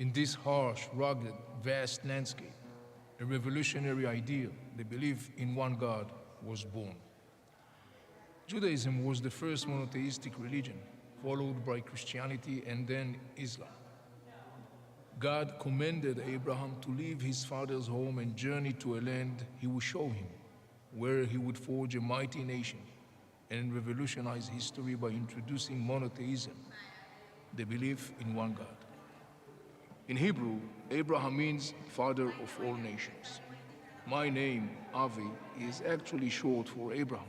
In this harsh, rugged, vast landscape, a revolutionary ideal, the belief in one God, was born. Judaism was the first monotheistic religion, followed by Christianity and then Islam. God commanded Abraham to leave his father's home and journey to a land he would show him, where he would forge a mighty nation and revolutionize history by introducing monotheism, the belief in one God. In Hebrew, Abraham means father of all nations. My name, Avi, is actually short for Abraham.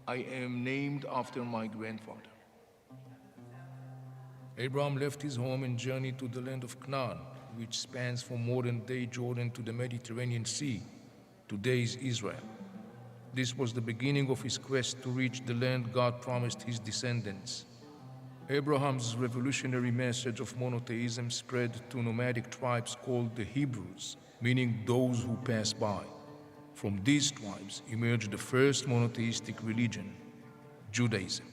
I am named after my grandfather. Abraham left his home and journeyed to the land of Canaan, which spans from modern-day Jordan to the Mediterranean Sea, today's Israel. This was the beginning of his quest to reach the land God promised his descendants. Abraham's revolutionary message of monotheism spread to nomadic tribes called the Hebrews, meaning those who pass by. From these tribes emerged the first monotheistic religion, Judaism.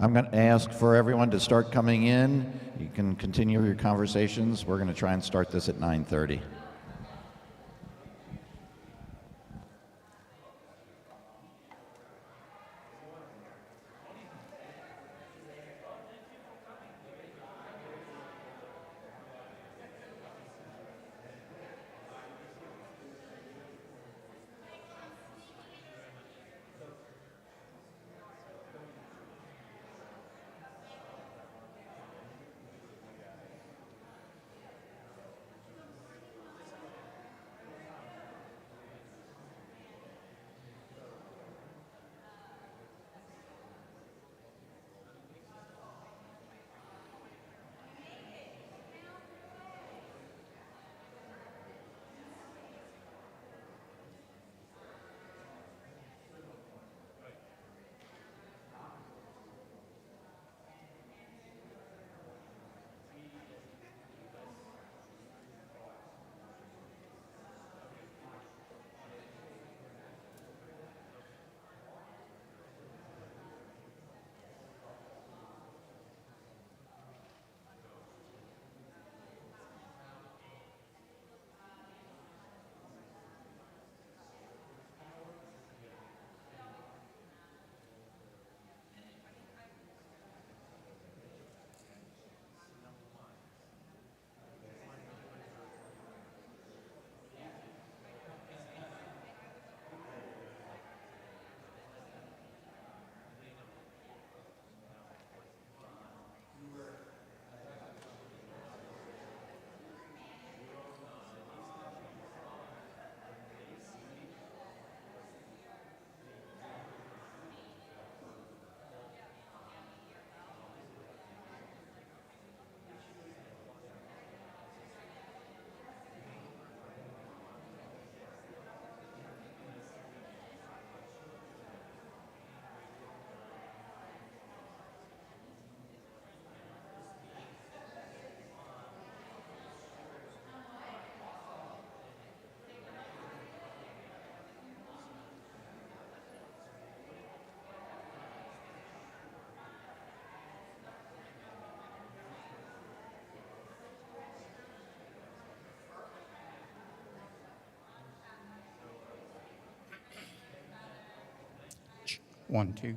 I'm going to ask for everyone to start coming in. You can continue your conversations. We're going to try and start this at 9:30. One, two.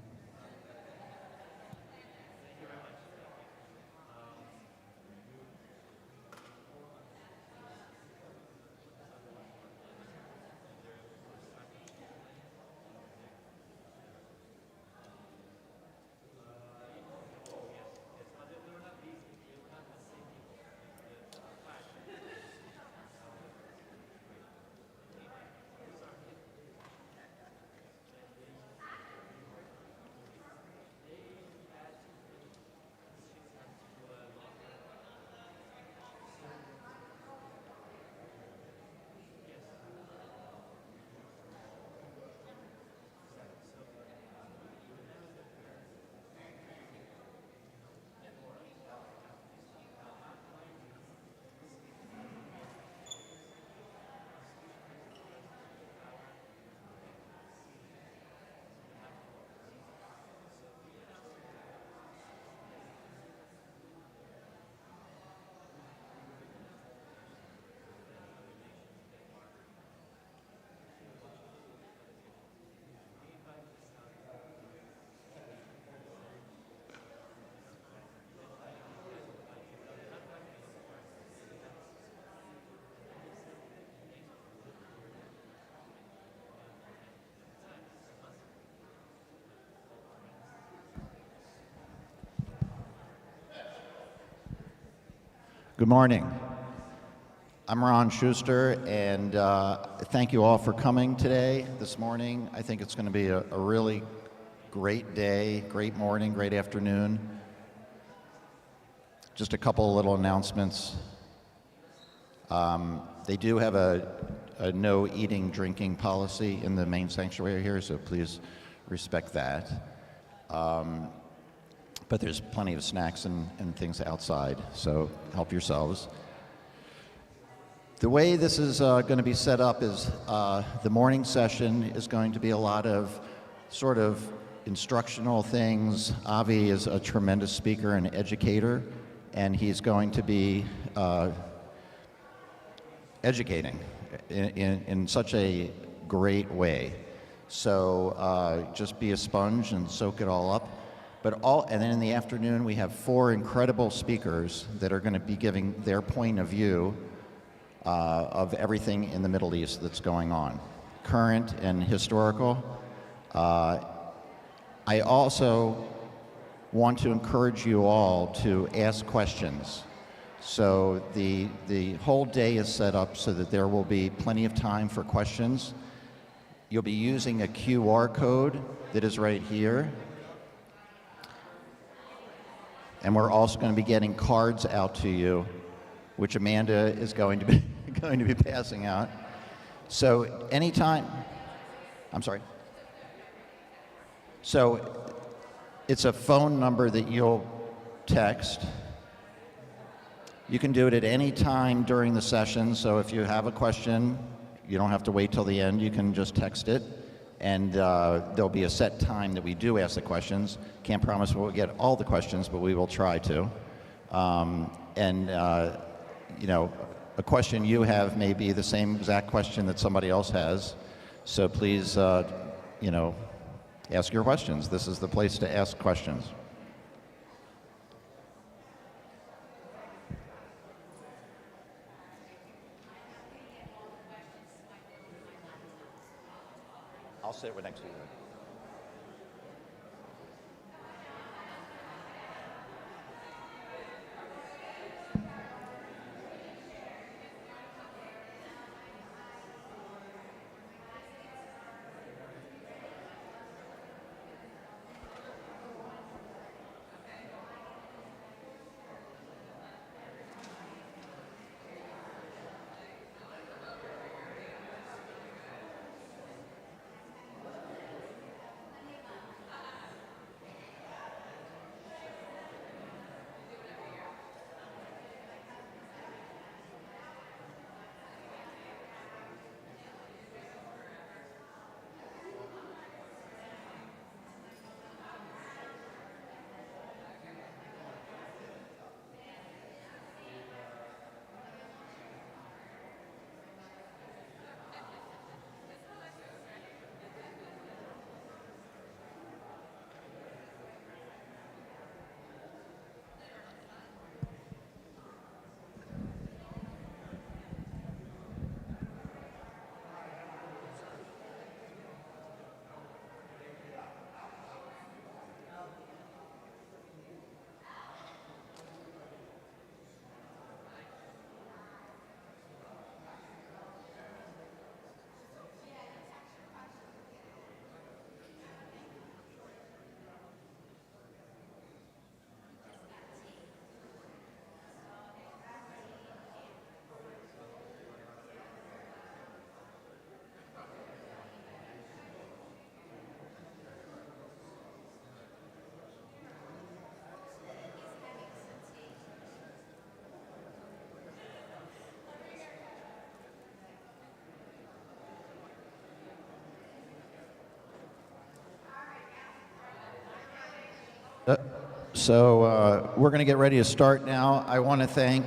Good morning. I'm Ron Schuster, and thank you all for coming today, this morning. I think it's going to be a really great day, great morning, great afternoon. Just a couple of little announcements. They do have a no eating, drinking policy in the main sanctuary here, so please respect that. But there's plenty of snacks and things outside, so help yourselves. The way this is going to be set up is the morning session is going to be a lot of sort of instructional things. Avi is a tremendous speaker and educator, and he's going to be educating in such a great way. So just be a sponge and soak it all up. And then in the afternoon, we have 4 incredible speakers that are going to be giving their point of view of everything in the Middle East that's going on, current and historical. I also want to encourage you all to ask questions. So the whole day is set up so that there will be plenty of time for questions. You'll be using a QR code that is right here. And we're also going to be getting cards out to you, which Amanda is going to be passing out. So anytime, I'm sorry. So it's a phone number that you'll text. You can do it at any time during the session, so if you have a question, you don't have to wait till the end, you can just text it. And there'll be a set time that we do ask the questions. Can't promise we'll get all the questions, but we will try to. You know, a question you have may be the same exact question that somebody else has. So please, you know, ask your questions. This is the place to ask questions. I'll sit right next to you. So we're going to get ready to start now. I want to thank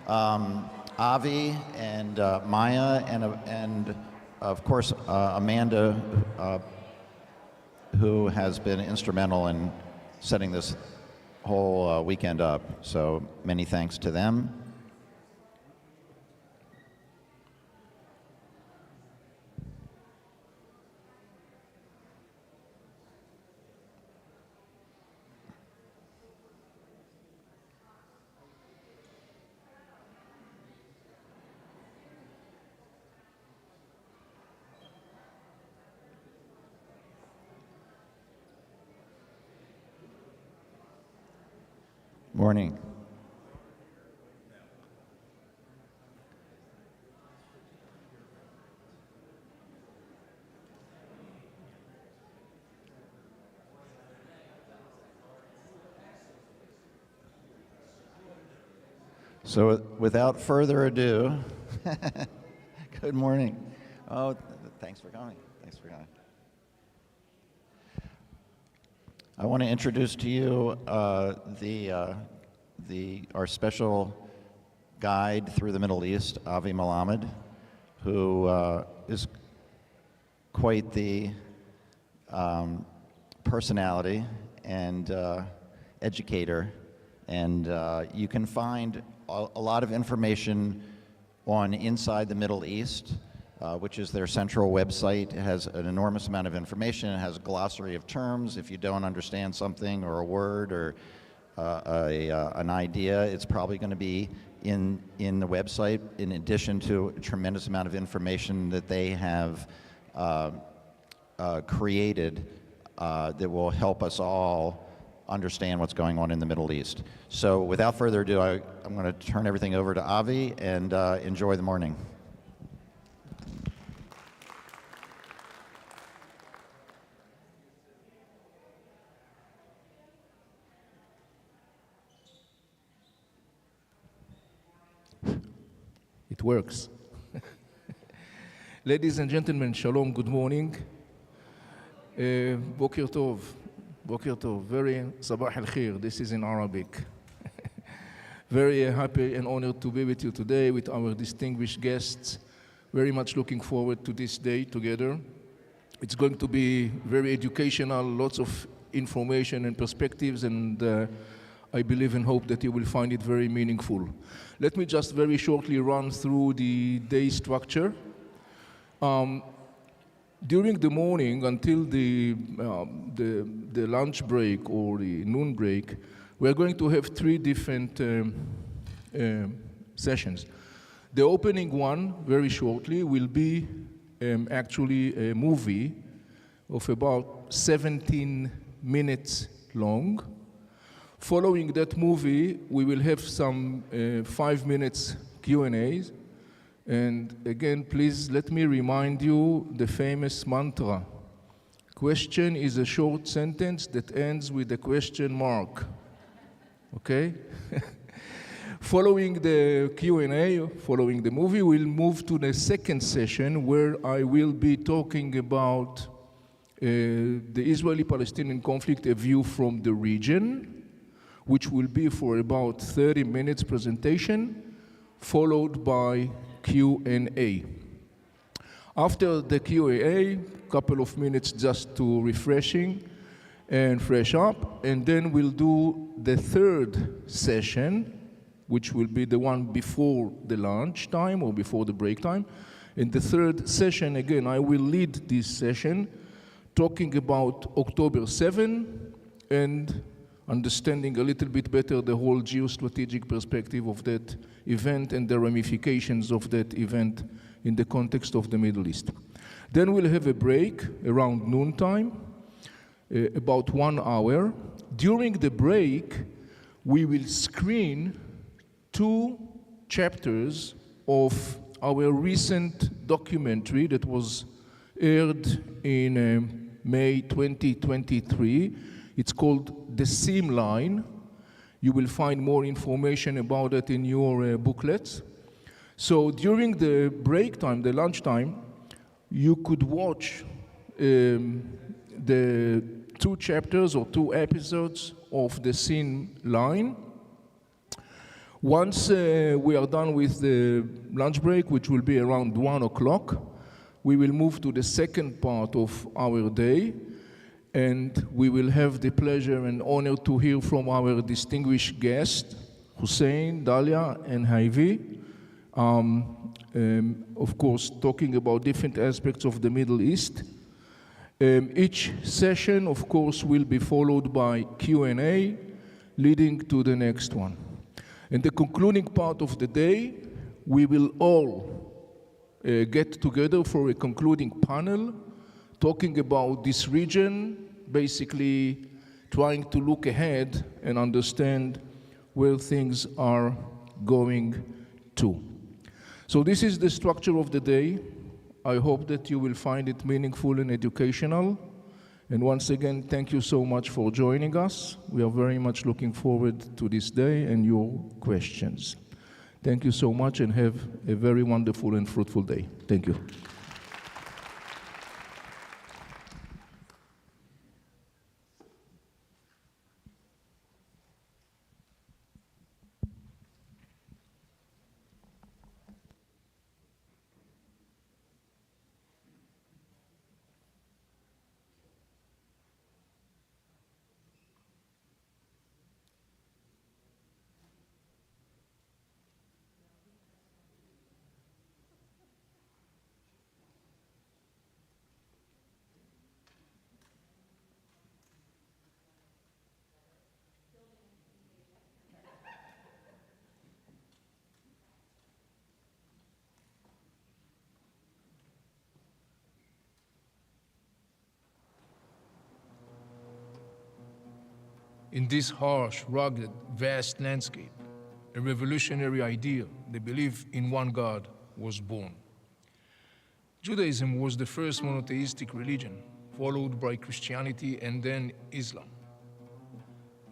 Avi and Maya and of course Amanda, who has been instrumental in setting this whole weekend up. So many thanks to them. Morning. So without further ado, good morning. Oh, thanks for coming. Thanks for coming. I want to introduce to you our special guide through the Middle East, Avi Malamed, who is quite the personality and educator. And you can find a lot of information on Inside the Middle East, which is their central website. It has an enormous amount of information. It has a glossary of terms. If you don't understand something or a word or an idea, it's probably going to be in the website, in addition to a tremendous amount of information that they have created that will help us all understand what's going on in the Middle East. So without further ado, I'm going to turn everything over to Avi and enjoy the morning. It works. Ladies and gentlemen, shalom, good morning. Boker tov. Boker tov. Very sabah al-khair. This is in Arabic. Very happy and honored to be with you today with our distinguished guests. Very much looking forward to this day together. It's going to be very educational, lots of information and perspectives, and I believe and hope that you will find it very meaningful. Let me just very shortly run through the day structure. During the morning until the lunch break or the noon break, we're going to have three different sessions. The opening one, very shortly, will be actually a movie of about 17 minutes long. Following that movie, we will have some 5 minutes Q&As. And again, please let me remind you the famous mantra. Question is a short sentence that ends with a question mark. Okay? Following the Q&A, following the movie, we'll move to the second session where I will be talking about the Israeli-Palestinian conflict, a view from the region, which will be for about 30 minutes presentation, followed by Q&A. After the Q&A, couple of minutes just to refreshing and fresh up, and then we'll do the third session, which will be the one before the lunch time or before the break time. In the third session, again, I will lead this session talking about October 7 and understanding a little bit better the whole geostrategic perspective of that event and the ramifications of that event in the context of the Middle East. Then we'll have a break around noontime, about 1 hour. During the break, we will screen 2 chapters of our recent documentary that was aired in May 2023. It's called The Seam Line. You will find more information about it in your booklets. So during the break time, the lunch time, you could watch the 2 chapters or 2 episodes of The Seam Line. Once we are done with the lunch break, which will be around 1 o'clock, we will move to the second part of our day, and we will have the pleasure and honor to hear from our distinguished guests, Hussein, Dalia, and Haivi. Of course, talking about different aspects of the Middle East. Each session, of course, will be followed by Q&A, leading to the next one. In the concluding part of the day, we will all get together for a concluding panel, talking about this region, basically trying to look ahead and understand where things are going to. So this is the structure of the day. I hope that you will find it meaningful and educational. And once again, thank you so much for joining us. We are very much looking forward to this day and your questions. Thank you so much and have a very wonderful and fruitful day. Thank you. In this harsh, rugged, vast landscape, a revolutionary idea, the belief in one God, was born. Judaism was the first monotheistic religion, followed by Christianity and then Islam.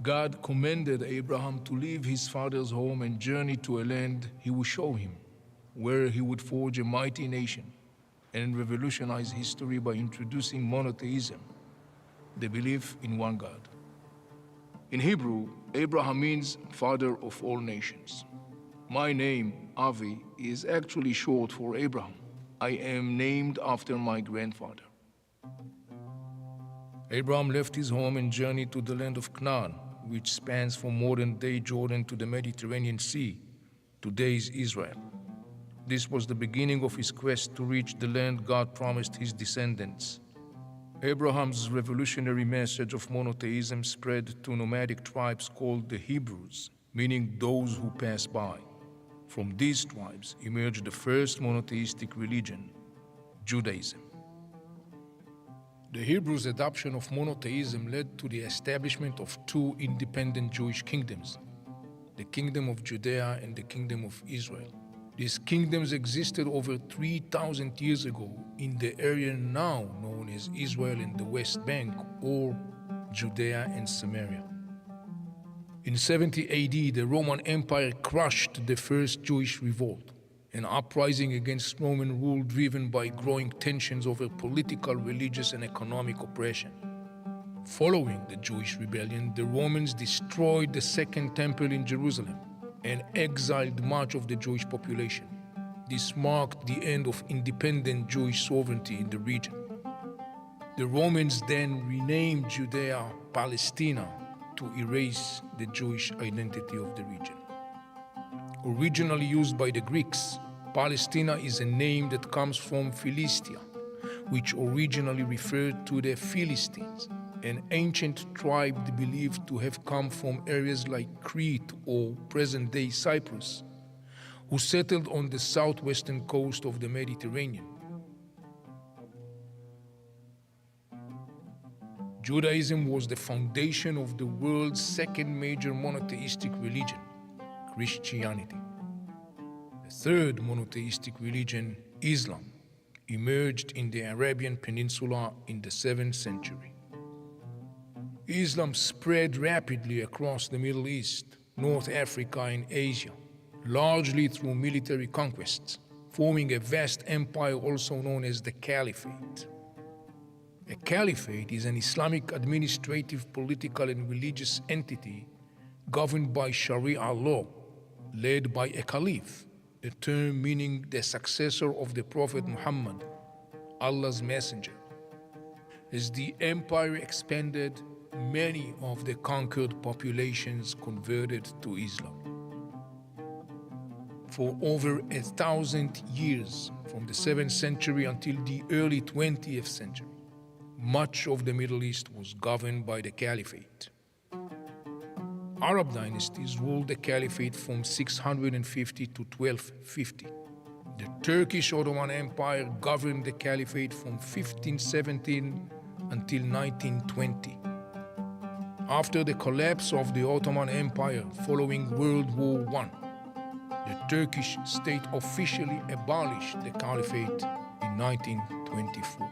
God commanded Abraham to leave his father's home and journey to a land he would show him, where he would forge a mighty nation and revolutionize history by introducing monotheism, the belief in one God. In Hebrew, Abraham means father of all nations. My name, Avi, is actually short for Abraham. I am named after my grandfather. Abraham left his home and journeyed to the land of Canaan, which spans from modern-day Jordan to the Mediterranean Sea, today's Israel. This was the beginning of his quest to reach the land God promised his descendants. Abraham's revolutionary message of monotheism spread to nomadic tribes called the Hebrews, meaning those who pass by. From these tribes emerged the first monotheistic religion, Judaism. The Hebrews' adoption of monotheism led to the establishment of two independent Jewish kingdoms, the Kingdom of Judea and the Kingdom of Israel. These kingdoms existed over 3,000 years ago in the area now known as Israel and the West Bank, or Judea and Samaria. In 70 AD, the Roman Empire crushed the first Jewish revolt, an uprising against Roman rule driven by growing tensions over political, religious, and economic oppression. Following the Jewish rebellion, the Romans destroyed the Second Temple in Jerusalem and exiled much of the Jewish population. This marked the end of independent Jewish sovereignty in the region. The Romans then renamed Judea Palestina to erase the Jewish identity of the region. Originally used by the Greeks, Palestina is a name that comes from Philistia, which originally referred to the Philistines, an ancient tribe believed to have come from areas like Crete or present-day Cyprus, who settled on the southwestern coast of the Mediterranean. Judaism was the foundation of the world's second major monotheistic religion, Christianity. The third monotheistic religion, Islam, emerged in the Arabian Peninsula in the 7th century. Islam spread rapidly across the Middle East, North Africa, and Asia, largely through military conquests, forming a vast empire also known as the Caliphate. A caliphate is an Islamic administrative, political, and religious entity governed by Sharia law, led by a caliph, a term meaning the successor of the Prophet Muhammad, Allah's messenger. As the empire expanded, many of the conquered populations converted to Islam. For over 1,000 years, from the 7th century until the early 20th century, much of the Middle East was governed by the Caliphate. Arab dynasties ruled the Caliphate from 650 to 1250. The Turkish Ottoman Empire governed the Caliphate from 1517 until 1920. After the collapse of the Ottoman Empire following World War I, the Turkish state officially abolished the Caliphate in 1924.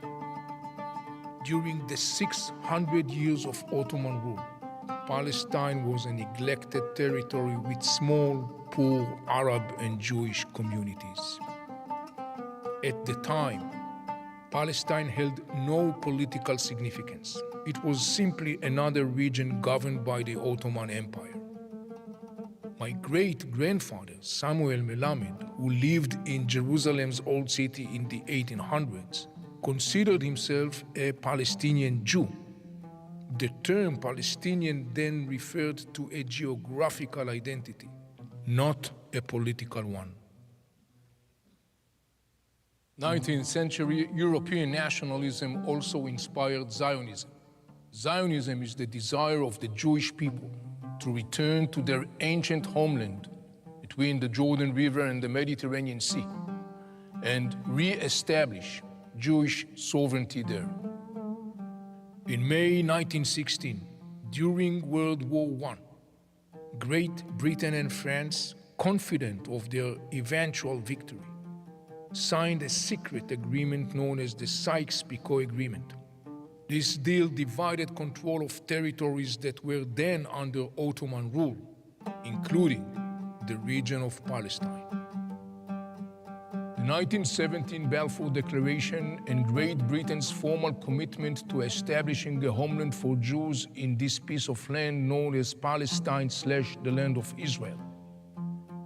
During the 600 years of Ottoman rule, Palestine was a neglected territory with small, poor Arab and Jewish communities. At the time, Palestine held no political significance. It was simply another region governed by the Ottoman Empire. My great-grandfather, Samuel Melamed, who lived in Jerusalem's Old City in the 1800s, considered himself a Palestinian Jew. The term Palestinian then referred to a geographical identity, not a political one. 19th century European nationalism also inspired Zionism. Zionism is the desire of the Jewish people to return to their ancient homeland between the Jordan River and the Mediterranean Sea and re-establish Jewish sovereignty there. In May 1916, During World War I, Great Britain and France, confident of their eventual victory, signed a secret agreement known as the Sykes-Picot Agreement. This deal divided control of territories that were then under Ottoman rule, including the region of Palestine. The 1917 Balfour Declaration and Great Britain's formal commitment to establishing a homeland for Jews in this piece of land known as Palestine/the Land of Israel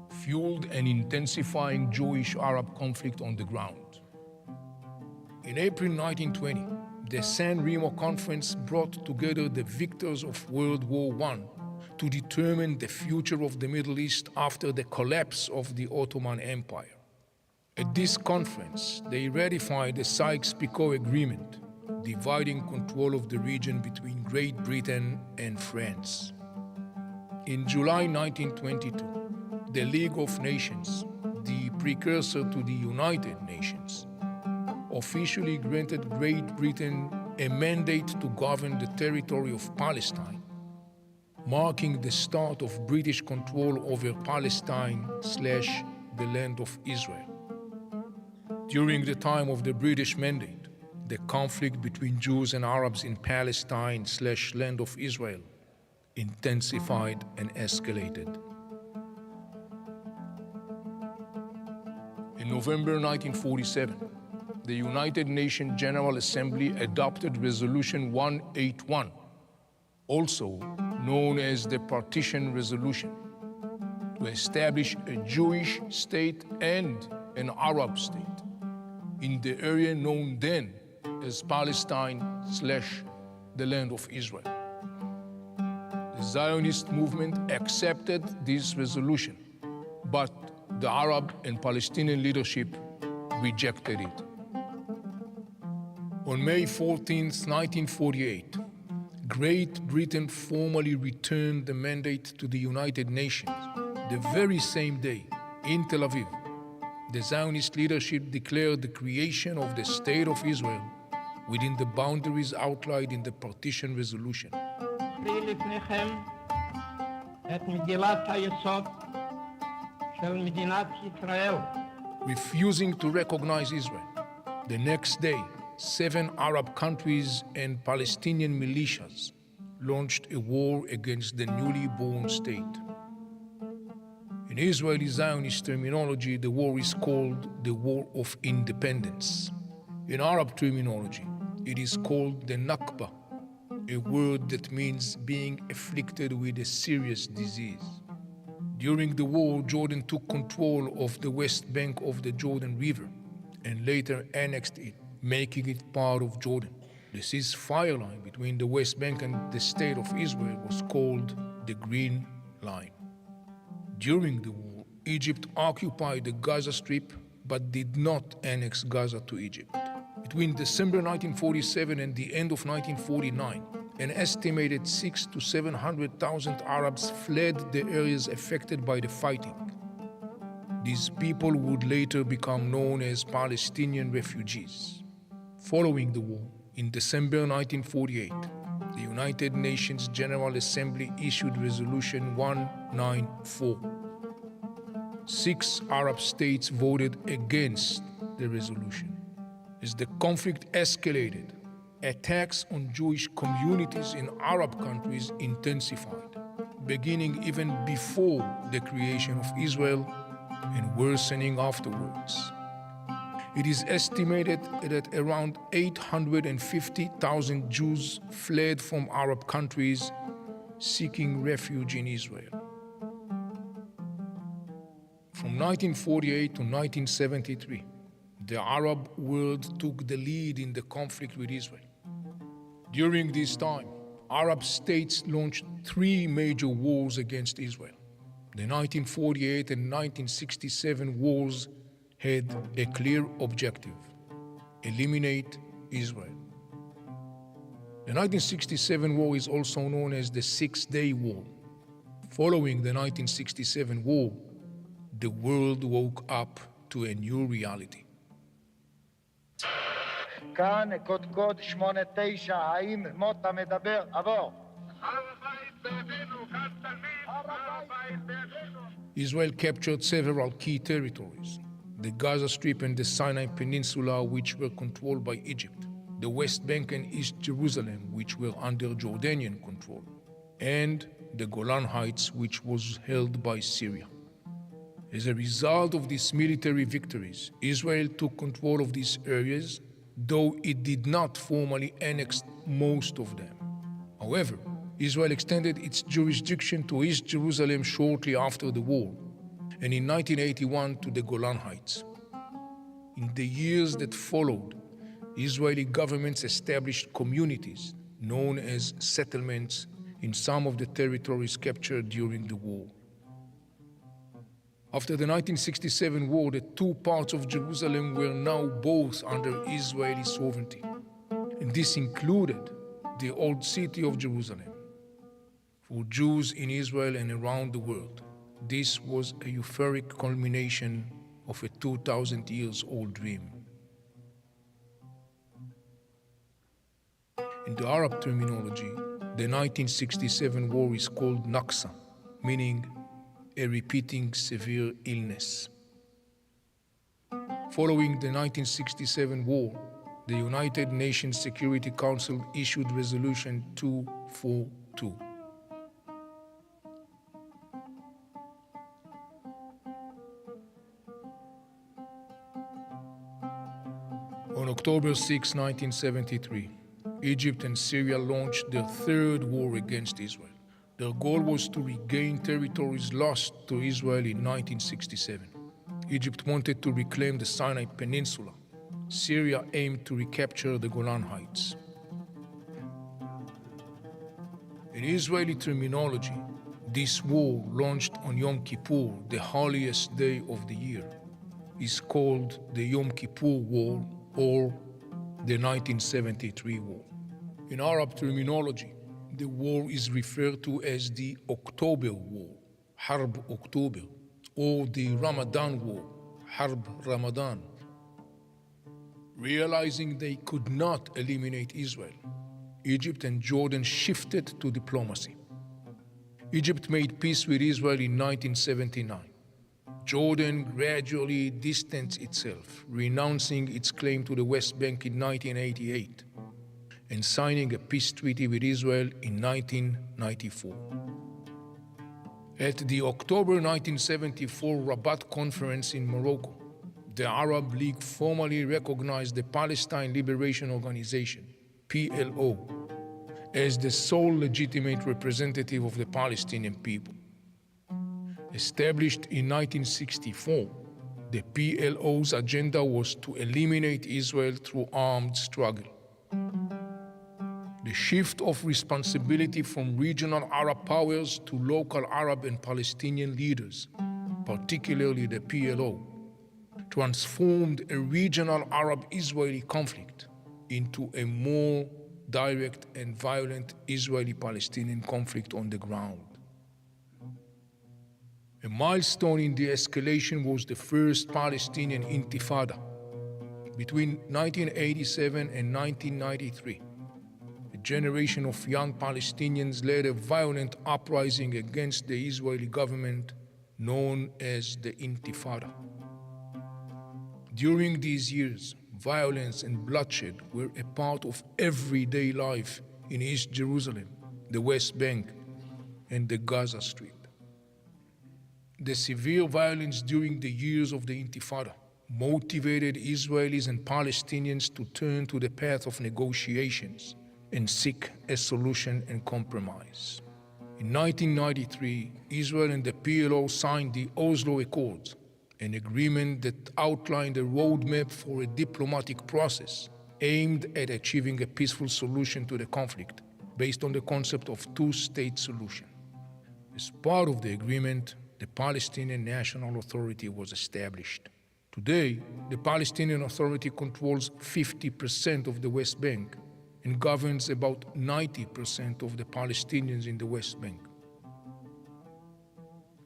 fueled an intensifying Jewish-Arab conflict on the ground. In April 1920, the San Remo Conference brought together the victors of World War I to determine the future of the Middle East after the collapse of the Ottoman Empire. At this conference, they ratified the Sykes-Picot Agreement, dividing control of the region between Great Britain and France. In July 1922, the League of Nations, the precursor to the United Nations, officially granted Great Britain a mandate to govern the territory of Palestine, marking the start of British control over Palestine/the Land of Israel. During the time of the British mandate, the conflict between Jews and Arabs in Palestine/Land of Israel intensified and escalated. In November 1947, the United Nations General Assembly adopted Resolution 181, also known as the Partition Resolution, to establish a Jewish state and an Arab state in the area known then as Palestine/the Land of Israel. The Zionist movement accepted this resolution, but the Arab and Palestinian leadership rejected it. On May 14, 1948, Great Britain formally returned the mandate to the United Nations. The very same day, in Tel Aviv, the Zionist leadership declared the creation of the State of Israel within the boundaries outlined in the Partition Resolution. Refusing to recognize Israel, the next day, 7 Arab countries and Palestinian militias launched a war against the newly born state. In Israeli Zionist terminology, the war is called the War of Independence. In Arab terminology, it is called the Nakba, a word that means being afflicted with a serious disease. During the war, Jordan took control of the West Bank of the Jordan River and later annexed it, making it part of Jordan. The ceasefire line between the West Bank and the State of Israel was called the Green Line. During the war, Egypt occupied the Gaza Strip but did not annex Gaza to Egypt. Between December 1947 and the end of 1949, an estimated 600,000 to 700,000 Arabs fled the areas affected by the fighting. These people would later become known as Palestinian refugees. Following the war, in December 1948, the United Nations General Assembly issued Resolution 194. 6 Arab states voted against the resolution. As the conflict escalated, attacks on Jewish communities in Arab countries intensified, beginning even before the creation of Israel and worsening afterwards. It is estimated that around 850,000 Jews fled from Arab countries seeking refuge in Israel. From 1948 to 1973, the Arab world took the lead in the conflict with Israel. During this time, Arab states launched 3 major wars against Israel. The 1948 and 1967 wars had a clear objective: eliminate Israel. The 1967 war is also known as the Six-Day War. Following the 1967 war, the world woke up to a new reality. כאן קודקוד 89, האם מוטה מדבר? עבור. Israel captured several key territories: the Gaza Strip and the Sinai Peninsula, which were controlled by Egypt, the West Bank and East Jerusalem, which were under Jordanian control, and the Golan Heights, which was held by Syria. As a result of these military victories, Israel took control of these areas, though it did not formally annex most of them. However, Israel extended its jurisdiction to East Jerusalem shortly after the war, and in 1981 to the Golan Heights. In the years that followed, Israeli governments established communities known as settlements in some of the territories captured during the war. After the 1967 war, the two parts of Jerusalem were now both under Israeli sovereignty, and this included the old city of Jerusalem. For Jews in Israel and around the world, this was a euphoric culmination of a 2,000 years old dream. In the Arab terminology, the 1967 war is called Naksa, meaning a repeating severe illness. Following the 1967 war, the United Nations Security Council issued Resolution 242. On October 6, 1973, Egypt and Syria launched their third war against Israel. Their goal was to regain territories lost to Israel in 1967. Egypt wanted to reclaim the Sinai Peninsula. Syria aimed to recapture the Golan Heights. In Israeli terminology, this war, launched on Yom Kippur, the holiest day of the year, is called the Yom Kippur War or the 1973 war. In Arab terminology, the war is referred to as the October War, Harb October, or the Ramadan War, Harb Ramadan. Realizing they could not eliminate Israel, Egypt and Jordan shifted to diplomacy. Egypt made peace with Israel in 1979. Jordan gradually distanced itself, renouncing its claim to the West Bank in 1988. And signing a peace treaty with Israel in 1994. At the October 1974 Rabat Conference in Morocco, the Arab League formally recognized the Palestine Liberation Organization, PLO, as the sole legitimate representative of the Palestinian people. Established in 1964, the PLO's agenda was to eliminate Israel through armed struggle. The shift of responsibility from regional Arab powers to local Arab and Palestinian leaders, particularly the PLO, transformed a regional Arab-Israeli conflict into a more direct and violent Israeli-Palestinian conflict on the ground. A milestone in the escalation was the first Palestinian Intifada. Between 1987 and 1993, a generation of young Palestinians led a violent uprising against the Israeli government known as the Intifada. During these years, violence and bloodshed were a part of everyday life in East Jerusalem, the West Bank, and the Gaza Strip. The severe violence during the years of the Intifada motivated Israelis and Palestinians to turn to the path of negotiations and seek a solution and compromise. In 1993, Israel and the PLO signed the Oslo Accords, an agreement that outlined a roadmap for a diplomatic process aimed at achieving a peaceful solution to the conflict based on the concept of two-state solution. As part of the agreement, the Palestinian National Authority was established. Today, the Palestinian Authority controls 50% of the West Bank and governs about 90% of the Palestinians in the West Bank.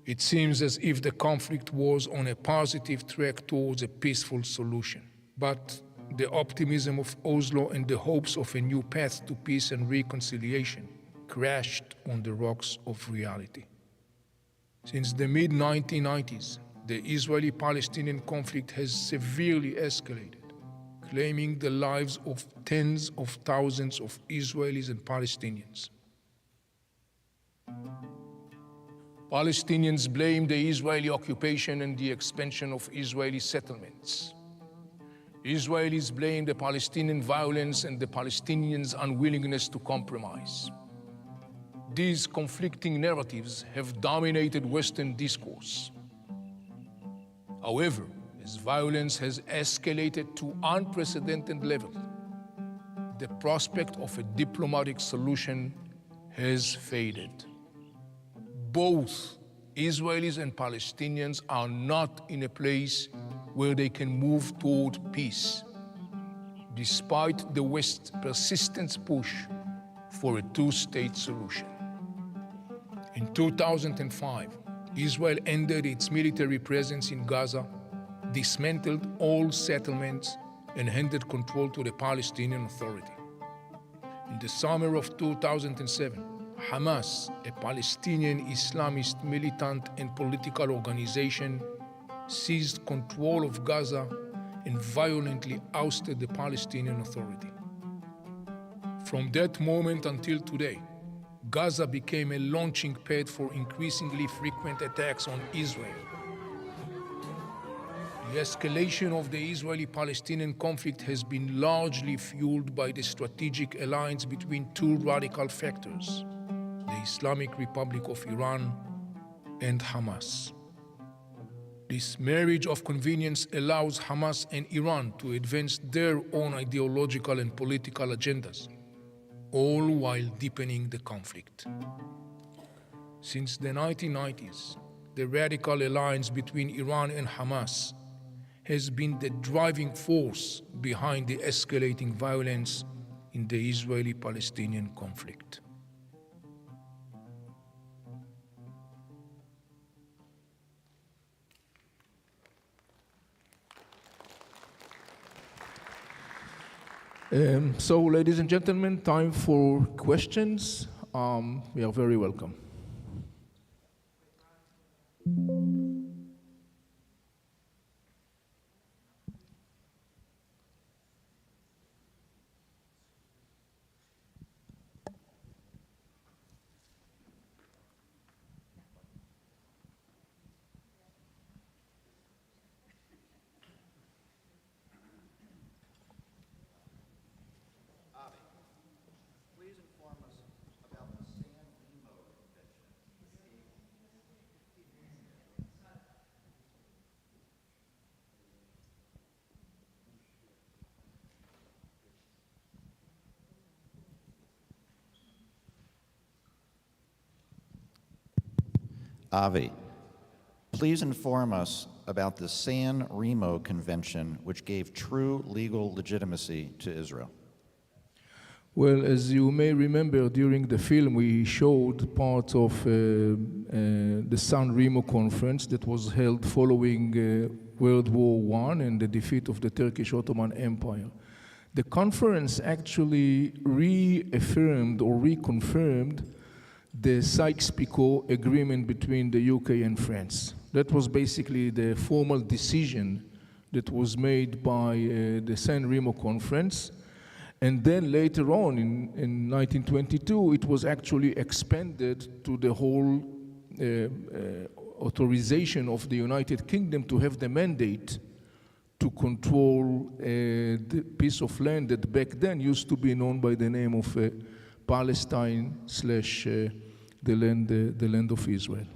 It seems as if the conflict was on a positive track towards a peaceful solution. But the optimism of Oslo and the hopes of a new path to peace and reconciliation crashed on the rocks of reality. Since the mid-1990s, the Israeli-Palestinian conflict has severely escalated, claiming the lives of tens of thousands of Israelis and Palestinians. Palestinians blame the Israeli occupation and the expansion of Israeli settlements. Israelis blame the Palestinian violence and the Palestinians' unwillingness to compromise. These conflicting narratives have dominated Western discourse. However, as violence has escalated to unprecedented levels, the prospect of a diplomatic solution has faded. Both Israelis and Palestinians are not in a place where they can move toward peace, despite the West's persistent push for a two-state solution. In 2005, Israel ended its military presence in Gaza, dismantled all settlements, and handed control to the Palestinian Authority. In the summer of 2007, Hamas, a Palestinian Islamist militant and political organization, seized control of Gaza and violently ousted the Palestinian Authority. From that moment until today, Gaza became a launching pad for increasingly frequent attacks on Israel. The escalation of the Israeli-Palestinian conflict has been largely fueled by the strategic alliance between two radical factors, the Islamic Republic of Iran and Hamas. This marriage of convenience allows Hamas and Iran to advance their own ideological and political agendas, all while deepening the conflict. Since the 1990s, the radical alliance between Iran and Hamas has been the driving force behind the escalating violence in the Israeli-Palestinian conflict. So, ladies and gentlemen, time for questions. We are very welcome. Avi, please inform us about the San Remo Convention, which gave true legal legitimacy to Israel. Well, as you may remember, during the film, we showed parts of the San Remo Conference that was held following World War I and the defeat of the Turkish Ottoman Empire. The conference actually reaffirmed or reconfirmed the Sykes-Picot Agreement between the UK and France. That was basically the formal decision that was made by the San Remo Conference. And then later on, in 1922, it was actually expanded to the whole authorization of the United Kingdom to have the mandate to control the piece of land that back then used to be known by the name of Palestine / the land of Israel.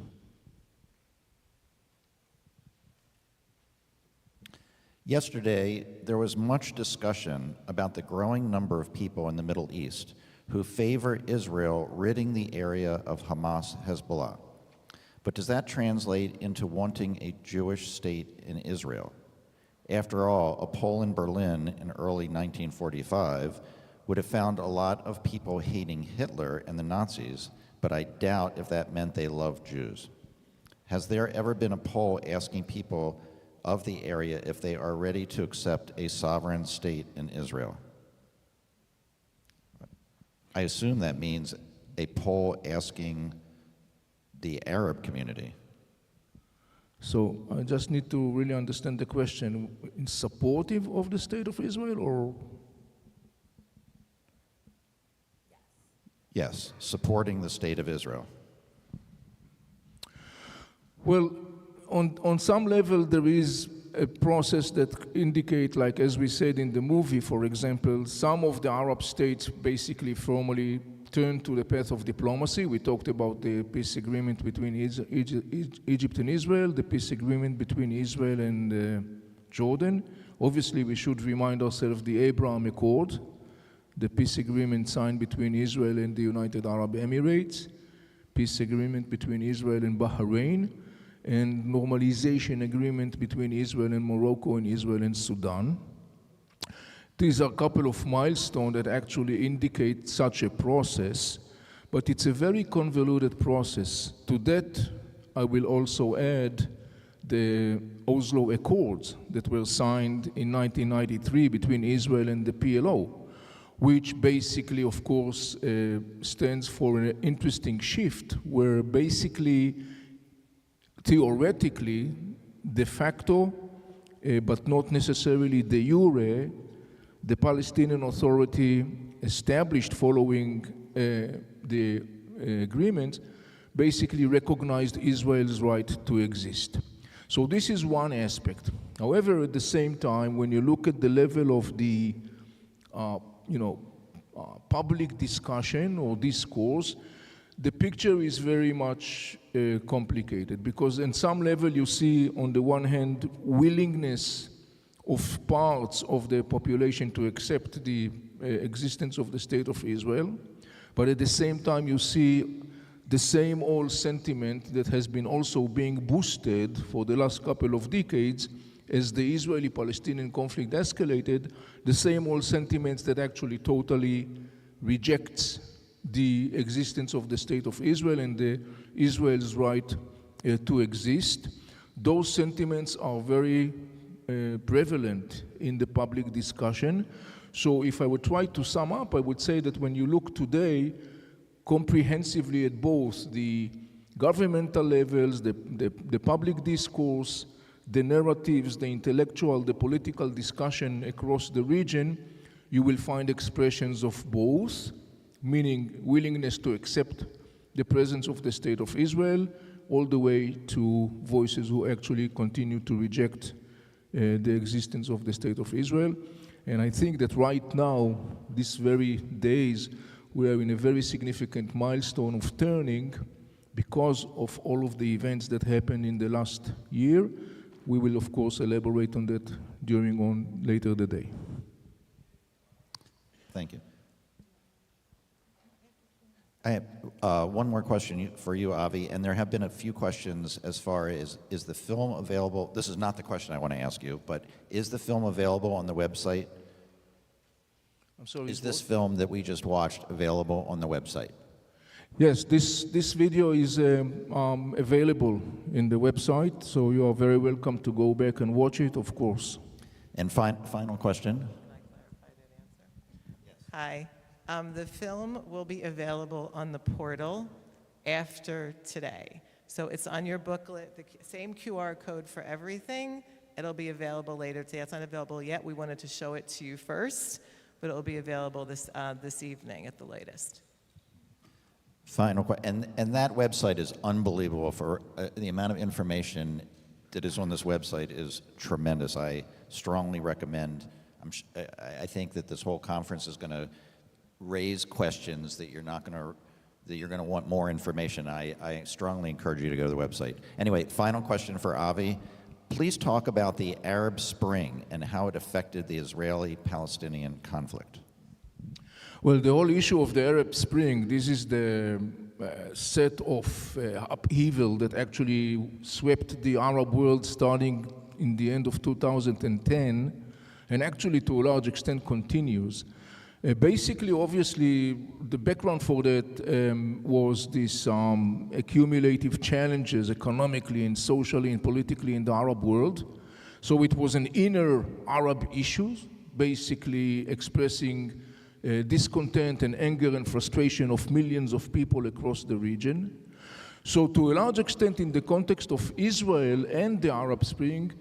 Yesterday, there was much discussion about the growing number of people in the Middle East who favor Israel ridding the area of Hamas Hezbollah. But does that translate into wanting a Jewish state in Israel? After all, a poll in Berlin in early 1945 would have found a lot of people hating Hitler and the Nazis, but I doubt if that meant they loved Jews. Has there ever been a poll asking people of the area if they are ready to accept a sovereign state in Israel? I assume that means a poll asking the Arab community. So I just need to really understand the question. In supportive of the state of Israel, or? Yes, supporting the state of Israel. Well, on some level, there is a process that indicate, like as we said in the movie, for example, some of the Arab states basically formally turned to the path of diplomacy. We talked about the peace agreement between Egypt and Israel, the peace agreement between Israel and Jordan. Obviously, we should remind ourselves the Abraham Accord, the peace agreement signed between Israel and the United Arab Emirates, peace agreement between Israel and Bahrain, and normalization agreement between Israel and Morocco and Israel and Sudan. These are a couple of milestones that actually indicate such a process, but it's a very convoluted process. To that, I will also add the Oslo Accords that were signed in 1993 between Israel and the PLO, which basically, of course, stands for an interesting shift where basically, theoretically, de facto, but not necessarily de jure, the Palestinian Authority established following the agreement basically recognized Israel's right to exist. So this is one aspect. However, at the same time, when you look at the level of the public discussion or discourse, the picture is very much complicated, because on some level you see, on the one hand, willingness of parts of the population to accept the existence of the state of Israel, but at the same time you see the same old sentiment that has been also being boosted for the last couple of decades as the Israeli-Palestinian conflict escalated, the same old sentiments that actually totally rejects the existence of the state of Israel and Israel's right to exist. Those sentiments are very prevalent in the public discussion. So if I would try to sum up, I would say that when you look today comprehensively at both the governmental levels, the public discourse, the narratives, the intellectual, the political discussion across the region, you will find expressions of both, meaning willingness to accept the presence of the state of Israel, all the way to voices who actually continue to reject the existence of the state of Israel. And I think that right now, these very days, we are in a very significant milestone of turning because of all of the events that happened in the last year. We will, of course, elaborate on that later the day. Thank you. I have one more question for you, Avi, and there have been a few questions as far as, is the film available? This is not the question I want to ask you, but is the film available on the website? I'm sorry. Is this film that we just watched available on the website? Yes, this video is available in the website, so you are very welcome to go back and watch it, of course. And final question. Can I clarify that answer? Yes. Hi. The film will be available on the portal after today. So it's on your booklet, the same QR code for everything. It'll be available later today. It's not available yet. We wanted to show it to you first, but it'll be available this evening at the latest. Final question. And that website is unbelievable. For the amount of information that is on this website is tremendous. I strongly recommend. I think that this whole conference is going to raise questions that you're going to want more information. I strongly encourage you to go to the website. Anyway, final question for Avi. Please talk about the Arab Spring and how it affected the Israeli-Palestinian conflict. Well, the whole issue of the Arab Spring, this is the set of upheaval that actually swept the Arab world starting in the end of 2010, and actually to a large extent continues. Basically, obviously, the background for that was this accumulative challenges economically and socially and politically in the Arab world. So it was an inner Arab issue, basically expressing discontent and anger and frustration of millions of people across the region. So to a large extent, in the context of Israel and the Arab Spring,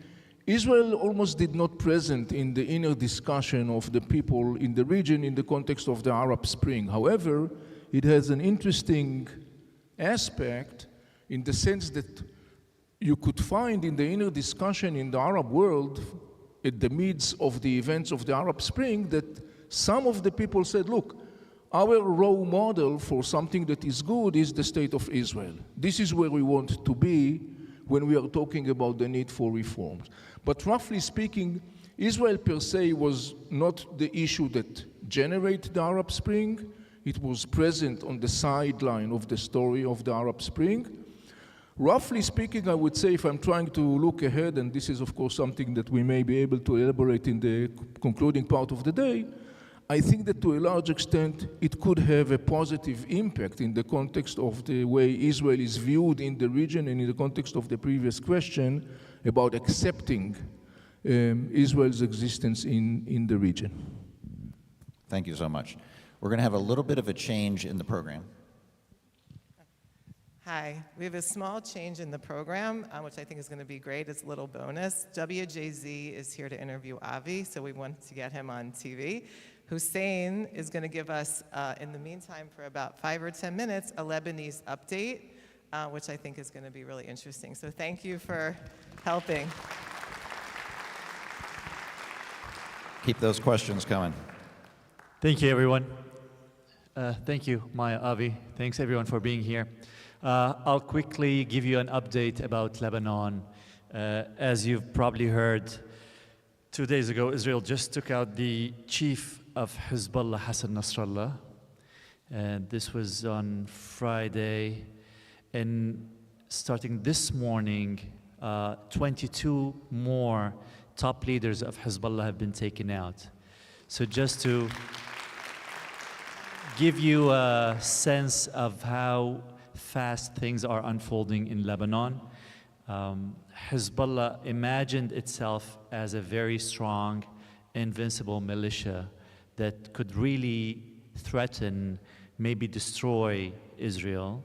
Israel almost did not present in the inner discussion of the people in the region in the context of the Arab Spring. However, it has an interesting aspect in the sense that you could find in the inner discussion in the Arab world, at the midst of the events of the Arab Spring, that some of the people said, look, our role model for something that is good is the state of Israel. This is where we want to be when we are talking about the need for reforms. But roughly speaking, Israel per se was not the issue that generated the Arab Spring. It was present on the sideline of the story of the Arab Spring. Roughly speaking, I would say, if I'm trying to look ahead, and this is of course something that we may be able to elaborate in the concluding part of the day, I think that to a large extent it could have a positive impact in the context of the way Israel is viewed in the region and in the context of the previous question about accepting Israel's existence in the region. Thank you so much. We're going to have a little bit of a change in the program. Hi, we have a small change in the program, which I think is going to be great. It's a little bonus. WJZ is here to interview Avi, so we wanted to get him on TV. Hussein is going to give us, in the meantime, for about 5 or 10 minutes, a Lebanese update, which I think is going to be really interesting. So thank you for helping. Keep those questions coming. Thank you, everyone. Thank you, Maya, Avi. Thanks, everyone, for being here. I'll quickly give you an update about Lebanon. As you've probably heard, 2 days ago, Israel just took out the chief of Hezbollah, Hassan Nasrallah. And this was on Friday. And starting this morning, 22 more top leaders of Hezbollah have been taken out. So just to give you a sense of how fast things are unfolding in Lebanon, Hezbollah imagined itself as a very strong, invincible militia that could really threaten, maybe destroy Israel.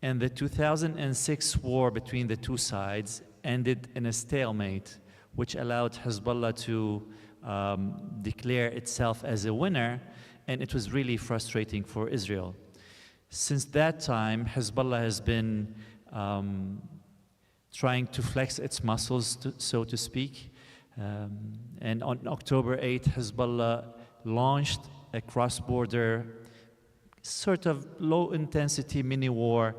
And the 2006 war between the two sides ended in a stalemate, which allowed Hezbollah to declare itself as a winner, and it was really frustrating for Israel. Since that time, Hezbollah has been trying to flex its muscles, so to speak. And on October 8th, Hezbollah launched a cross-border, sort of low-intensity mini-war,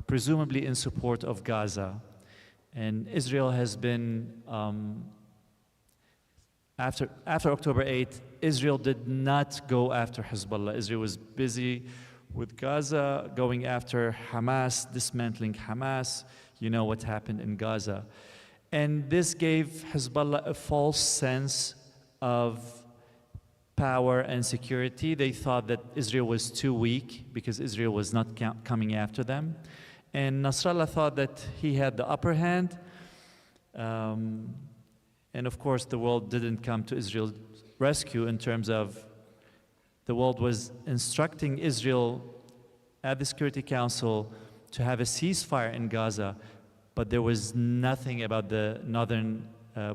presumably in support of Gaza. And Israel has been, after October 8th, Israel did not go after Hezbollah. Israel was busy with Gaza, going after Hamas, dismantling Hamas. You know what happened in Gaza. And this gave Hezbollah a false sense of power and security. They thought that Israel was too weak because Israel was not coming after them. And Nasrallah thought that he had the upper hand. And of course, the world didn't come to Israel's rescue in terms of the world was instructing Israel at the Security Council to have a ceasefire in Gaza, but there was nothing about the northern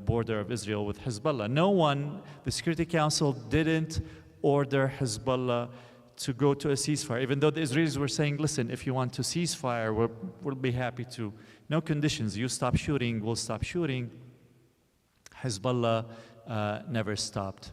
border of Israel with Hezbollah. No one, the Security Council didn't order Hezbollah to go to a ceasefire, even though the Israelis were saying, listen, if you want to ceasefire, we'll be happy to. No conditions. You stop shooting, we'll stop shooting. Hezbollah never stopped.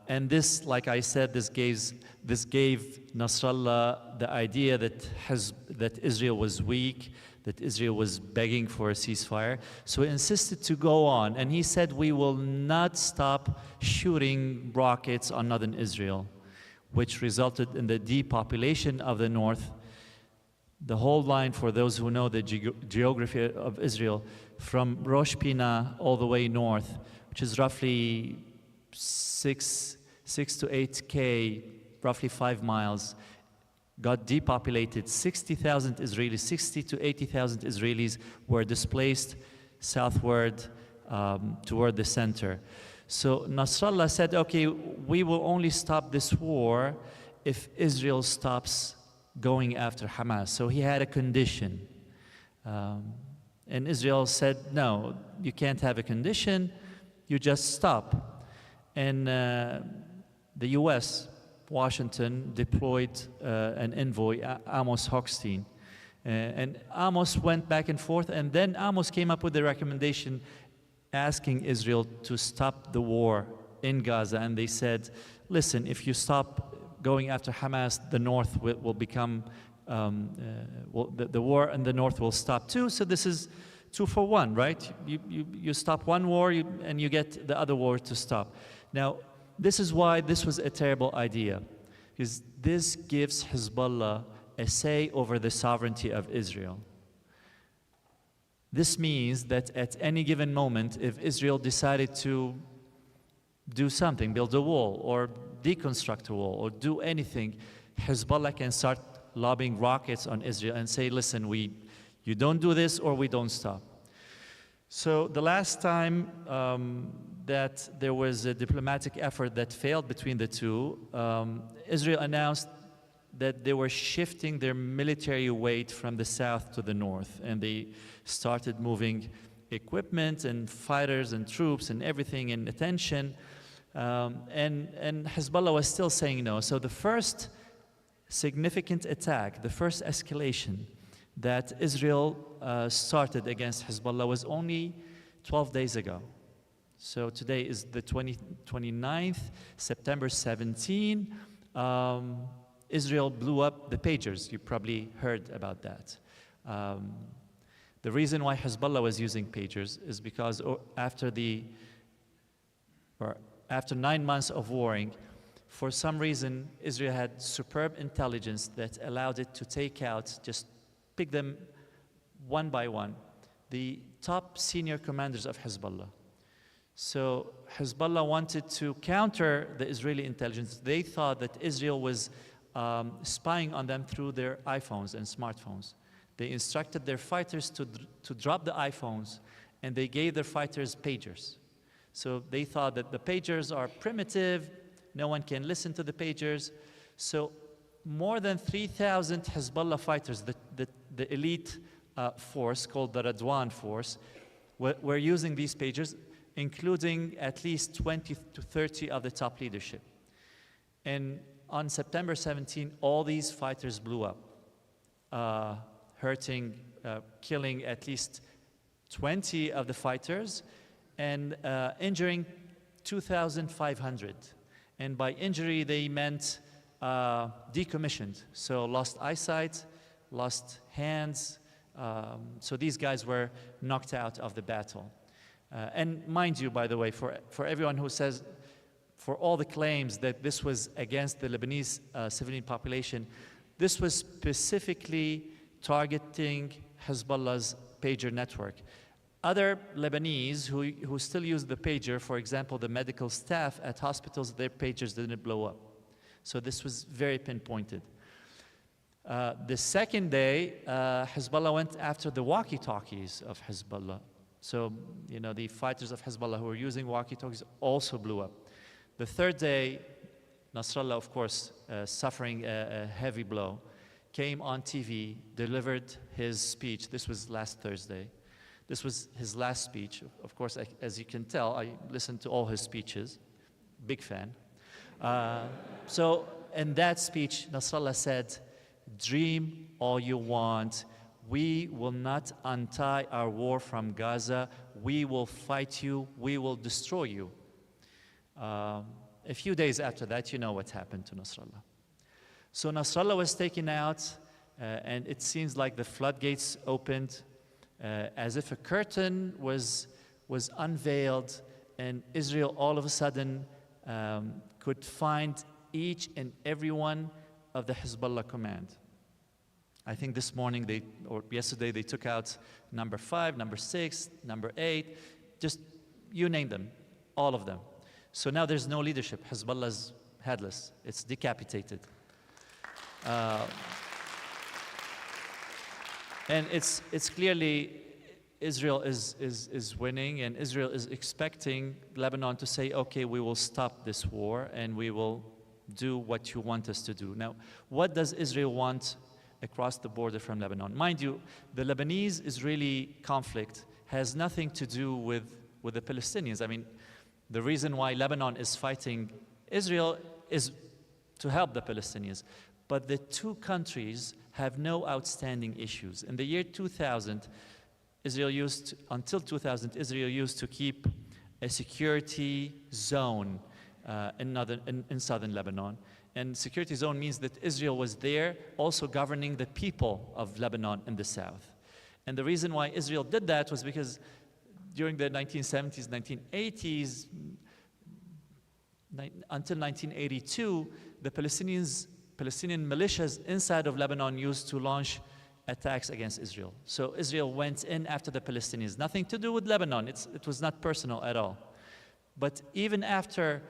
And this, like I said, this gave Nasrallah the idea that Israel was weak, that Israel was begging for a ceasefire. So he insisted to go on. And he said, we will not stop shooting rockets on northern Israel, which resulted in the depopulation of the north. The whole line, for those who know the geography of Israel, from Rosh Pina all the way north, which is roughly 6 to 8K, roughly 5 miles, got depopulated. 60,000 Israelis, 60 to 80,000 Israelis were displaced southward toward the center. So Nasrallah said, okay, we will only stop this war if Israel stops going after Hamas. So he had a condition. And Israel said, no, you can't have a condition, you just stop. And the US, Washington, deployed an envoy, Amos Hochstein. And Amos went back and forth, and then Amos came up with the recommendation asking Israel to stop the war in Gaza. And they said, listen, if you stop going after Hamas, the north will become, the war in the north will stop too. So this is 2 for 1, right? You stop one war and you get the other war to stop. Now, this is why this was a terrible idea, because this gives Hezbollah a say over the sovereignty of Israel. This means that at any given moment, if Israel decided to do something, build a wall or deconstruct a wall or do anything, Hezbollah can start lobbing rockets on Israel and say, listen, you don't do this or we don't stop. So the last time that there was a diplomatic effort that failed between the two, Israel announced that they were shifting their military weight from the south to the north, and they started moving equipment and fighters and troops and everything and attention, and Hezbollah was still saying no. So the first significant attack, the first escalation that Israel started against Hezbollah was only 12 days ago. So today is the 29th, September 17. Israel blew up the pagers. You probably heard about that. The reason why Hezbollah was using pagers is because after 9 months of warring, for some reason, Israel had superb intelligence that allowed it to take out, just pick them one by one, the top senior commanders of Hezbollah. So Hezbollah wanted to counter the Israeli intelligence. They thought that Israel was spying on them through their iPhones and smartphones. They instructed their fighters to drop the iPhones, and they gave their fighters pagers. So they thought that the pagers are primitive, no one can listen to the pagers. So more than 3,000 Hezbollah fighters, the elite force called the Radwan force, were using these pagers, including at least 20 to 30 of the top leadership. And on September 17, all these fighters blew up, hurting, killing at least 20 of the fighters and injuring 2,500. And by injury, they meant decommissioned. So lost eyesight, lost hands. So these guys were knocked out of the battle. And mind you, by the way, for everyone who says, for all the claims that this was against the Lebanese civilian population, this was specifically targeting Hezbollah's pager network. Other Lebanese who still use the pager, for example, the medical staff at hospitals, their pagers didn't blow up. So this was very pinpointed. The second day, Hezbollah went after the walkie-talkies of Hezbollah. So, the fighters of Hezbollah who were using walkie-talkies also blew up. The third day, Nasrallah, of course, suffering a heavy blow, came on TV, delivered his speech. This was last Thursday. This was his last speech. Of course, as you can tell, I listened to all his speeches. Big fan. So in that speech, Nasrallah said, "Dream all you want. We will not untie our war from Gaza. We will fight you. We will destroy you." A few days after that, you know what happened to Nasrallah. So Nasrallah was taken out, and it seems like the floodgates opened, as if a curtain was unveiled, and Israel all of a sudden could find each and every one of the Hezbollah command. I think this morning or yesterday they took out number 5, number 6, number 8, just you name them, all of them. So now there's no leadership. Hezbollah's headless. It's decapitated. And it's clearly, Israel is winning, and Israel is expecting Lebanon to say, okay, we will stop this war and we will do what you want us to do. Now, what does Israel want across the border from Lebanon? Mind you, the Lebanese-Israeli conflict has nothing to do with the Palestinians. I mean, the reason why Lebanon is fighting Israel is to help the Palestinians. But the two countries have no outstanding issues. In the year 2000, until 2000, Israel used to keep a security zone in southern Lebanon. And security zone means that Israel was there also governing the people of Lebanon in the south. And the reason why Israel did that was because during the 1970s, 1980s, until 1982, the Palestinian militias inside of Lebanon used to launch attacks against Israel. So Israel went in after the Palestinians. Nothing to do with Lebanon. It was not personal at all. But even after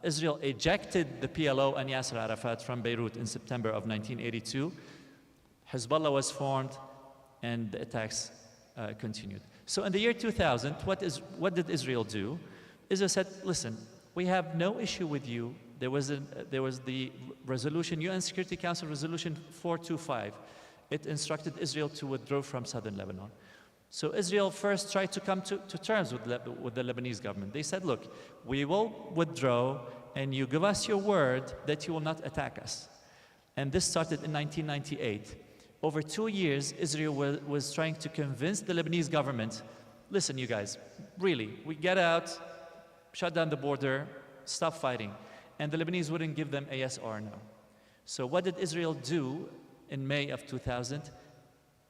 Israel ejected the PLO and Yasser Arafat from Beirut in September of 1982, Hezbollah was formed and the attacks continued. So in the year 2000, what did Israel do? Israel said, listen, we have no issue with you. There was the resolution, UN Security Council Resolution 425. It instructed Israel to withdraw from southern Lebanon. So Israel first tried to come to terms with the Lebanese government. They said, look, we will withdraw and you give us your word that you will not attack us. And this started in 1998. Over 2 years, Israel was trying to convince the Lebanese government, listen, you guys, really, we get out, shut down the border, stop fighting. And the Lebanese wouldn't give them a yes or a no. So what did Israel do in May of 2000?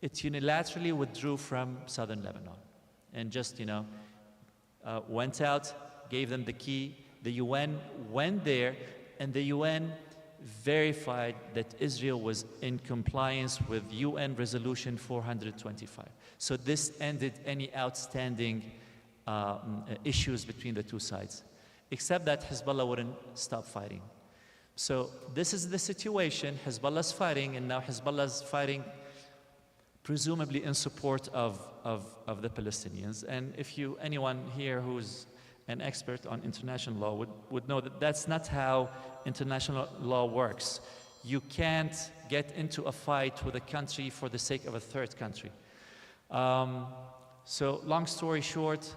It unilaterally withdrew from southern Lebanon and just, went out, gave them the key. The UN went there, and the UN verified that Israel was in compliance with UN Resolution 425. So this ended any outstanding issues between the two sides, except that Hezbollah wouldn't stop fighting. So this is the situation. Hezbollah's fighting, and now Hezbollah's fighting presumably in support of the Palestinians. And if anyone here who's an expert on international law would know that that's not how international law works. You can't get into a fight with a country for the sake of a third country. So long story short,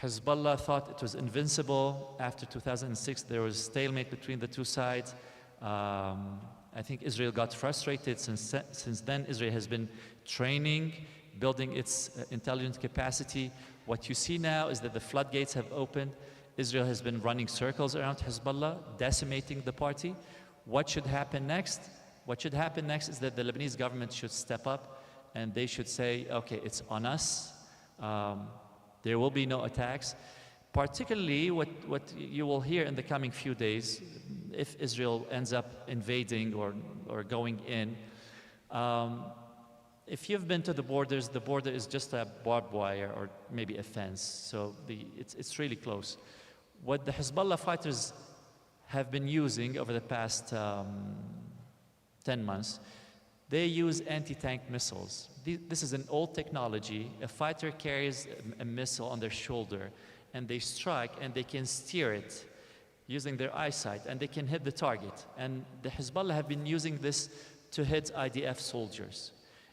Hezbollah thought it was invincible. After 2006, there was stalemate between the two sides. I think Israel got frustrated. Since then, Israel has been training, building its intelligence capacity. What you see now is that the floodgates have opened. Israel has been running circles around Hezbollah, decimating the party. What should happen next? What should happen next is that the Lebanese government should step up and they should say, okay, it's on us. There will be no attacks. Particularly what you will hear in the coming few days, if Israel ends up invading or going in. If you've been to the border is just a barbed wire or maybe a fence, so it's really close. What the Hezbollah fighters have been using over the past 10 months, they use anti-tank missiles. This is an old technology. A fighter carries a missile on their shoulder, and they strike, and they can steer it using their eyesight, and they can hit the target. And the Hezbollah have been using this to hit IDF soldiers.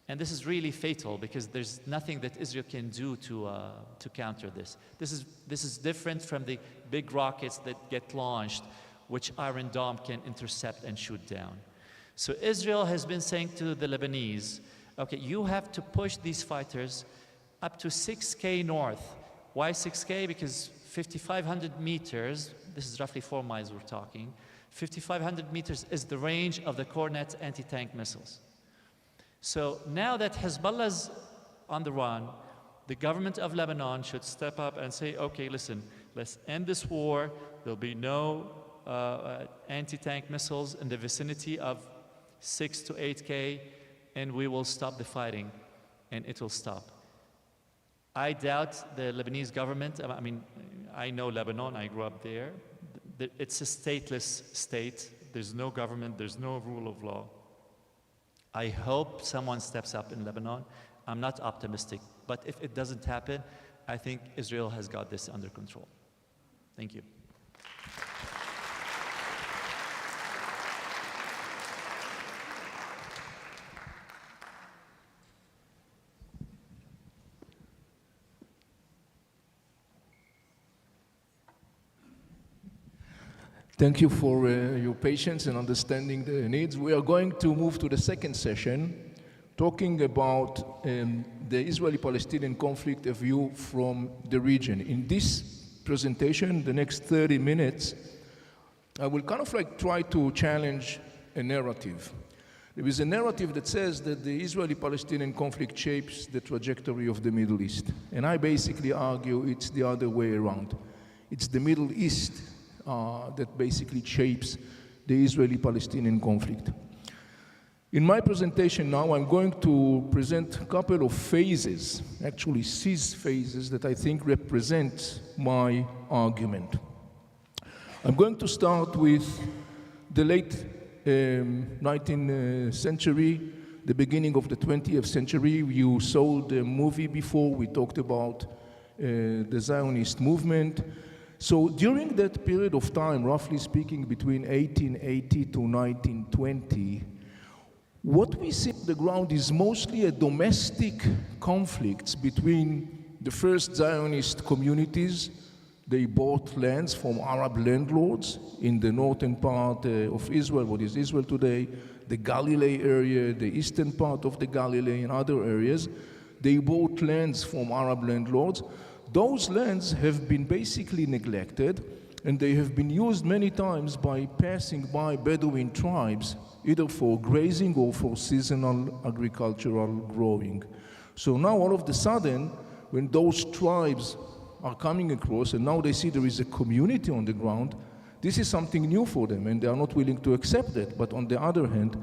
And this is really fatal because there's nothing that Israel can do to counter this. This is different from the big rockets that get launched, which Iron Dome can intercept and shoot down. So Israel has been saying to the Lebanese, okay, you have to push these fighters up to 6K north. Why 6K? Because 5,500 meters, this is roughly 4 miles we're talking, 5,500 meters is the range of the Kornet anti-tank missiles. So now that Hezbollah's on the run, the government of Lebanon should step up and say, okay, listen, let's end this war. There'll be no anti-tank missiles in the vicinity of 6 to 8K, and we will stop the fighting, and it will stop. I doubt the Lebanese government. I mean, I know Lebanon, I grew up there. It's a stateless state. There's no government, there's no rule of law. I hope someone steps up in Lebanon. I'm not optimistic, but if it doesn't happen, I think Israel has got this under control. Thank you. Thank you for your patience and understanding the needs. We are going to move to the second session, talking about the Israeli-Palestinian conflict, a view from the region. In this presentation, the next 30 minutes, I will kind of like try to challenge a narrative. There is a narrative that says that the Israeli-Palestinian conflict shapes the trajectory of the Middle East. And I basically argue it's the other way around. It's the Middle East that basically shapes the Israeli-Palestinian conflict. In my presentation now, I'm going to present a couple of phases, actually 6 phases, that I think represent my argument. I'm going to start with the late 19th century, the beginning of the 20th century. You saw the movie before, we talked about the Zionist movement. So during that period of time, roughly speaking, between 1880 to 1920, what we see on the ground is mostly a domestic conflicts between the first Zionist communities. They bought lands from Arab landlords in the northern part of Israel, what is Israel today, the Galilee area, the eastern part of the Galilee and other areas. They bought lands from Arab landlords. Those lands have been basically neglected, and they have been used many times by passing by Bedouin tribes, either for grazing or for seasonal agricultural growing. So now all of a sudden, when those tribes are coming across and now they see there is a community on the ground, this is something new for them and they are not willing to accept it. But on the other hand,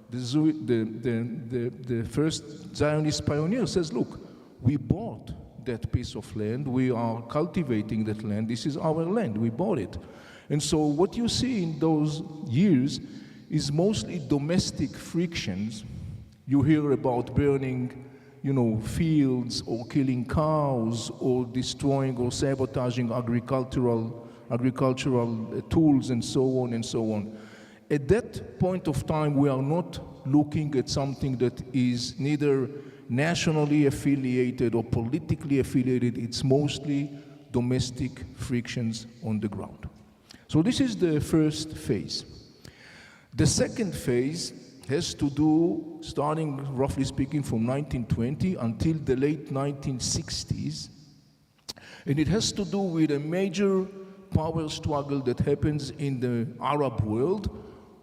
the first Zionist pioneer says, look, we bought that piece of land, we are cultivating that land, this is our land, we bought it. And so what you see in those years is mostly domestic frictions. You hear about burning, fields or killing cows or destroying or sabotaging agricultural tools and so on and so on. At that point of time, we are not looking at something that is neither nationally affiliated or politically affiliated. It's mostly domestic frictions on the ground. So this is the first phase. The second phase has to do, starting roughly speaking from 1920 until the late 1960s, and it has to do with a major power struggle that happens in the Arab world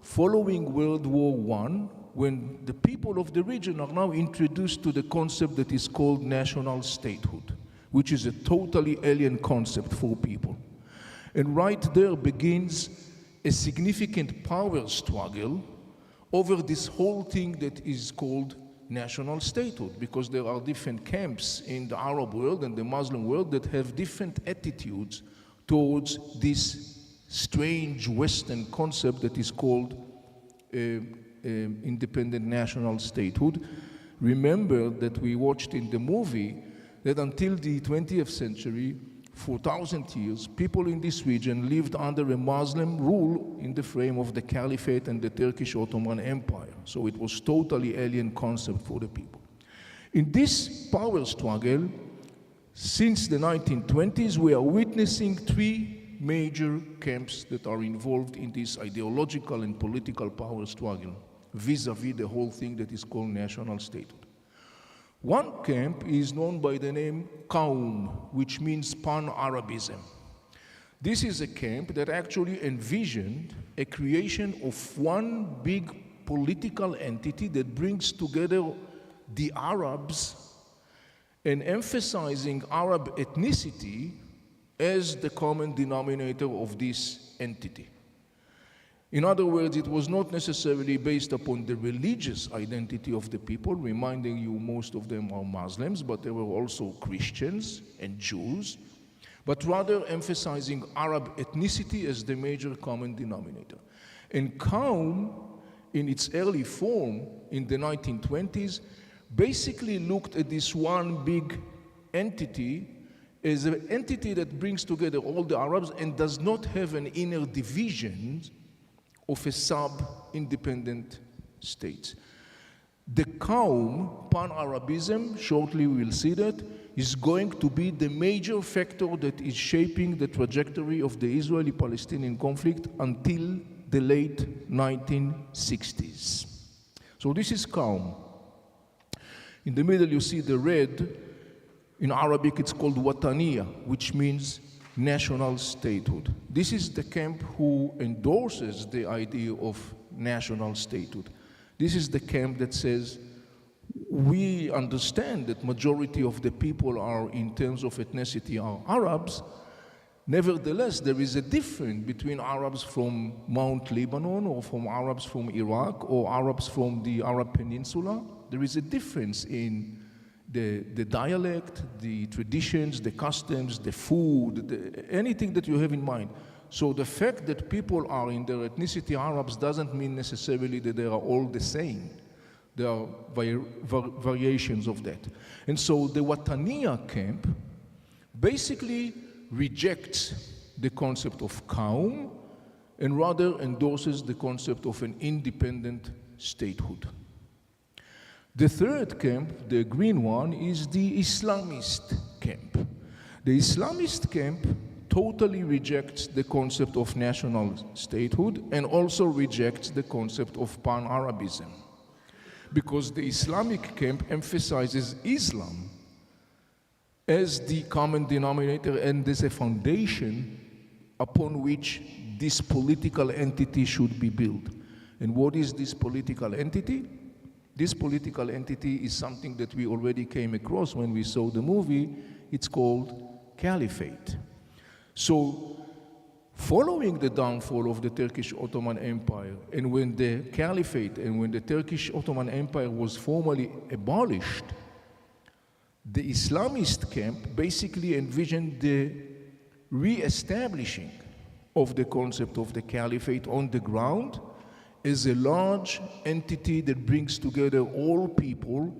following World War I, when the people of the region are now introduced to the concept that is called national statehood, which is a totally alien concept for people. And right there begins a significant power struggle over this whole thing that is called national statehood, because there are different camps in the Arab world and the Muslim world that have different attitudes towards this strange Western concept that is called independent national statehood. Remember that we watched in the movie that until the 20th century, for 1,000 years, people in this region lived under a Muslim rule in the frame of the Caliphate and the Turkish Ottoman Empire. So it was totally alien concept for the people. In this power struggle, since the 1920s, we are witnessing 3 major camps that are involved in this ideological and political power struggle vis-a-vis the whole thing that is called national statehood. One camp is known by the name Qawm, which means Pan-Arabism. This is a camp that actually envisioned a creation of one big political entity that brings together the Arabs and emphasizing Arab ethnicity as the common denominator of this entity. In other words, it was not necessarily based upon the religious identity of the people, reminding you most of them are Muslims, but there were also Christians and Jews, but rather emphasizing Arab ethnicity as the major common denominator. And Qawm, in its early form in the 1920s, basically looked at this one big entity as an entity that brings together all the Arabs and does not have an inner division of a sub-independent state. The Qawm, pan-Arabism, shortly we will see that, is going to be the major factor that is shaping the trajectory of the Israeli-Palestinian conflict until the late 1960s. So this is Qawm. In the middle you see the red. In Arabic it's called Wataniya, which means national statehood. This is the camp who endorses the idea of national statehood. This is the camp that says, we understand that majority of the people are, in terms of ethnicity, are Arabs. Nevertheless, there is a difference between Arabs from Mount Lebanon or from Arabs from Iraq or Arabs from the Arab Peninsula. There is a difference in the dialect, the traditions, the customs, the food, anything that you have in mind. So the fact that people are in their ethnicity Arabs doesn't mean necessarily that they are all the same. There are variations of that. And so the Wataniya camp basically rejects the concept of Qawm and rather endorses the concept of an independent statehood. The third camp, the green one, is the Islamist camp. The Islamist camp totally rejects the concept of national statehood and also rejects the concept of pan-Arabism, because the Islamic camp emphasizes Islam as the common denominator and as a foundation upon which this political entity should be built. And what is this political entity? This political entity is something that we already came across when we saw the movie. It's called caliphate. So, following the downfall of the Turkish Ottoman Empire, and when the caliphate and when the Turkish Ottoman Empire was formally abolished, the Islamist camp basically envisioned the re-establishing of the concept of the caliphate on the ground as a large entity that brings together all people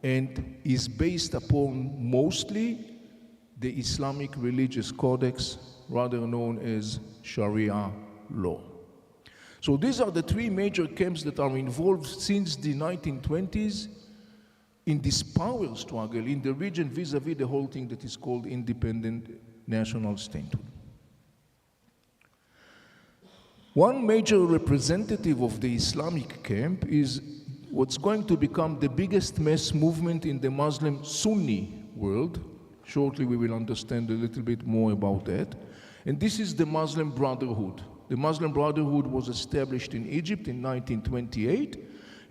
and is based upon mostly the Islamic religious codex, rather known as Sharia law. So these are the three major camps that are involved since the 1920s in this power struggle in the region vis-a-vis the whole thing that is called independent national statehood. One major representative of the Islamic camp is what's going to become the biggest mass movement in the Muslim Sunni world. Shortly we will understand a little bit more about that. And this is the Muslim Brotherhood. The Muslim Brotherhood was established in Egypt in 1928,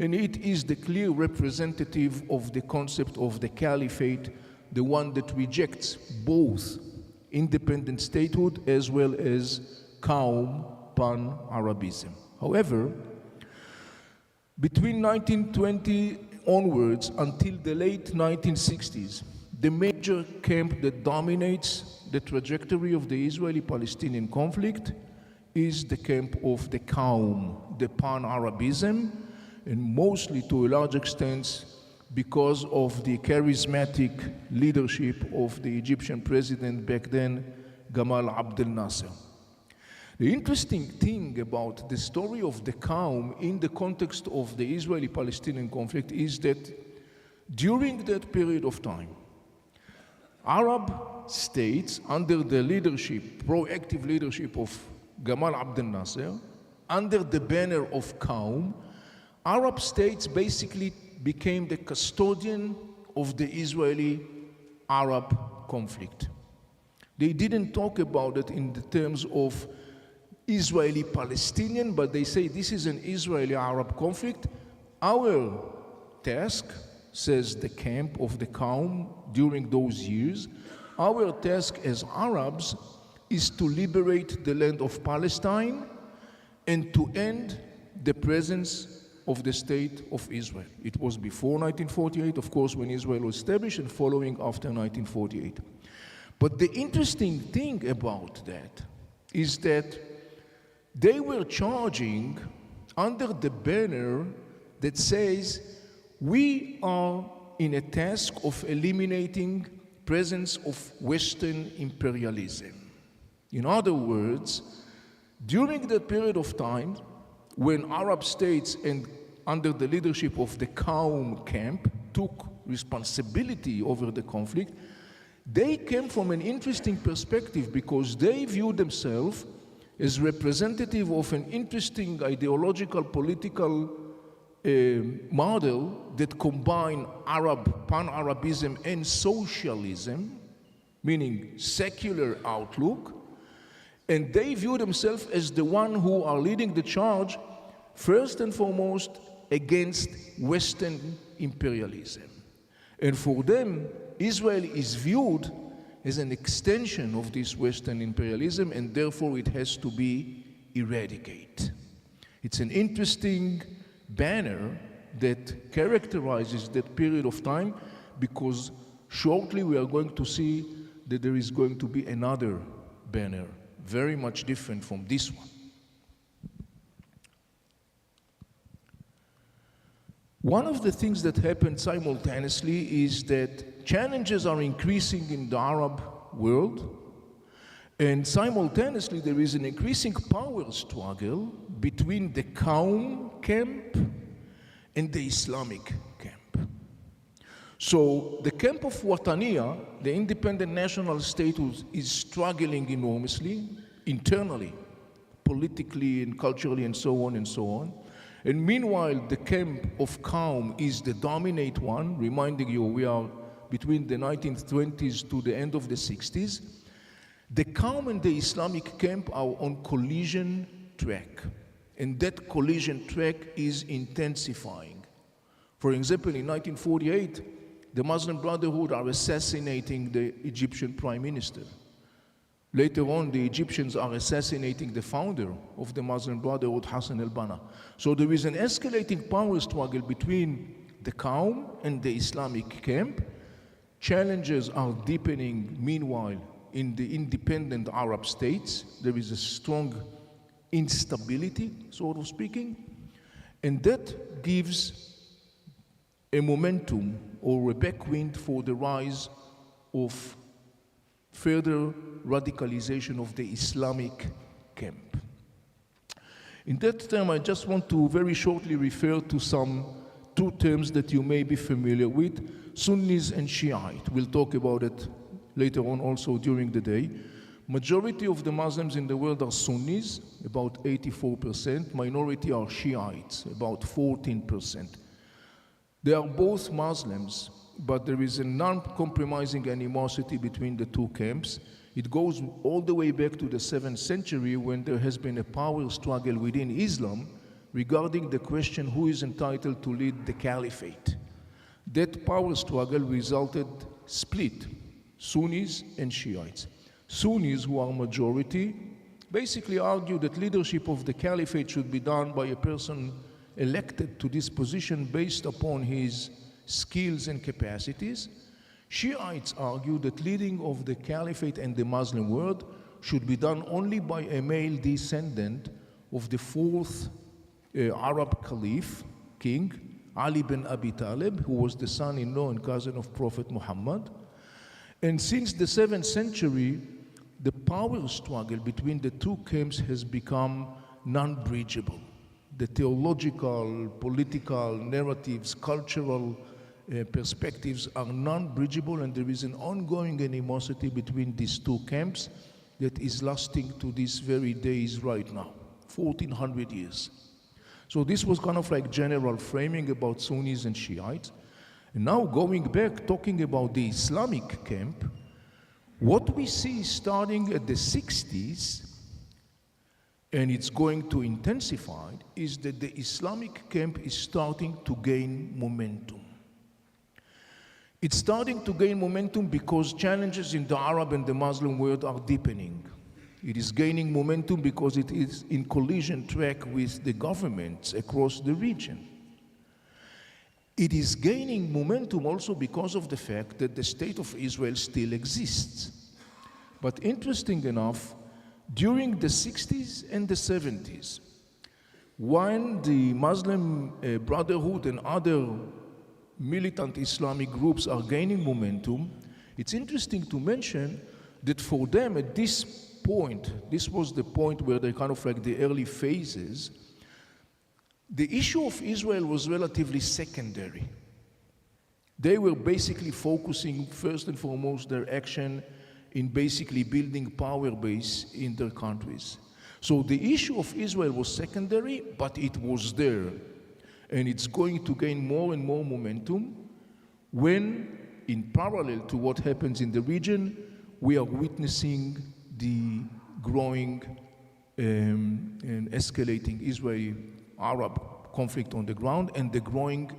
and it is the clear representative of the concept of the caliphate, the one that rejects both independent statehood as well as Qawm pan-Arabism. However, between 1920 onwards until the late 1960s, the major camp that dominates the trajectory of the Israeli-Palestinian conflict is the camp of the Qawm, the pan-Arabism, and mostly to a large extent because of the charismatic leadership of the Egyptian president back then, Gamal Abdel Nasser. The interesting thing about the story of the Qawm in the context of the Israeli-Palestinian conflict is that during that period of time, Arab states under the leadership, proactive leadership of Gamal Abdel Nasser, under the banner of Qawm, Arab states basically became the custodian of the Israeli-Arab conflict. They didn't talk about it in the terms of Israeli-Palestinian, but they say this is an Israeli-Arab conflict. Our task, says the camp of the Qawm during those years, our task as Arabs is to liberate the land of Palestine and to end the presence of the state of Israel. It was before 1948, of course, when Israel was established, and following after 1948. But the interesting thing about that is that they were charging under the banner that says, we are in a task of eliminating presence of Western imperialism. In other words, during that period of time, when Arab states and under the leadership of the Qawm camp took responsibility over the conflict, they came from an interesting perspective because they viewed themselves as representative of an interesting ideological, political model that combined pan-Arabism and socialism, meaning secular outlook, and they view themselves as the one who are leading the charge, first and foremost, against Western imperialism. And for them, Israel is viewed as an extension of this Western imperialism, and therefore it has to be eradicated. It's an interesting banner that characterizes that period of time, because shortly we are going to see that there is going to be another banner, very much different from this one. One of the things that happened simultaneously is that challenges are increasing in the Arab world, and simultaneously there is an increasing power struggle between the Qawm camp and the Islamic camp. So the camp of Wataniya, the independent national state, is struggling enormously, internally, politically and culturally and so on and so on. And meanwhile, the camp of Qawm is the dominant one, reminding you we are between the 1920s to the end of the 60s. The Qawm and the Islamic camp are on collision track, and that collision track is intensifying. For example, in 1948, the Muslim Brotherhood are assassinating the Egyptian Prime Minister. Later on, the Egyptians are assassinating the founder of the Muslim Brotherhood, Hassan al-Banna. So there is an escalating power struggle between the Qawm and the Islamic camp. Challenges are deepening, meanwhile, in the independent Arab states. There is a strong instability, sort of speaking, and that gives a momentum or a backwind for the rise of further radicalization of the Islamic camp. In that term, I just want to very shortly refer to two terms that you may be familiar with, Sunnis and Shiite. We'll talk about it later on also during the day. Majority of the Muslims in the world are Sunnis, about 84%. Minority are Shiites, about 14%. They are both Muslims, but there is a non-compromising animosity between the two camps. It goes all the way back to the 7th century, when there has been a power struggle within Islam regarding the question who is entitled to lead the caliphate. That power struggle resulted split, Sunnis and Shiites. Sunnis, who are majority, basically argue that leadership of the caliphate should be done by a person elected to this position based upon his skills and capacities. Shiites argue that leading of the caliphate and the Muslim world should be done only by a male descendant of the 4th Arab caliph, king, Ali bin Abi Talib, who was the son-in-law and cousin of Prophet Muhammad. And since the 7th century, the power struggle between the two camps has become non-bridgeable. The theological, political narratives, cultural perspectives are non-bridgeable, and there is an ongoing animosity between these two camps that is lasting to these very days right now, 1400 years. So this was kind of like general framing about Sunnis and Shiites. And now going back, talking about the Islamic camp, what we see starting at the 60s, and it's going to intensify, is that the Islamic camp is starting to gain momentum. It's starting to gain momentum because challenges in the Arab and the Muslim world are deepening. It is gaining momentum because it is in collision track with the governments across the region. It is gaining momentum also because of the fact that the state of Israel still exists. But interesting enough, during the 60s and the 70s, when the Muslim Brotherhood and other militant Islamic groups are gaining momentum, it's interesting to mention that for them at this point, this was the point where they kind of like the early phases, the issue of Israel was relatively secondary. They were basically focusing first and foremost their action in basically building power base in their countries. So the issue of Israel was secondary, but it was there. And it's going to gain more and more momentum when, in parallel to what happens in the region, we are witnessing the growing and escalating Israeli-Arab conflict on the ground and the growing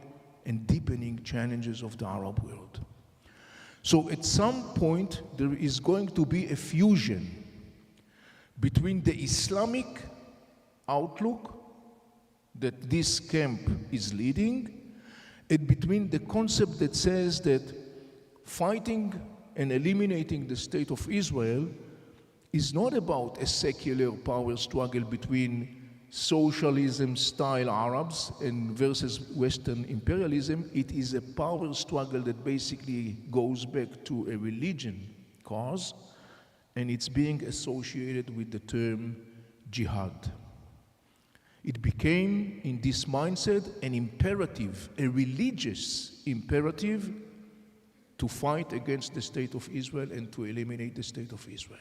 and deepening challenges of the Arab world. So at some point, there is going to be a fusion between the Islamic outlook that this camp is leading and between the concept that says that fighting and eliminating the state of Israel is not about a secular power struggle between socialism-style Arabs and versus Western imperialism. It is a power struggle that basically goes back to a religion cause, and it's being associated with the term jihad. It became, in this mindset, an imperative, a religious imperative to fight against the state of Israel and to eliminate the state of Israel.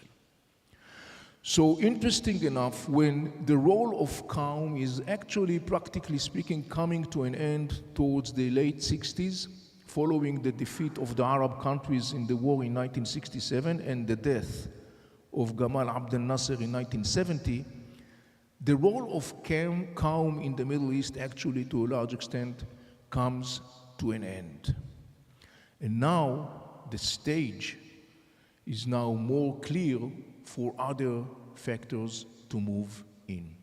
So interesting enough, when the role of Qawm is actually, practically speaking, coming to an end towards the late 60s, following the defeat of the Arab countries in the war in 1967 and the death of Gamal Abdel Nasser in 1970, the role of Qawm in the Middle East actually, to a large extent, comes to an end. And now the stage is now more clear for other factors to move in.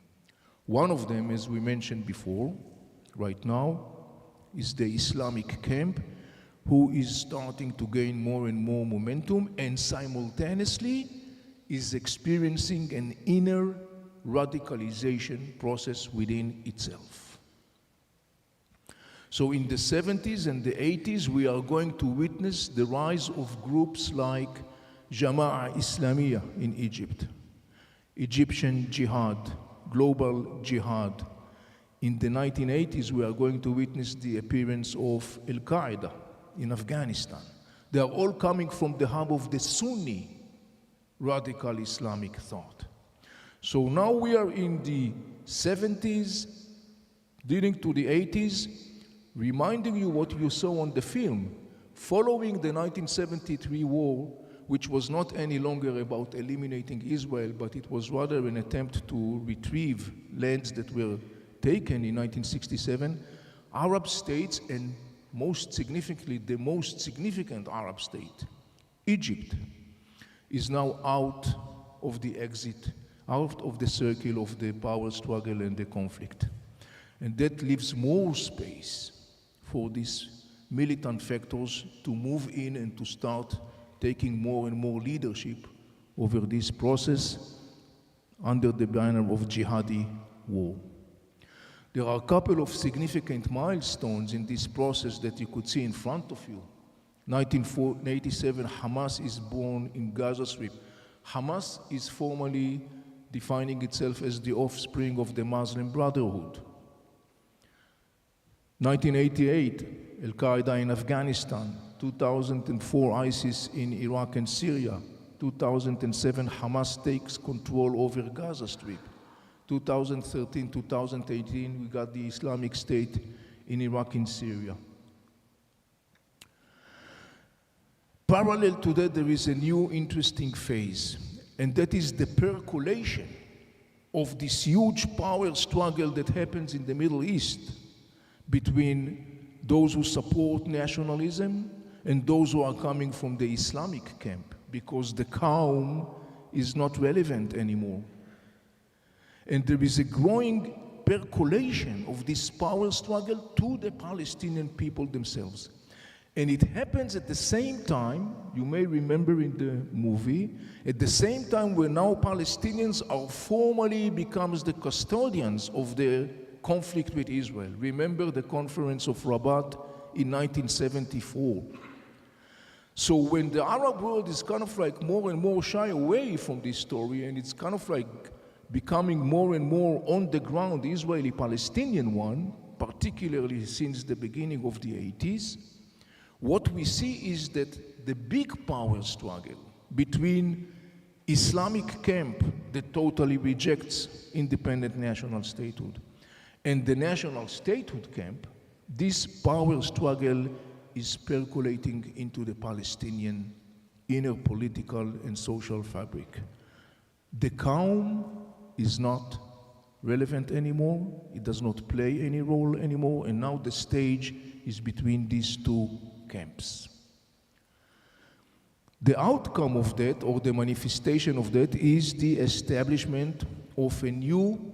One of them, as we mentioned before, right now, is the Islamic camp, who is starting to gain more and more momentum and simultaneously is experiencing an inner radicalization process within itself. So in the 70s and the 80s, we are going to witness the rise of groups like Jama'a Islamiyya in Egypt, Egyptian Jihad, Global Jihad. In the 1980s, we are going to witness the appearance of Al-Qaeda in Afghanistan. They are all coming from the hub of the Sunni radical Islamic thought. So now we are in the 70s, leading to the 80s, reminding you what you saw on the film. Following the 1973 war, which was not any longer about eliminating Israel, but it was rather an attempt to retrieve lands that were taken in 1967, Arab states, and most significantly, the most significant Arab state, Egypt, is now out of the exit, out of the circle of the power struggle and the conflict. And that leaves more space for these militant factors to move in and to start taking more and more leadership over this process under the banner of jihadi war. There are a couple of significant milestones in this process that you could see in front of you. 1987, Hamas is born in Gaza Strip. Hamas is formally defining itself as the offspring of the Muslim Brotherhood. 1988, Al-Qaeda in Afghanistan. 2004, ISIS in Iraq and Syria. 2007, Hamas takes control over Gaza Strip. 2013, 2018, we got the Islamic State in Iraq and Syria. Parallel to that, there is a new interesting phase, and that is the percolation of this huge power struggle that happens in the Middle East between those who support nationalism and those who are coming from the Islamic camp, because the Qawm is not relevant anymore. And there is a growing percolation of this power struggle to the Palestinian people themselves. And it happens at the same time, you may remember in the movie, at the same time where now Palestinians are formally becomes the custodians of the conflict with Israel. Remember the conference of Rabat in 1974. So when the Arab world is kind of like more and more shy away from this story, and it's kind of like becoming more and more on the ground, the Israeli-Palestinian one, particularly since the beginning of the 80s, what we see is that the big power struggle between Islamic camp that totally rejects independent national statehood and the national statehood camp, this power struggle is percolating into the Palestinian inner political and social fabric. The Qawm is not relevant anymore, it does not play any role anymore, and now the stage is between these two camps. The outcome of that, or the manifestation of that, is the establishment of a new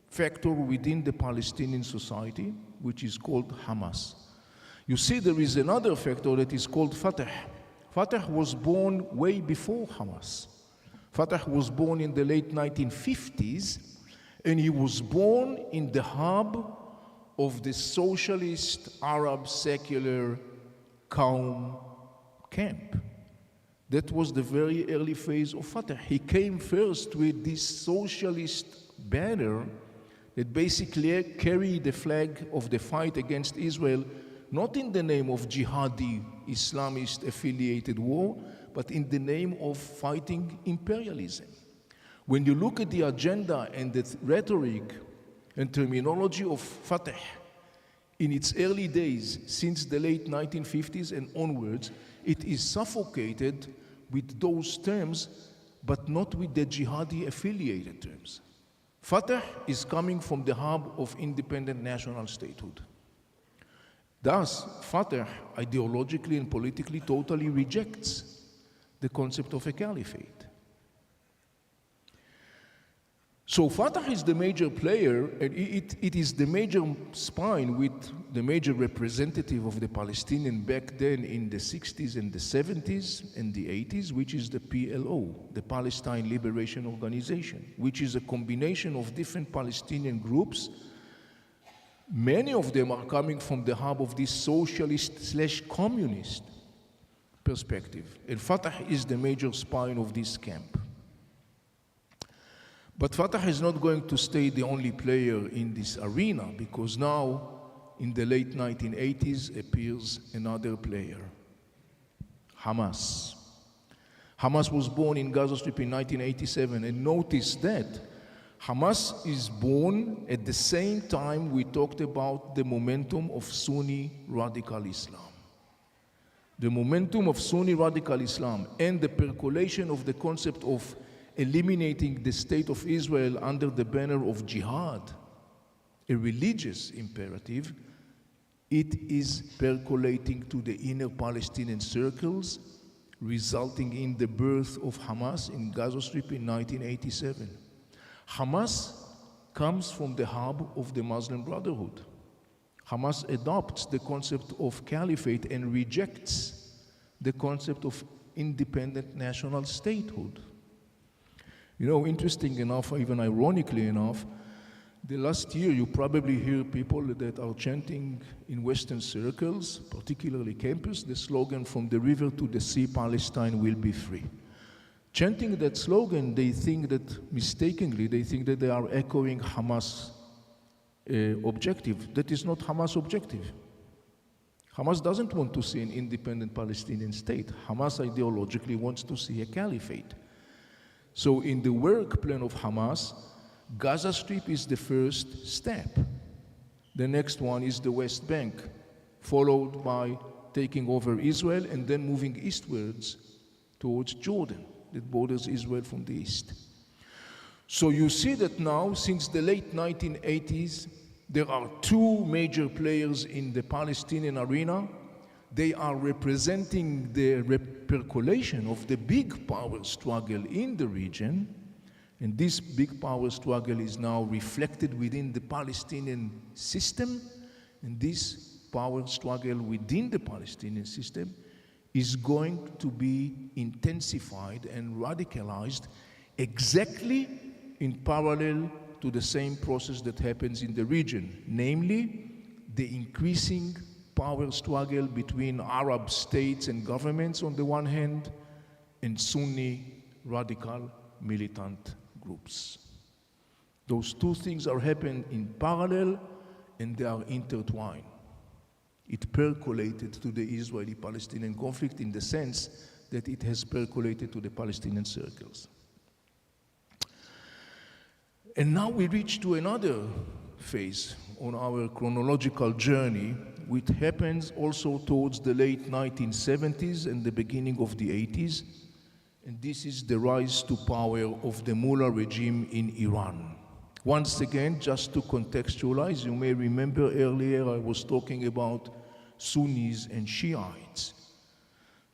factor within the Palestinian society, which is called Hamas. You see, there is another factor that is called Fatah. Fatah was born way before Hamas. Fatah was born in the late 1950s, and he was born in the hub of the socialist Arab secular Qawm camp. That was the very early phase of Fatah. He came first with this socialist banner that basically carried the flag of the fight against Israel, not in the name of jihadi, Islamist affiliated war, but in the name of fighting imperialism. When you look at the agenda and the rhetoric and terminology of Fatah in its early days, since the late 1950s and onwards, it is suffocated with those terms, but not with the jihadi affiliated terms. Fatah is coming from the hub of independent national statehood. Thus, Fatah ideologically and politically totally rejects the concept of a caliphate. So Fatah is the major player, and it is the major spine with the major representative of the Palestinian back then in the 60s and the 70s and the 80s, which is the PLO, the Palestine Liberation Organization, which is a combination of different Palestinian groups. Many of them are coming from the hub of this socialist/communist perspective, and Fatah is the major spine of this camp. But Fatah is not going to stay the only player in this arena, because now, in the late 1980s, appears another player, Hamas. Hamas was born in Gaza Strip in 1987, and notice that Hamas is born at the same time we talked about the momentum of Sunni radical Islam. The momentum of Sunni radical Islam and the percolation of the concept of eliminating the state of Israel under the banner of jihad, a religious imperative, it is percolating to the inner Palestinian circles, resulting in the birth of Hamas in Gaza Strip in 1987. Hamas comes from the hub of the Muslim Brotherhood. Hamas adopts the concept of caliphate and rejects the concept of independent national statehood. You know, interesting enough, even ironically enough, the last year you probably hear people that are chanting in Western circles, particularly campus, the slogan, "From the river to the sea, Palestine will be free." Chanting that slogan, they think that, mistakenly, they think that they are echoing Hamas objective. That is not Hamas objective. Hamas doesn't want to see an independent Palestinian state. Hamas ideologically wants to see a caliphate. So in the work plan of Hamas, Gaza Strip is the first step. The next one is the West Bank, followed by taking over Israel and then moving eastwards towards Jordan, that borders Israel from the east. So you see that now, since the late 1980s, there are two major players in the Palestinian arena. They are representing the percolation of the big power struggle in the region, and this big power struggle is now reflected within the Palestinian system, and this power struggle within the Palestinian system is going to be intensified and radicalized exactly in parallel to the same process that happens in the region, namely the increasing power struggle between Arab states and governments on the one hand, and Sunni radical militant groups. Those two things are happening in parallel and they are intertwined. It percolated to the Israeli-Palestinian conflict in the sense that it has percolated to the Palestinian circles. And now we reach to another phase on our chronological journey, which happens also towards the late 1970s and the beginning of the 80s. And this is the rise to power of the Mullah regime in Iran. Once again, just to contextualize, you may remember earlier I was talking about Sunnis and Shiites.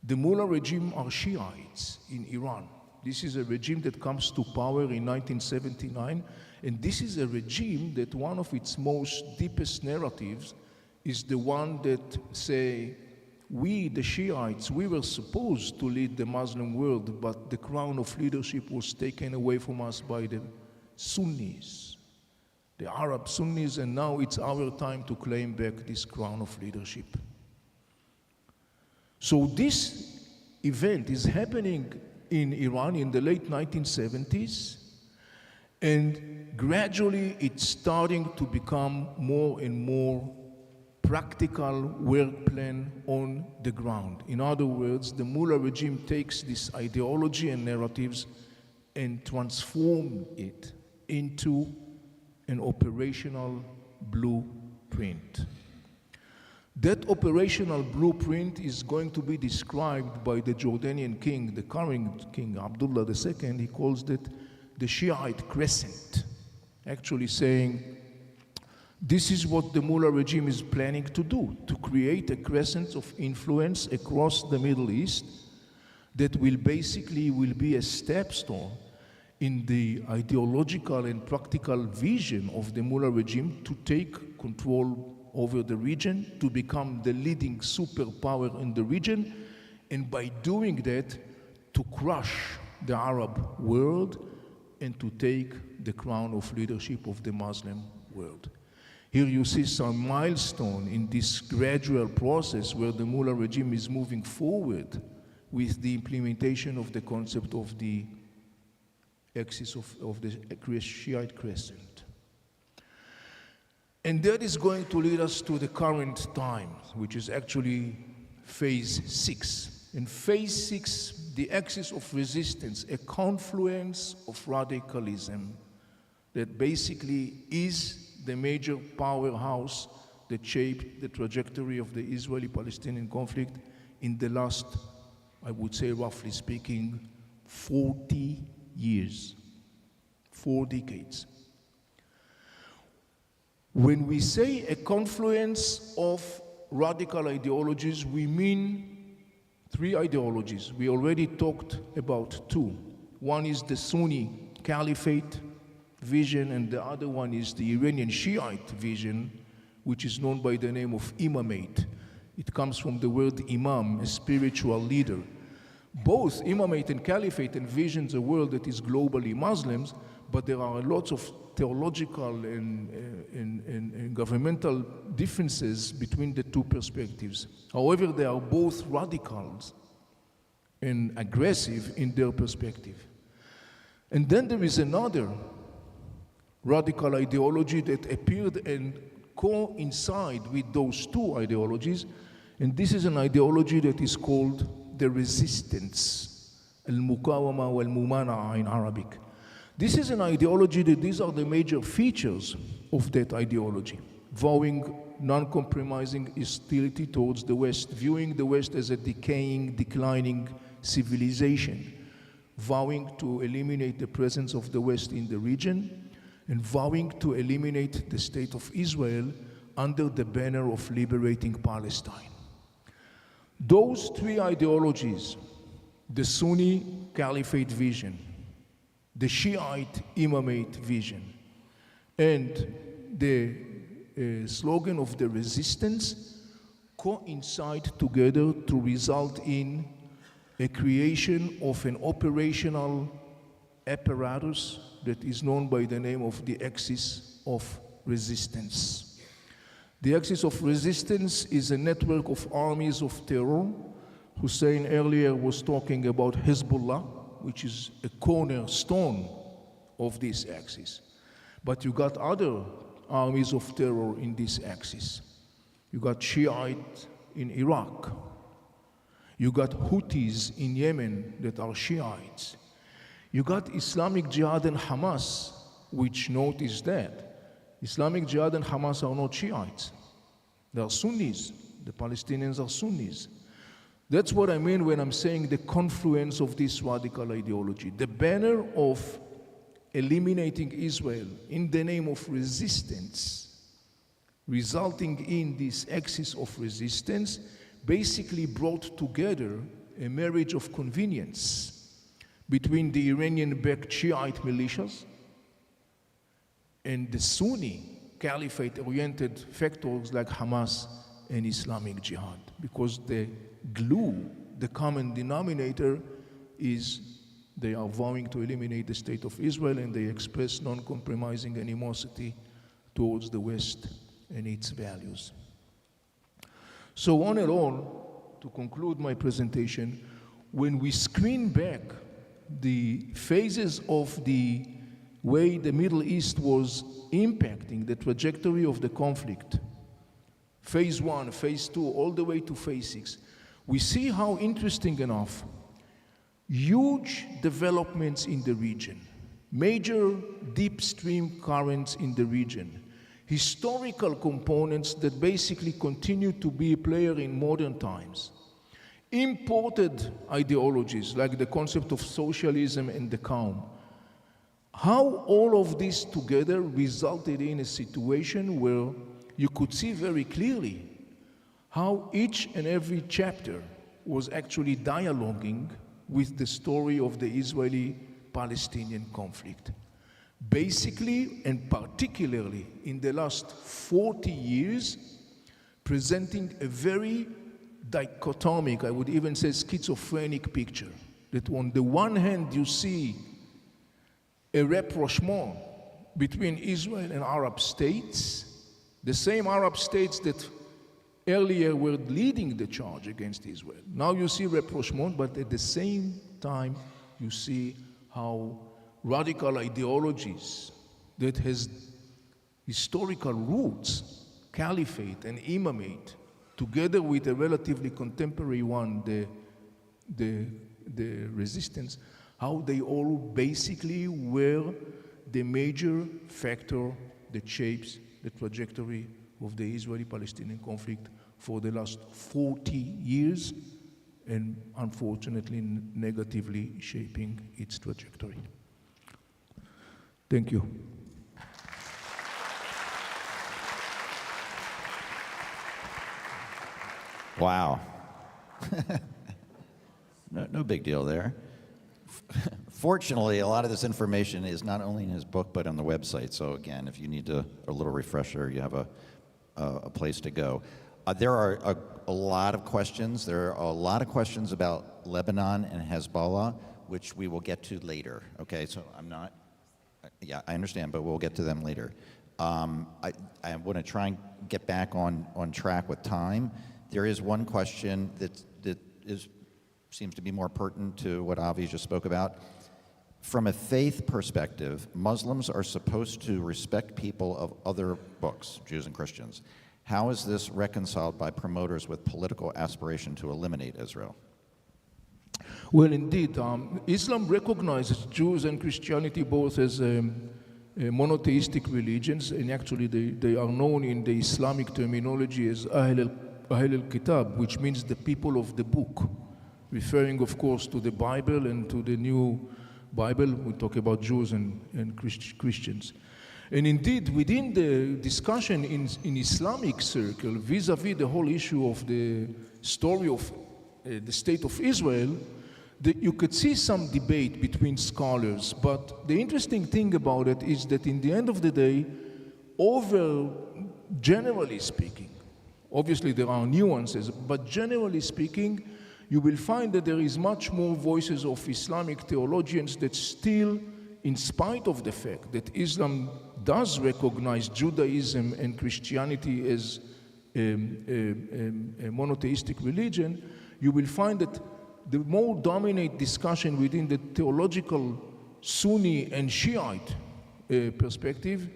The Mullah regime are Shiites in Iran. This is a regime that comes to power in 1979, and this is a regime that one of its most deepest narratives is the one that say, we, the Shiites, we were supposed to lead the Muslim world, but the crown of leadership was taken away from us by the Sunnis, the Arab Sunnis, and now it's our time to claim back this crown of leadership. So this event is happening in Iran in the late 1970s, and gradually it's starting to become more and more practical work plan on the ground. In other words, the Mullah regime takes this ideology and narratives and transform it into an operational blueprint. That operational blueprint is going to be described by the Jordanian king, the current king, Abdullah II. He calls it the Shiite crescent, actually saying, this is what the Mullah regime is planning to do, to create a crescent of influence across the Middle East that will basically be a stepstone in the ideological and practical vision of the Mullah regime to take control over the region, to become the leading superpower in the region, and by doing that, to crush the Arab world and to take the crown of leadership of the Muslim world. Here you see some milestone in this gradual process where the Mullah regime is moving forward with the implementation of the concept of the axis of the Shiite crescent. And that is going to lead us to the current time, which is actually phase 6. In phase 6, the axis of resistance, a confluence of radicalism that basically is the major powerhouse that shaped the trajectory of the Israeli-Palestinian conflict in the last, I would say roughly speaking, 40 years, 4 decades. When we say a confluence of radical ideologies, we mean 3 ideologies. We already talked about 2. One is the Sunni Caliphate vision, and the other one is the Iranian Shiite vision, which is known by the name of Imamate. It comes from the word Imam, a spiritual leader. Both Imamate and Caliphate envisions a world that is globally Muslims, but there are lots of theological and governmental differences between the 2 perspectives. However, they are both radicals and aggressive in their perspective. And then there is another radical ideology that appeared and coincide with those 2 ideologies, and this is an ideology that is called the resistance, al-mukawama wal-mumana'a in Arabic. This is an ideology that these are the major features of that ideology, vowing non-compromising hostility towards the West, viewing the West as a decaying, declining civilization, vowing to eliminate the presence of the West in the region, and vowing to eliminate the state of Israel under the banner of liberating Palestine. Those 3 ideologies, the Sunni Caliphate vision, the Shiite Imamate vision, and the slogan of the resistance coincide together to result in a creation of an operational apparatus that is known by the name of the axis of resistance. The axis of resistance is a network of armies of terror. Hussein earlier was talking about Hezbollah, which is a cornerstone of this axis. But you got other armies of terror in this axis. You got Shiite in Iraq. You got Houthis in Yemen that are Shiites. You got Islamic Jihad and Hamas, which notice that Islamic Jihad and Hamas are not Shiites. They are Sunnis. The Palestinians are Sunnis. That's what I mean when I'm saying the confluence of this radical ideology. The banner of eliminating Israel in the name of resistance, resulting in this axis of resistance, basically brought together a marriage of convenience between the Iranian-backed Shiite militias and the Sunni caliphate-oriented factors like Hamas and Islamic Jihad, because the glue, the common denominator, is they are vowing to eliminate the state of Israel, and they express non-compromising animosity towards the West and its values. So on and on, to conclude my presentation, when we screen back the phases of the way the Middle East was impacting the trajectory of the conflict, phase 1, phase 2, all the way to phase 6, we see how, interesting enough, huge developments in the region, major deep stream currents in the region, historical components that basically continue to be a player in modern times, imported ideologies like the concept of socialism and the calm. How all of this together resulted in a situation where you could see very clearly how each and every chapter was actually dialoguing with the story of the Israeli-Palestinian conflict. Basically, and particularly in the last 40 years, presenting a very dichotomic, I would even say schizophrenic picture, that on the one hand you see a rapprochement between Israel and Arab states, the same Arab states that earlier were leading the charge against Israel. Now you see rapprochement, but at the same time you see how radical ideologies that has historical roots, caliphate and imamate, together with a relatively contemporary one, the resistance, how they all basically were the major factor that shapes the trajectory of the Israeli-Palestinian conflict for the last 40 years, and unfortunately negatively shaping its trajectory. Thank you. Wow. No big deal there. Fortunately, a lot of this information is not only in his book, but on the website. So again, if you need a little refresher, you have a place to go. There are a lot of questions. There are a lot of questions about Lebanon and Hezbollah, which we will get to later. Okay, so I understand, but we'll get to them later. I want to try and get back on track with time. There is one question that seems to be more pertinent to what Avi just spoke about. From a faith perspective, Muslims are supposed to respect people of other books, Jews and Christians. How is this reconciled by promoters with political aspiration to eliminate Israel? Well, indeed, Islam recognizes Jews and Christianity both as monotheistic religions, and actually they are known in the Islamic terminology as Ahl al-Kitab, which means the people of the book, referring, of course, to the Bible and to the new Bible. We talk about Jews and Christians. And indeed, within the discussion in Islamic circle, vis-a-vis the whole issue of the story of the state of Israel, you could see some debate between scholars. But the interesting thing about it is that in the end of the day, generally speaking, obviously there are nuances, but generally speaking, you will find that there is much more voices of Islamic theologians that still, in spite of the fact that Islam does recognize Judaism and Christianity as a monotheistic religion, you will find that the more dominant discussion within the theological Sunni and Shiite perspective,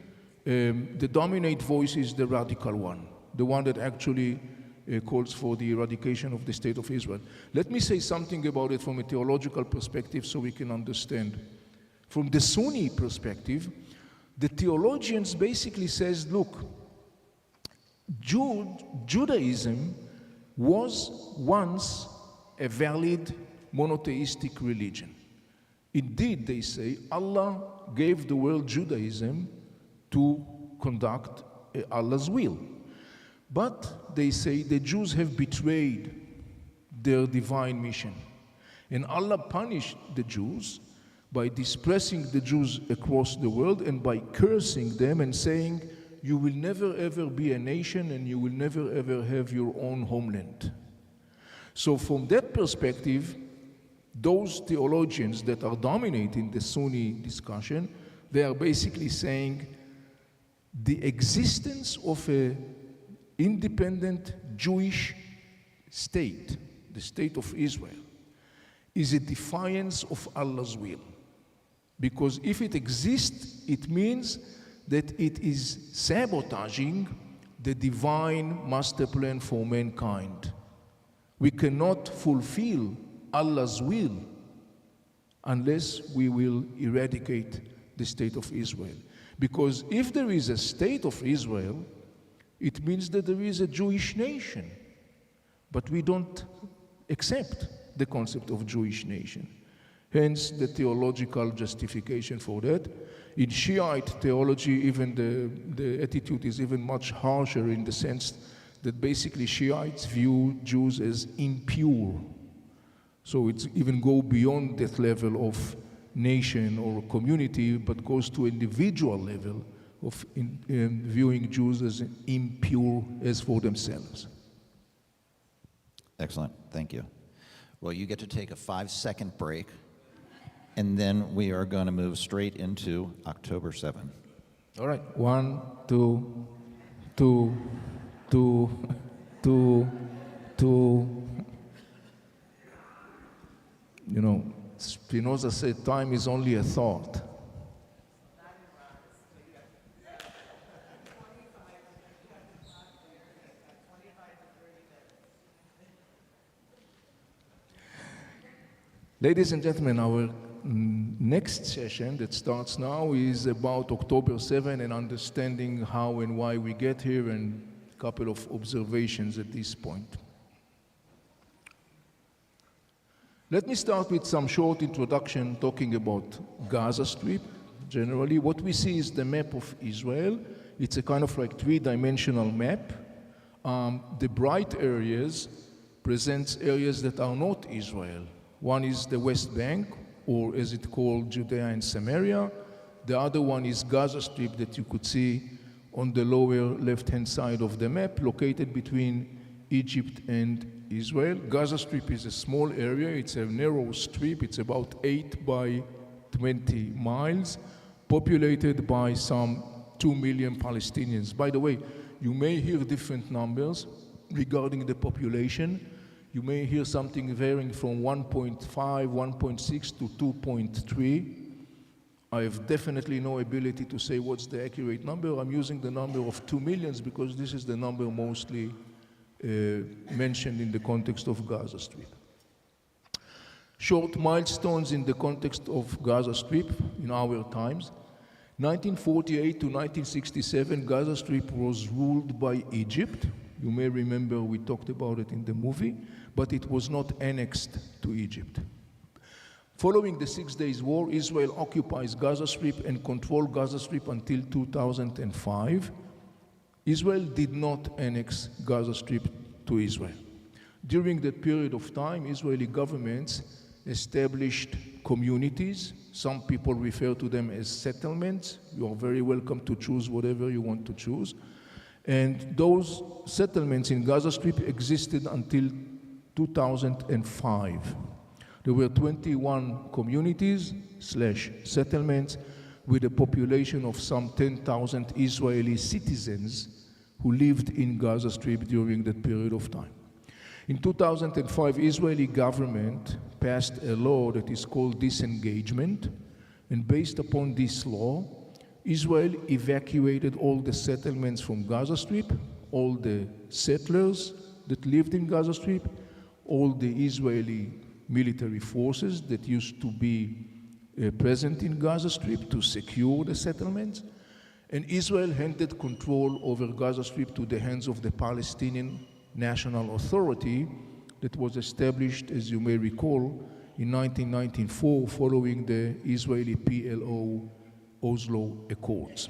the dominant voice is the radical one, the one that actually calls for the eradication of the state of Israel. Let me say something about it from a theological perspective so we can understand. From the Sunni perspective, the theologians basically says, look, Judaism was once a valid monotheistic religion. Indeed, they say, Allah gave the world Judaism to conduct Allah's will. But they say the Jews have betrayed their divine mission. And Allah punished the Jews by dispersing the Jews across the world and by cursing them and saying, you will never ever be a nation and you will never ever have your own homeland. So from that perspective, those theologians that are dominating the Sunni discussion, they are basically saying the existence of an independent Jewish state, the state of Israel, is a defiance of Allah's will. Because if it exists, it means that it is sabotaging the divine master plan for mankind. We cannot fulfill Allah's will unless we will eradicate the state of Israel. Because if there is a state of Israel, it means that there is a Jewish nation. But we don't accept the concept of Jewish nation. Hence the theological justification for that. In Shiite theology, even the attitude is even much harsher in the sense that basically Shiites view Jews as impure. So it's even go beyond that level of nation or community, but goes to individual level of viewing Jews as impure as for themselves. Excellent, thank you. Well, you get to take a 5-second break, and then we are going to move straight into October 7. All right, 1, 2, 2, 2, 2, 2. You know, Spinoza said time is only a thought. Ladies and gentlemen, our next session that starts now is about October 7 and understanding how and why we get here and a couple of observations at this point. Let me start with some short introduction talking about Gaza Strip. Generally, what we see is the map of Israel. It's a kind of like three-dimensional map. The bright areas presents areas that are not Israel. One is the West Bank, or as it's called, Judea and Samaria. The other one is Gaza Strip that you could see on the lower left-hand side of the map, located between Egypt and Israel. Gaza Strip is a small area. It's a narrow strip. It's about 8 by 20 miles, populated by some 2 million Palestinians. By the way, you may hear different numbers regarding the population. You may hear something varying from 1.5, 1.6 to 2.3. I have definitely no ability to say what's the accurate number. I'm using the number of 2 million because this is the number mostly mentioned in the context of Gaza Strip. Short milestones in the context of Gaza Strip in our times. 1948 to 1967, Gaza Strip was ruled by Egypt. You may remember we talked about it in the movie, but it was not annexed to Egypt. Following the 6 Days War, Israel occupies Gaza Strip and controls Gaza Strip until 2005. Israel did not annex Gaza Strip to Israel. During that period of time, Israeli governments established communities. Some people refer to them as settlements. You are very welcome to choose whatever you want to choose. And those settlements in Gaza Strip existed until 2005. There were 21 communities/settlements. with a population of some 10,000 Israeli citizens who lived in Gaza Strip during that period of time. In 2005, Israeli government passed a law that is called disengagement, and based upon this law, Israel evacuated all the settlements from Gaza Strip, all the settlers that lived in Gaza Strip, all the Israeli military forces that used to be present in Gaza Strip to secure the settlements, and Israel handed control over Gaza Strip to the hands of the Palestinian National Authority that was established, as you may recall, in 1994 following the Israeli PLO Oslo Accords.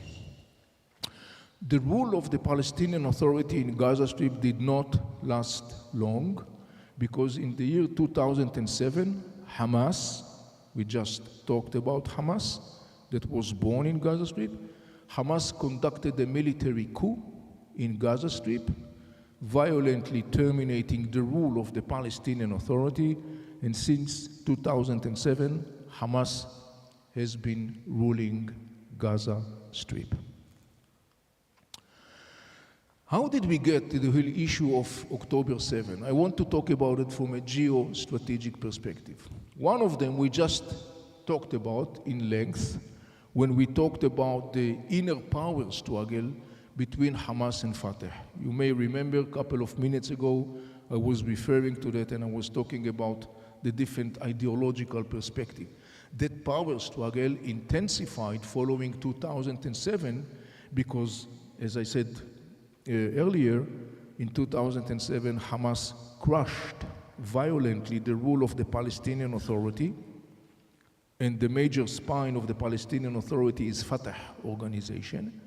The rule of the Palestinian Authority in Gaza Strip did not last long, because in the year 2007, Hamas, we just talked about Hamas, that was born in Gaza Strip, Hamas conducted a military coup in Gaza Strip, violently terminating the rule of the Palestinian Authority, and since 2007, Hamas has been ruling Gaza Strip. How did we get to the whole issue of October 7? I want to talk about it from a geostrategic perspective. One of them we just talked about in length when we talked about the inner power struggle between Hamas and Fatah. You may remember a couple of minutes ago I was referring to that, and I was talking about the different ideological perspective. That power struggle intensified following 2007 because, as I said earlier, in 2007 Hamas crushed violently the rule of the Palestinian Authority, and the major spine of the Palestinian Authority is Fatah organization.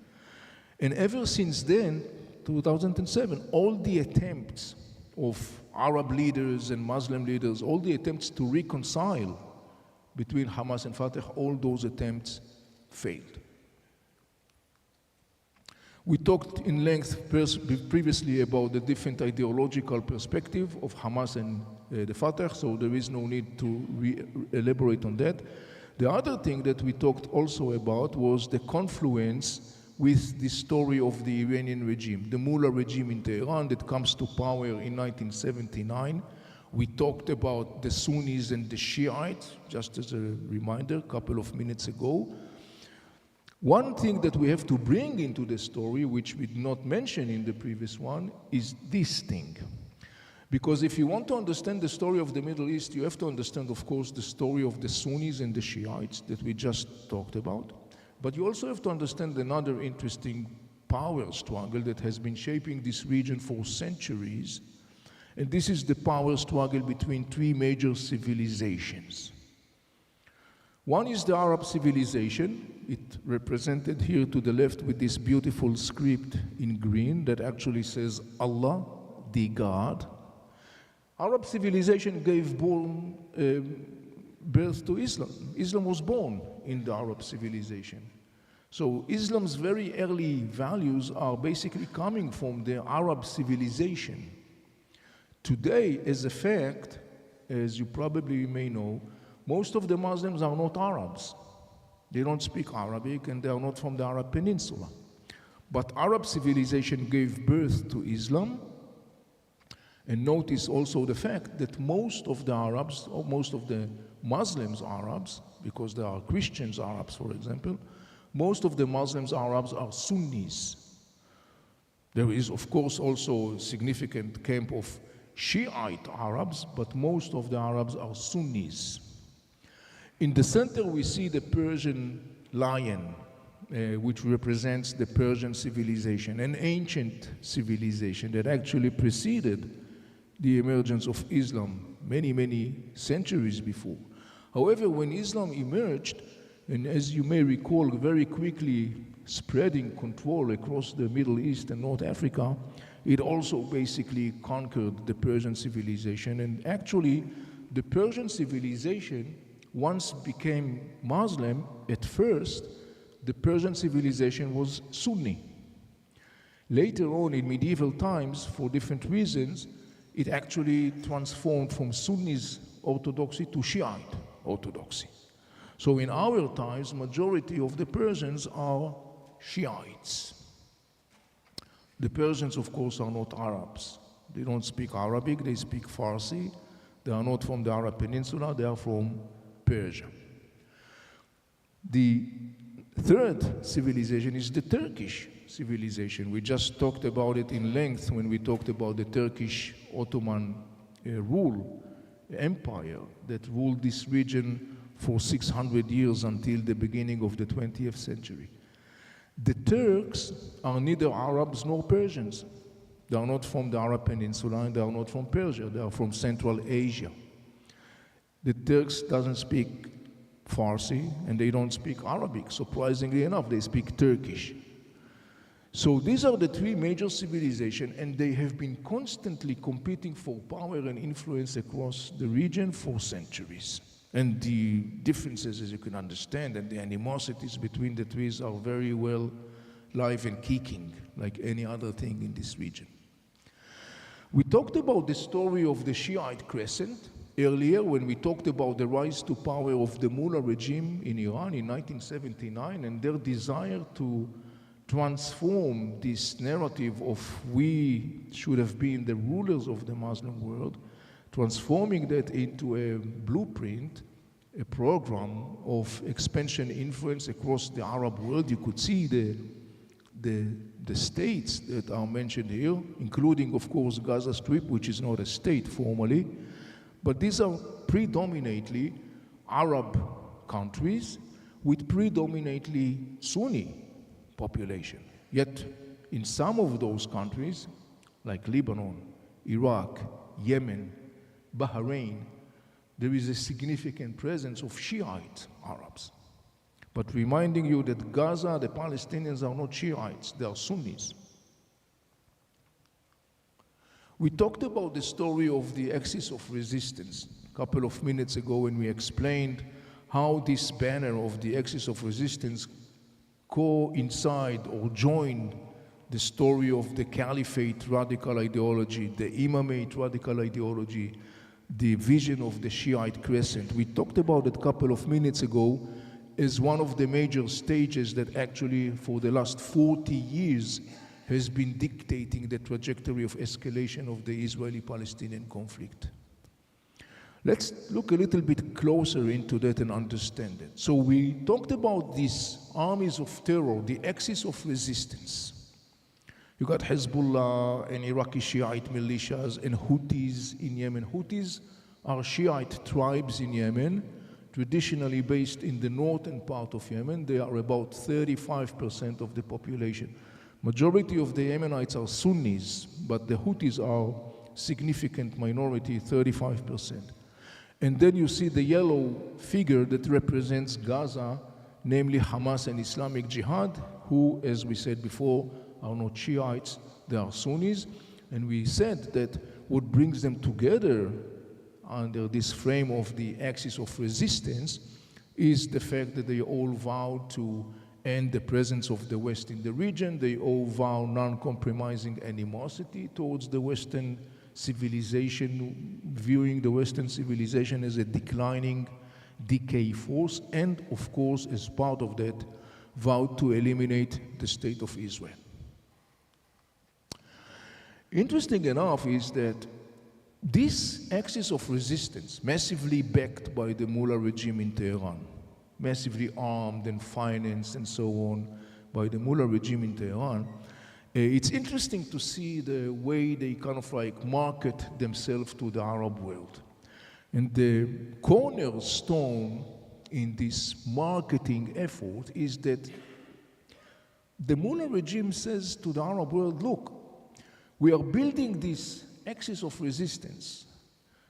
And ever since then, 2007, all the attempts of Arab leaders and Muslim leaders, all the attempts to reconcile between Hamas and Fatah, all those attempts failed. We talked in length previously about the different ideological perspective of Hamas and the Fatah, so there is no need to elaborate on that. The other thing that we talked also about was the confluence with the story of the Iranian regime, the Mullah regime in Tehran that comes to power in 1979. We talked about the Sunnis and the Shiites, just as a reminder, a couple of minutes ago. One thing that we have to bring into the story, which we did not mention in the previous one, is this thing. Because if you want to understand the story of the Middle East, you have to understand, of course, the story of the Sunnis and the Shiites that we just talked about. But you also have to understand another interesting power struggle that has been shaping this region for centuries. And this is the power struggle between three major civilizations. One is the Arab civilization. It represented here to the left with this beautiful script in green that actually says Allah, the God. Arab civilization gave birth to Islam. Islam was born in the Arab civilization. So Islam's very early values are basically coming from the Arab civilization. Today, as a fact, as you probably may know, most of the Muslims are not Arabs. They don't speak Arabic and they are not from the Arab Peninsula. But Arab civilization gave birth to Islam. And notice also the fact that most of the Arabs, or most of the Muslims Arabs, because there are Christians Arabs, for example, most of the Muslims Arabs are Sunnis. There is, of course, also a significant camp of Shiite Arabs, but most of the Arabs are Sunnis. In the center, we see the Persian lion, which represents the Persian civilization, an ancient civilization that actually preceded the emergence of Islam many, many centuries before. However, when Islam emerged, and as you may recall, very quickly spreading control across the Middle East and North Africa, it also basically conquered the Persian civilization. And actually, the Persian civilization once became Muslim. At first, the Persian civilization was Sunni. Later on, in medieval times, for different reasons, it actually transformed from Sunnis orthodoxy to Shiite orthodoxy. So in our times, majority of the Persians are Shiites. The Persians, of course, are not Arabs. They don't speak Arabic, they speak Farsi. They are not from the Arab Peninsula, they are from Persia. The third civilization is the Turkish civilization. We just talked about it in length when we talked about the Turkish Ottoman empire that ruled this region for 600 years until the beginning of the 20th century. The Turks are neither Arabs nor Persians. They are not from the Arab Peninsula and they are not from Persia. They are from Central Asia. The Turks doesn't speak Farsi and they don't speak Arabic. Surprisingly enough, they speak Turkish. So these are the three major civilizations, and they have been constantly competing for power and influence across the region for centuries. And the differences, as you can understand, and the animosities between the three are very well live and kicking, like any other thing in this region. We talked about the story of the Shiite Crescent earlier when we talked about the rise to power of the Mullah regime in Iran in 1979 and their desire to transform this narrative of we should have been the rulers of the Muslim world, transforming that into a blueprint, a program of expansion influence across the Arab world. You could see the states that are mentioned here, including, of course, Gaza Strip, which is not a state formally, but these are predominantly Arab countries with predominantly Sunni population. Yet, in some of those countries, like Lebanon, Iraq, Yemen, Bahrain, there is a significant presence of Shiite Arabs. But reminding you that Gaza, the Palestinians are not Shiites, they are Sunnis. We talked about the story of the axis of resistance a couple of minutes ago when we explained how this banner of the axis of resistance coincide or join the story of the caliphate radical ideology, the imamate radical ideology, the vision of the Shiite crescent. We talked about it a couple of minutes ago as one of the major stages that actually for the last 40 years has been dictating the trajectory of escalation of the Israeli-Palestinian conflict. Let's look a little bit closer into that and understand it. So we talked about these armies of terror, the axis of resistance. You got Hezbollah and Iraqi Shiite militias and Houthis in Yemen. Houthis are Shiite tribes in Yemen, traditionally based in the northern part of Yemen. They are about 35% of the population. Majority of the Yemenites are Sunnis, but the Houthis are significant minority, 35%. And then you see the yellow figure that represents Gaza, namely Hamas and Islamic Jihad, who, as we said before, are not Shiites, they are Sunnis. And we said that what brings them together under this frame of the axis of resistance is the fact that they all vow to end the presence of the West in the region. They all vow non-compromising animosity towards the Western civilization, viewing the Western civilization as a declining decay force, and of course, as part of that, vowed to eliminate the state of Israel. Interesting enough is that this axis of resistance, massively backed by the Mullah regime in Tehran, massively armed and financed and so on by the Mullah regime in Tehran, it's interesting to see the way they kind of like market themselves to the Arab world. And the cornerstone in this marketing effort is that the Mullah regime says to the Arab world, look, we are building this axis of resistance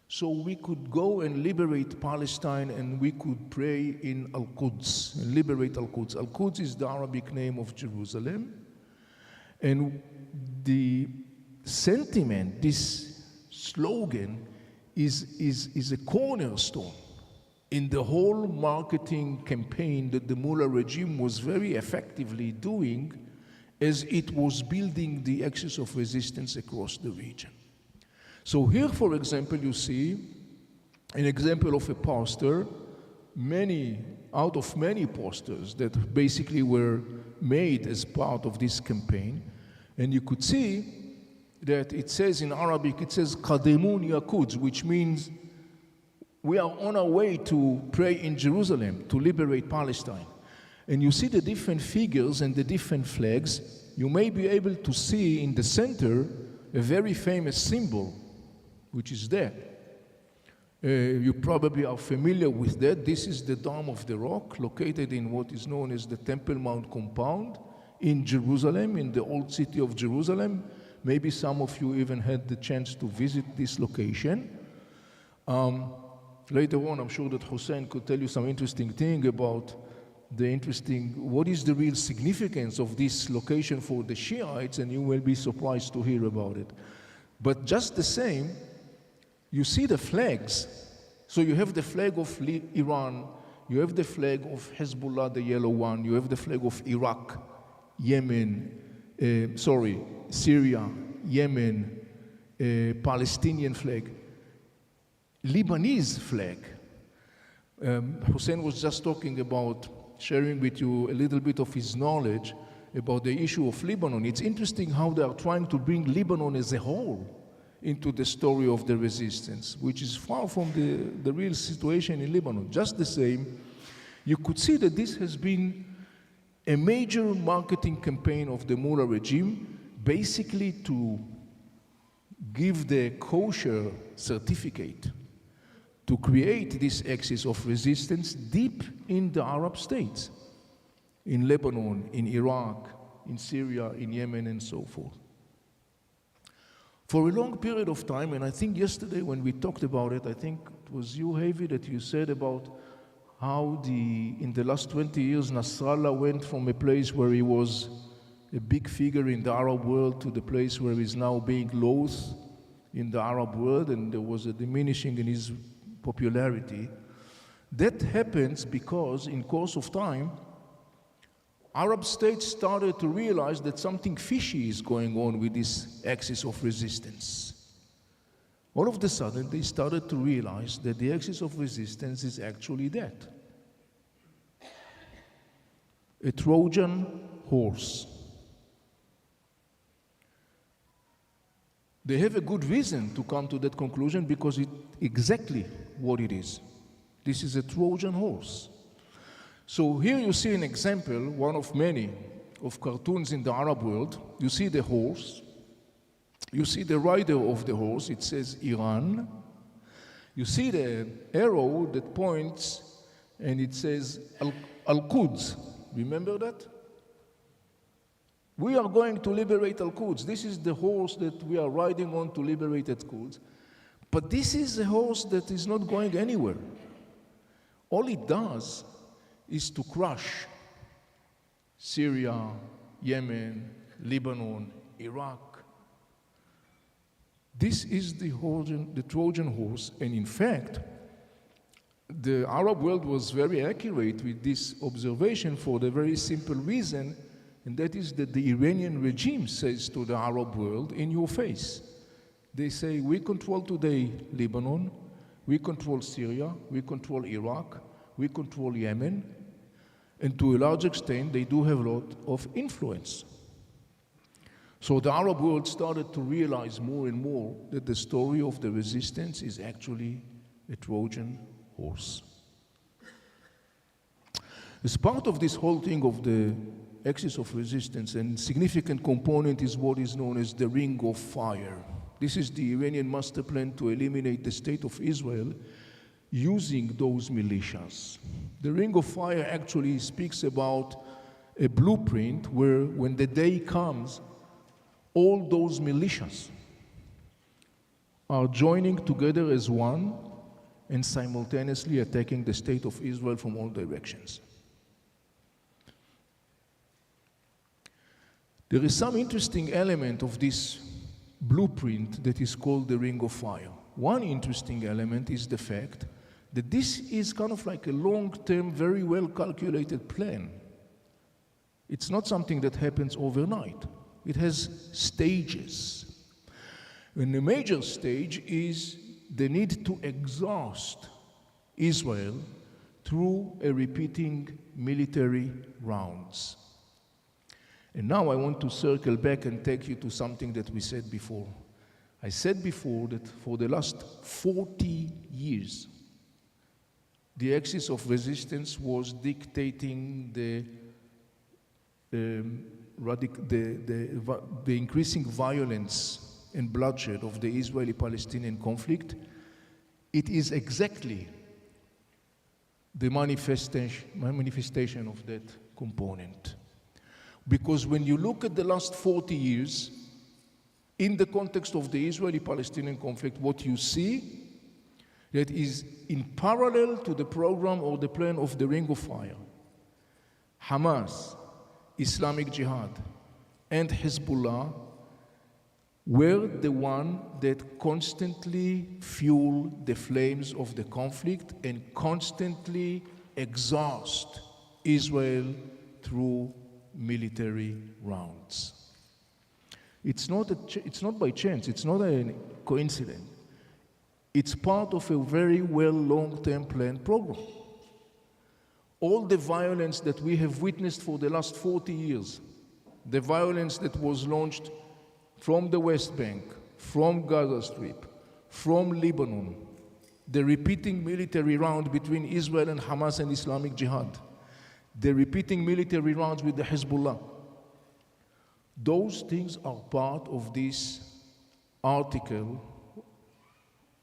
so we could go and liberate Palestine and we could pray in Al-Quds and liberate Al-Quds. Al-Quds is the Arabic name of Jerusalem. And the sentiment, this slogan, is a cornerstone in the whole marketing campaign that the Mullah regime was very effectively doing as it was building the axis of resistance across the region. So here, for example, you see an example of a poster. Many out of many posters that basically were made as part of this campaign. And you could see that it says in Arabic, it says Qademun ya Quds, which means we are on our way to pray in Jerusalem to liberate Palestine. And you see the different figures and the different flags. You may be able to see in the center a very famous symbol, which is there. You probably are familiar with that. This is the Dome of the Rock, located in what is known as the Temple Mount compound in Jerusalem, in the old city of Jerusalem. Maybe some of you even had the chance to visit this location. Later on, I'm sure that Hussein could tell you some interesting thing about what is the real significance of this location for the Shiites, and you will be surprised to hear about it. But just the same, you see the flags. So you have the flag of Iran, you have the flag of Hezbollah, the yellow one, you have the flag of Iraq, Syria, Yemen, Palestinian flag, Lebanese flag. Hussein was just talking about sharing with you a little bit of his knowledge about the issue of Lebanon. It's interesting how they are trying to bring Lebanon as a whole into the story of the resistance, which is far from the real situation in Lebanon. Just the same, you could see that this has been a major marketing campaign of the Mullah regime, basically to give the kosher certificate, to create this axis of resistance deep in the Arab states, in Lebanon, in Iraq, in Syria, in Yemen, and so forth. For a long period of time, and I think yesterday when we talked about it, I think it was you, Havi, that you said about how in the last 20 years, Nasrallah went from a place where he was a big figure in the Arab world to the place where he's now being loathed in the Arab world, and there was a diminishing in his popularity. That happens because in course of time, Arab states started to realize that something fishy is going on with this axis of resistance. All of a sudden, they started to realize that the axis of resistance is actually that. A Trojan horse. They have a good reason to come to that conclusion because it's exactly what it is. This is a Trojan horse. So here you see an example, one of many, of cartoons in the Arab world. You see the horse. You see the rider of the horse. It says Iran. You see the arrow that points and it says Al-Quds. Remember that? We are going to liberate Al-Quds. This is the horse that we are riding on to liberate Al-Quds. But this is a horse that is not going anywhere. All it does is to crush Syria, Yemen, Lebanon, Iraq. This is the Trojan horse, and in fact, the Arab world was very accurate with this observation for the very simple reason, and that is that the Iranian regime says to the Arab world, in your face, they say, we control today Lebanon, we control Syria, we control Iraq, we control Yemen, and to a large extent, they do have a lot of influence. So the Arab world started to realize more and more that the story of the resistance is actually a Trojan horse. As part of this whole thing of the axis of resistance, a significant component is what is known as the Ring of Fire. This is the Iranian master plan to eliminate the state of Israel using those militias. The Ring of Fire actually speaks about a blueprint where, when the day comes, all those militias are joining together as one and simultaneously attacking the state of Israel from all directions. There is some interesting element of this blueprint that is called the Ring of Fire. One interesting element is the fact that this is kind of like a long-term, very well-calculated plan. It's not something that happens overnight. It has stages. And the major stage is the need to exhaust Israel through a repeating military rounds. And now I want to circle back and take you to something that we said before. I said before that for the last 40 years, the axis of resistance was dictating the increasing violence and bloodshed of the Israeli-Palestinian conflict. It is exactly the manifestation of that component. Because when you look at the last 40 years, in the context of the Israeli-Palestinian conflict, what you see that is in parallel to the program or the plan of the Ring of Fire, Hamas, Islamic Jihad, and Hezbollah were the one that constantly fuel the flames of the conflict and constantly exhaust Israel through military rounds. It's not by chance, it's not a coincidence. It's part of a very well long-term planned program. All the violence that we have witnessed for the last 40 years, the violence that was launched from the West Bank, from Gaza Strip, from Lebanon, the repeating military round between Israel and Hamas and Islamic Jihad, the repeating military rounds with the Hezbollah, those things are part of this article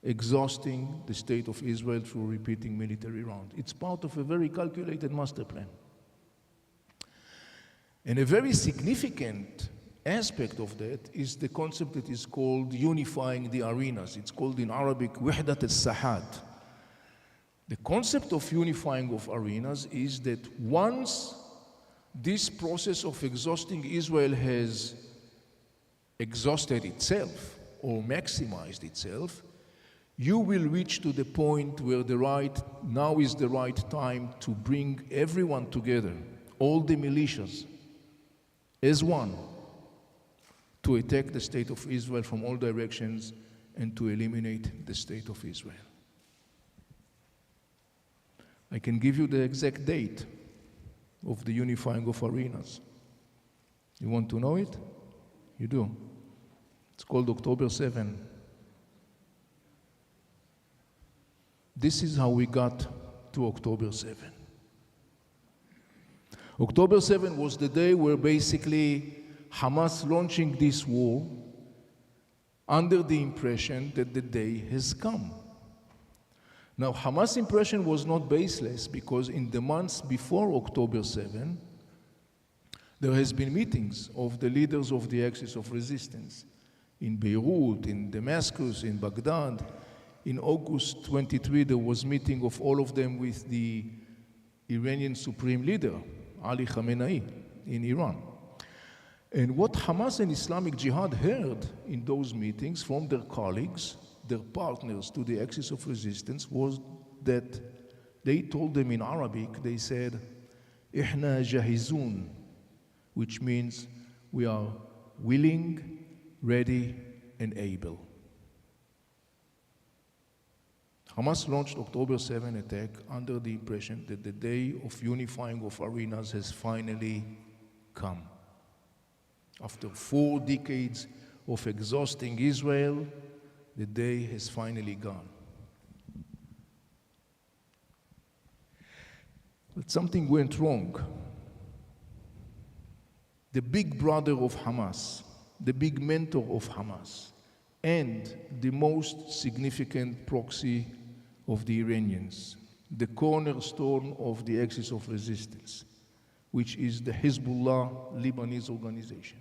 exhausting the state of Israel through repeating military rounds. It's part of a very calculated master plan. And a very significant aspect of that is the concept that is called unifying the arenas. It's called in Arabic, Wahdat al-Sahad. The concept of unifying of arenas is that once this process of exhausting Israel has exhausted itself or maximized itself, you will reach to the point where now is the right time to bring everyone together, all the militias, as one, to attack the state of Israel from all directions and to eliminate the state of Israel. I can give you the exact date of the unifying of arenas. You want to know it? You do. It's called October 7. This is how we got to October 7. October 7 was the day where basically Hamas launching this war under the impression that the day has come. Now, Hamas' impression was not baseless because in the months before October 7, there has been meetings of the leaders of the axis of resistance in Beirut, in Damascus, in Baghdad. In August 23, there was a meeting of all of them with the Iranian Supreme Leader, Ali Khamenei, in Iran. And what Hamas and Islamic Jihad heard in those meetings from their colleagues, their partners to the axis of resistance, was that they told them in Arabic, they said, "Ihna jahizun," which means we are willing, ready, and able. Hamas launched October 7 attack under the impression that the day of unifying of arenas has finally come. After 4 decades of exhausting Israel, the day has finally gone. But something went wrong. The big brother of Hamas, the big mentor of Hamas, and the most significant proxy of the Iranians, the cornerstone of the axis of resistance, which is the Hezbollah Lebanese organization,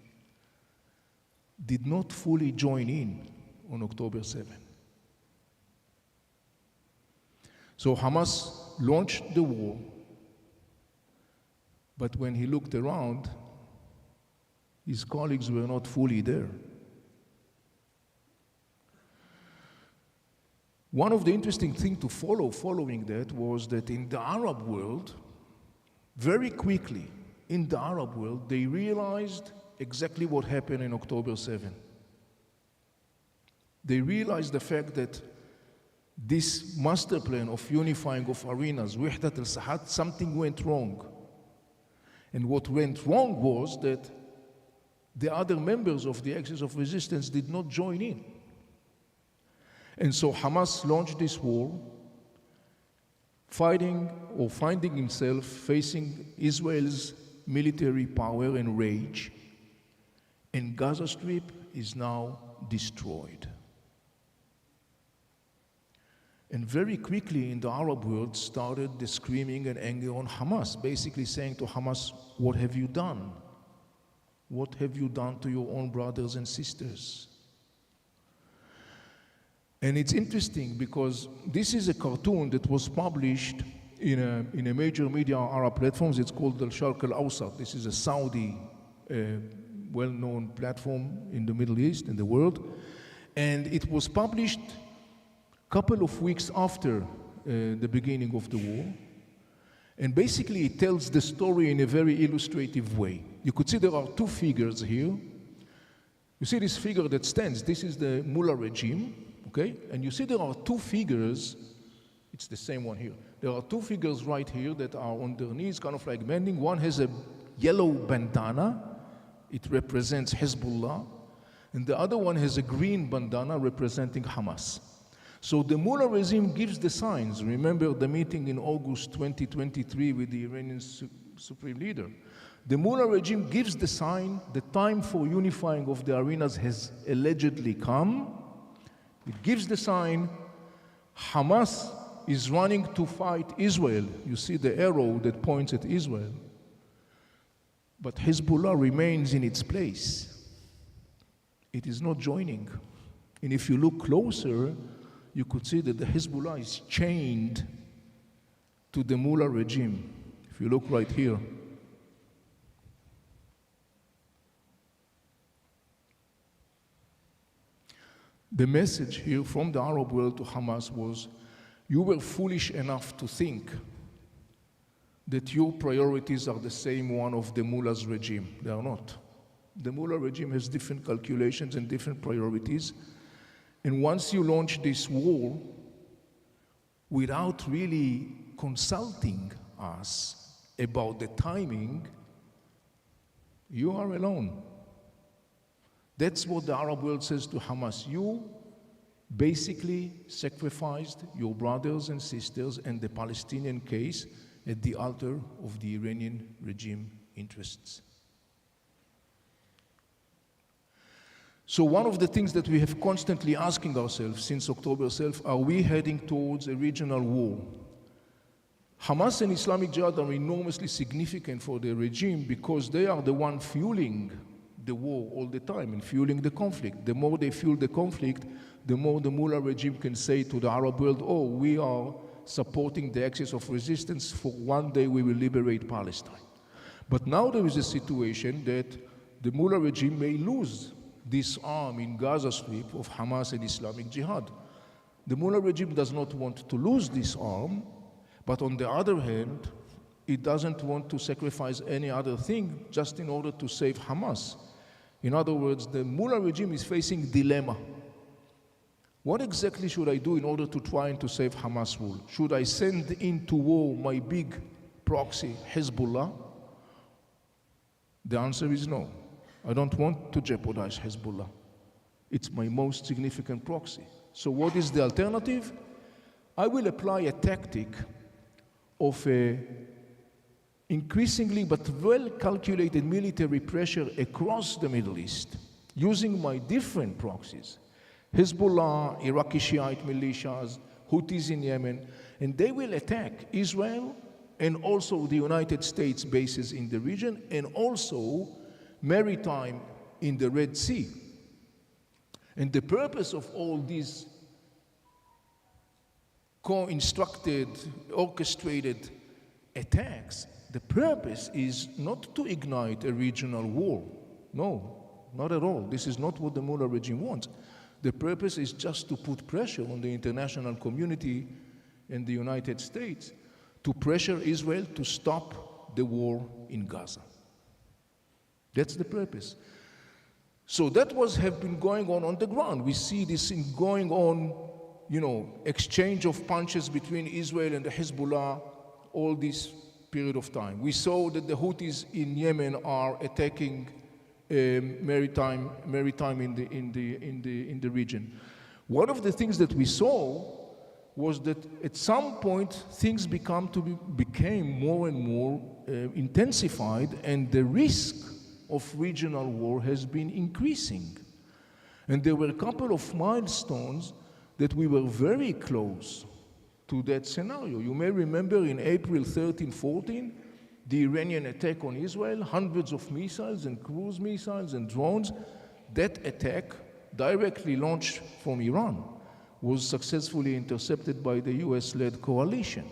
did not fully join in on October 7. So Hamas launched the war, but when he looked around, his colleagues were not fully there. One of the interesting things to following that was that in the Arab world, very quickly in the Arab world, they realized exactly what happened in October 7. They realized the fact that this master plan of unifying of arenas, Wahdat al-Sahat, something went wrong. And what went wrong was that the other members of the Axis of Resistance did not join in. And so Hamas launched this war, fighting or finding himself facing Israel's military power and rage, and Gaza Strip is now destroyed. And very quickly in the Arab world started the screaming and anger on Hamas, basically saying to Hamas, what have you done? What have you done to your own brothers and sisters? And it's interesting because this is a cartoon that was published in a major media Arab platforms. It's called Al-Sharq Al-Awsat. This is a Saudi well-known platform in the Middle East, in the world. And it was published a couple of weeks after the beginning of the war. And basically it tells the story in a very illustrative way. You could see there are two figures here. You see this figure that stands. This is the Mullah regime. Okay? And you see there are two figures, it's the same one here. There are two figures right here that are on their knees, kind of like bending. One has a yellow bandana, it represents Hezbollah, and the other one has a green bandana representing Hamas. So the Mullah regime gives the signs. Remember the meeting in August 2023 with the Iranian supreme leader. The Mullah regime gives the sign, the time for unifying of the arenas has allegedly come. It gives the sign, Hamas is running to fight Israel. You see the arrow that points at Israel. But Hezbollah remains in its place. It is not joining. And if you look closer, you could see that the Hezbollah is chained to the Mullah regime. If you look right here. The message here from the Arab world to Hamas was, you were foolish enough to think that your priorities are the same one of the Mullah's regime. They are not. The Mullah regime has different calculations and different priorities. And once you launch this war without really consulting us about the timing, you are alone. That's what the Arab world says to Hamas. You basically sacrificed your brothers and sisters and the Palestinian case at the altar of the Iranian regime interests. So one of the things that we have constantly asking ourselves since October 7th, are we heading towards a regional war? Hamas and Islamic Jihad are enormously significant for the regime because they are the one fueling the war all the time and fueling the conflict. The more they fuel the conflict, the more the Mullah regime can say to the Arab world, oh, we are supporting the axis of resistance, for one day we will liberate Palestine. But now there is a situation that the Mullah regime may lose this arm in Gaza Strip of Hamas and Islamic Jihad. The Mullah regime does not want to lose this arm, but on the other hand, it doesn't want to sacrifice any other thing just in order to save Hamas. In other words, the Mullah regime is facing dilemma. What exactly should I do in order to try and to save Hamas rule? Should I send into war my big proxy, Hezbollah? The answer is no. I don't want to jeopardize Hezbollah. It's my most significant proxy. So what is the alternative? I will apply a tactic of increasingly but well-calculated military pressure across the Middle East, using my different proxies. Hezbollah, Iraqi Shiite militias, Houthis in Yemen, and they will attack Israel and also the United States bases in the region, and also maritime in the Red Sea. And the purpose of all these co-instructed, orchestrated attacks, the purpose is not to ignite a regional war. No, not at all. This is not what the Mullah regime wants. The purpose is just to put pressure on the international community and the United States to pressure Israel to stop the war in Gaza. That's the purpose. So that have been going on the ground. We see this going on, exchange of punches between Israel and the Hezbollah all this period of time. We saw that the Houthis in Yemen are attacking maritime in the region. One of the things that we saw was that at some point things became more and more intensified, and the risk of regional war has been increasing. And there were a couple of milestones that we were very close to that scenario. You may remember in April 13, 14, the Iranian attack on Israel, hundreds of missiles and cruise missiles and drones. That attack, directly launched from Iran, was successfully intercepted by the US-led coalition.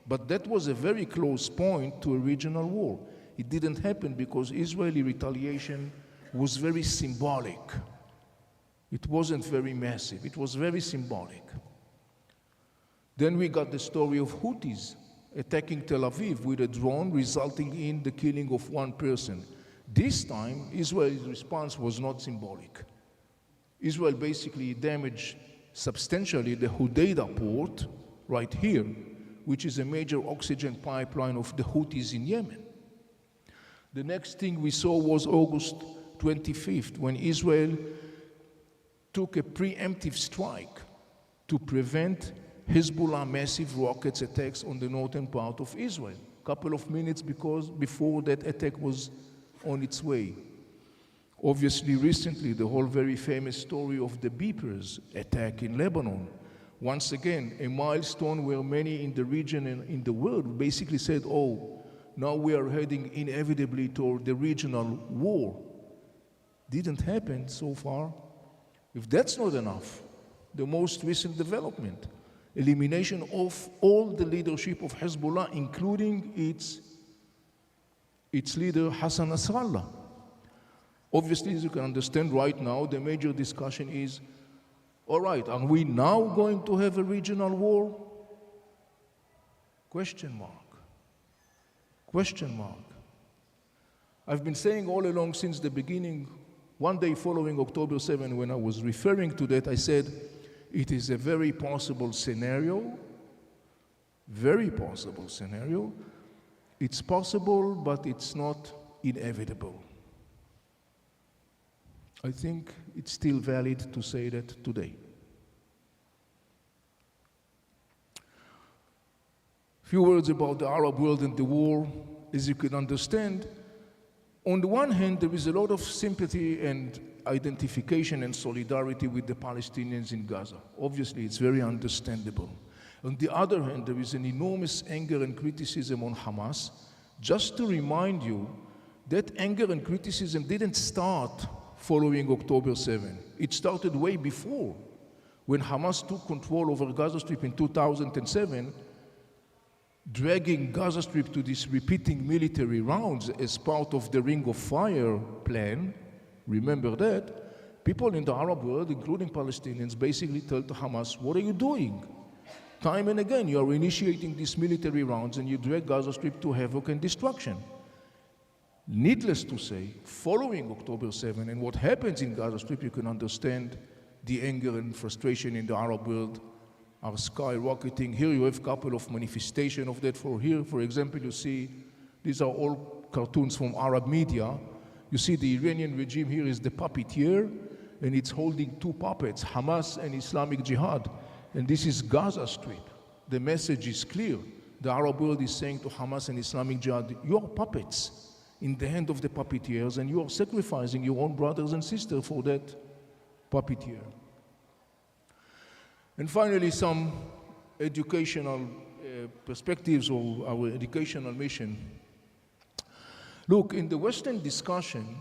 But that was a very close point to a regional war. It didn't happen because Israeli retaliation was very symbolic. It wasn't very massive, it was very symbolic. Then we got the story of Houthis attacking Tel Aviv with a drone, resulting in the killing of one person. This time, Israel's response was not symbolic. Israel basically damaged substantially the Hodeidah port right here, which is a major oxygen pipeline of the Houthis in Yemen. The next thing we saw was August 25th, when Israel took a preemptive strike to prevent Hezbollah massive rockets attacks on the northern part of Israel. A couple of minutes before that attack was on its way. Obviously, recently, the whole very famous story of the Beepers attack in Lebanon. Once again, a milestone where many in the region and in the world basically said, oh, now we are heading inevitably toward the regional war. Didn't happen so far. If that's not enough, the most recent development, elimination of all the leadership of Hezbollah, including its leader, Hassan Nasrallah. Obviously, as you can understand right now, the major discussion is, all right, are we now going to have a regional war? Question mark. Question mark. I've been saying all along since the beginning, one day following October 7, when I was referring to that, I said, it is a very possible scenario, very possible scenario. It's possible, but it's not inevitable. I think it's still valid to say that today. A few words about the Arab world and the war. As you can understand, on the one hand, there is a lot of sympathy and identification and solidarity with the Palestinians in Gaza. Obviously, it's very understandable. On the other hand, there is an enormous anger and criticism on Hamas. Just to remind you, that anger and criticism didn't start following October 7. It started way before, when Hamas took control over Gaza Strip in 2007, dragging Gaza Strip to these repeating military rounds as part of the Ring of Fire plan. Remember that? People in the Arab world, including Palestinians, basically tell to Hamas, what are you doing? Time and again, you are initiating these military rounds and you drag Gaza Strip to havoc and destruction. Needless to say, following October 7 and what happens in Gaza Strip, you can understand the anger and frustration in the Arab world are skyrocketing. Here you have a couple of manifestations of that. For example, you see, these are all cartoons from Arab media. You see the Iranian regime here is the puppeteer, and it's holding two puppets, Hamas and Islamic Jihad. And this is Gaza Strip. The message is clear. The Arab world is saying to Hamas and Islamic Jihad, you are puppets in the hand of the puppeteers, and you are sacrificing your own brothers and sisters for that puppeteer. And finally, some educational perspectives of our educational mission. Look, in the Western discussion,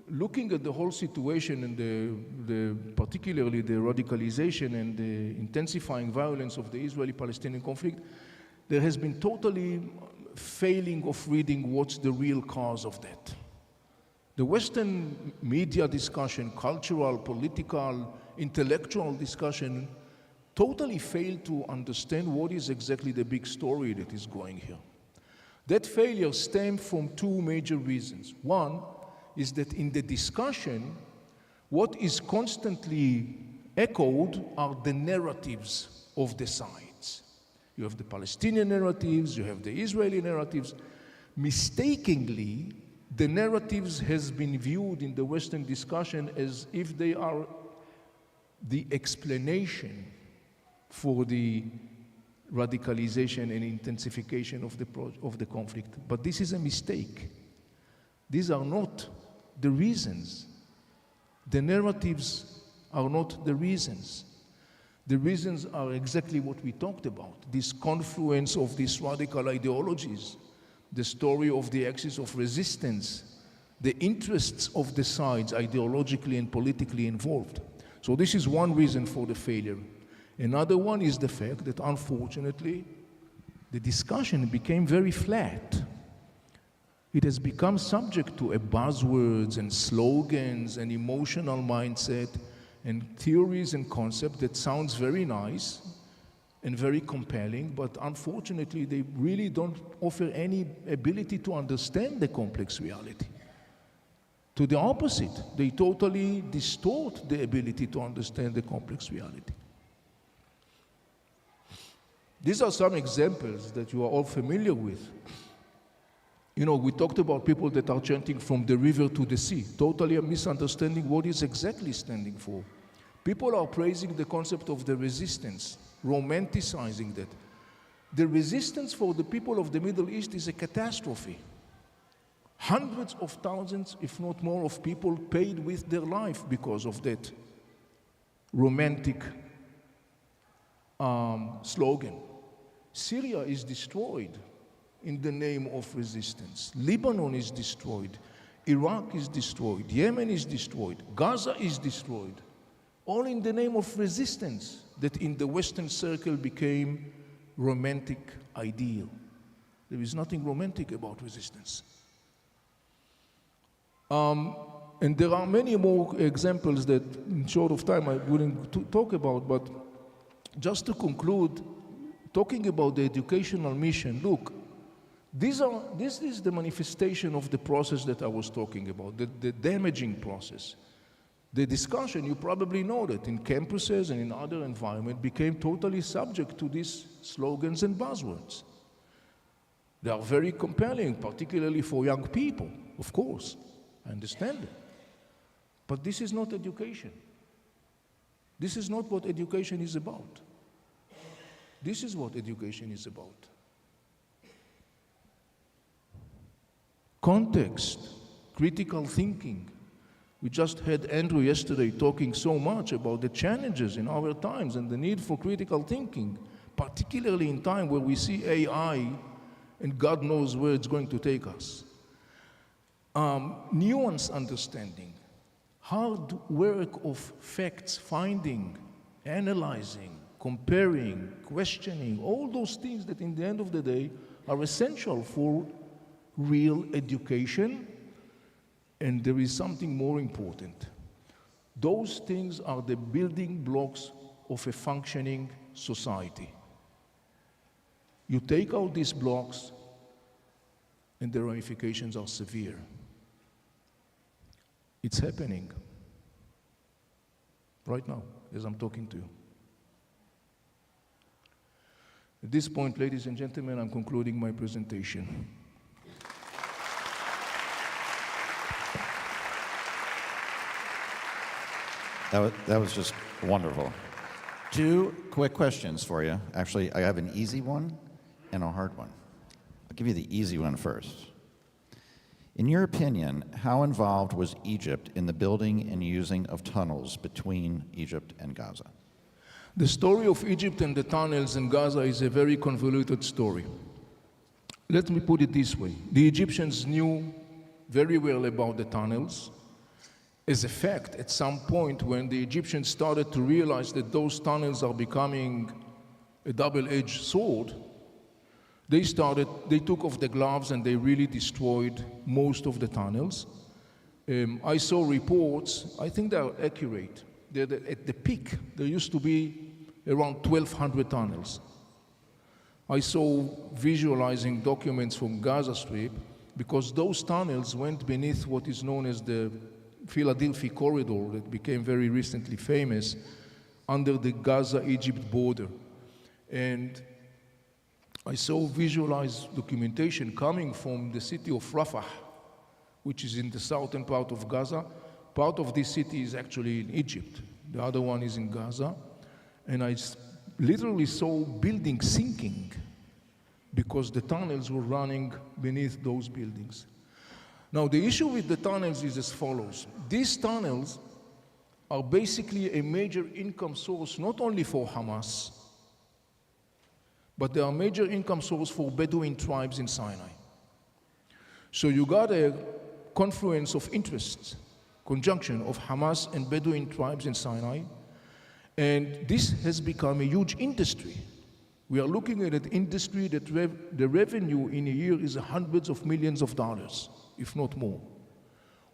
looking at the whole situation and particularly the radicalization and the intensifying violence of the Israeli-Palestinian conflict, there has been totally failing of reading what's the real cause of that. The Western media discussion, cultural, political, intellectual discussion, totally failed to understand what is exactly the big story that is going here. That failure stemmed from two major reasons. One is that in the discussion, what is constantly echoed are the narratives of the sides. You have the Palestinian narratives, you have the Israeli narratives. Mistakenly, the narratives has been viewed in the Western discussion as if they are the explanation for the radicalization and intensification of the conflict. But this is a mistake. These are not the reasons. The narratives are not the reasons. The reasons are exactly what we talked about, this confluence of these radical ideologies, the story of the axis of resistance, the interests of the sides ideologically and politically involved. So this is one reason for the failure. Another one is the fact that, unfortunately, the discussion became very flat. It has become subject to a buzzwords and slogans and emotional mindset and theories and concepts that sounds very nice and very compelling, but unfortunately they really don't offer any ability to understand the complex reality. To the opposite, they totally distort the ability to understand the complex reality. These are some examples that you are all familiar with. You know, we talked about people that are chanting from the river to the sea, totally a misunderstanding what is exactly standing for. People are praising the concept of the resistance, romanticizing that. The resistance for the people of the Middle East is a catastrophe. Hundreds of thousands, if not more, of people paid with their life because of that romantic slogan. Syria is destroyed in the name of resistance. Lebanon is destroyed. Iraq is destroyed. Yemen is destroyed. Gaza is destroyed. All in the name of resistance that in the Western circle became romantic ideal. There is nothing romantic about resistance. And there are many more examples that in short of time I wouldn't talk about, but just to conclude, talking about the educational mission, look, this is the manifestation of the process that I was talking about, the damaging process. The discussion, you probably know that in campuses and in other environments became totally subject to these slogans and buzzwords. They are very compelling, particularly for young people, of course. I understand it. But this is not education. This is not what education is about. This is what education is about. Context, critical thinking. We just had Andrew yesterday talking so much about the challenges in our times and the need for critical thinking, particularly in time where we see AI and God knows where it's going to take us. Nuanced understanding, hard work of facts finding, analyzing, comparing, questioning, all those things that in the end of the day are essential for real education. And there is something more important. Those things are the building blocks of a functioning society. You take out these blocks and the ramifications are severe. It's happening right now as I'm talking to you. At this point, ladies and gentlemen, I'm concluding my presentation. That was just wonderful. Two quick questions for you. Actually, I have an easy one and a hard one. I'll give you the easy one first. In your opinion, how involved was Egypt in the building and using of tunnels between Egypt and Gaza? The story of Egypt and the tunnels in Gaza is a very convoluted story. Let me put it this way. The Egyptians knew very well about the tunnels. As a fact, at some point when the Egyptians started to realize that those tunnels are becoming a double-edged sword, they took off the gloves and they really destroyed most of the tunnels. I saw reports, I think they are accurate, that at the peak there used to be around 1,200 tunnels. I saw visualizing documents from Gaza Strip because those tunnels went beneath what is known as the Philadelphia corridor that became very recently famous, under the Gaza-Egypt border. And I saw visualized documentation coming from the city of Rafah, which is in the southern part of Gaza. Part of this city is actually in Egypt. The other one is in Gaza. And I literally saw buildings sinking because the tunnels were running beneath those buildings. Now, the issue with the tunnels is as follows. These tunnels are basically a major income source, not only for Hamas, but they are a major income source for Bedouin tribes in Sinai. So you got a confluence of interests, conjunction of Hamas and Bedouin tribes in Sinai, and this has become a huge industry. We are looking at an industry that the revenue in a year is hundreds of millions of dollars, if not more.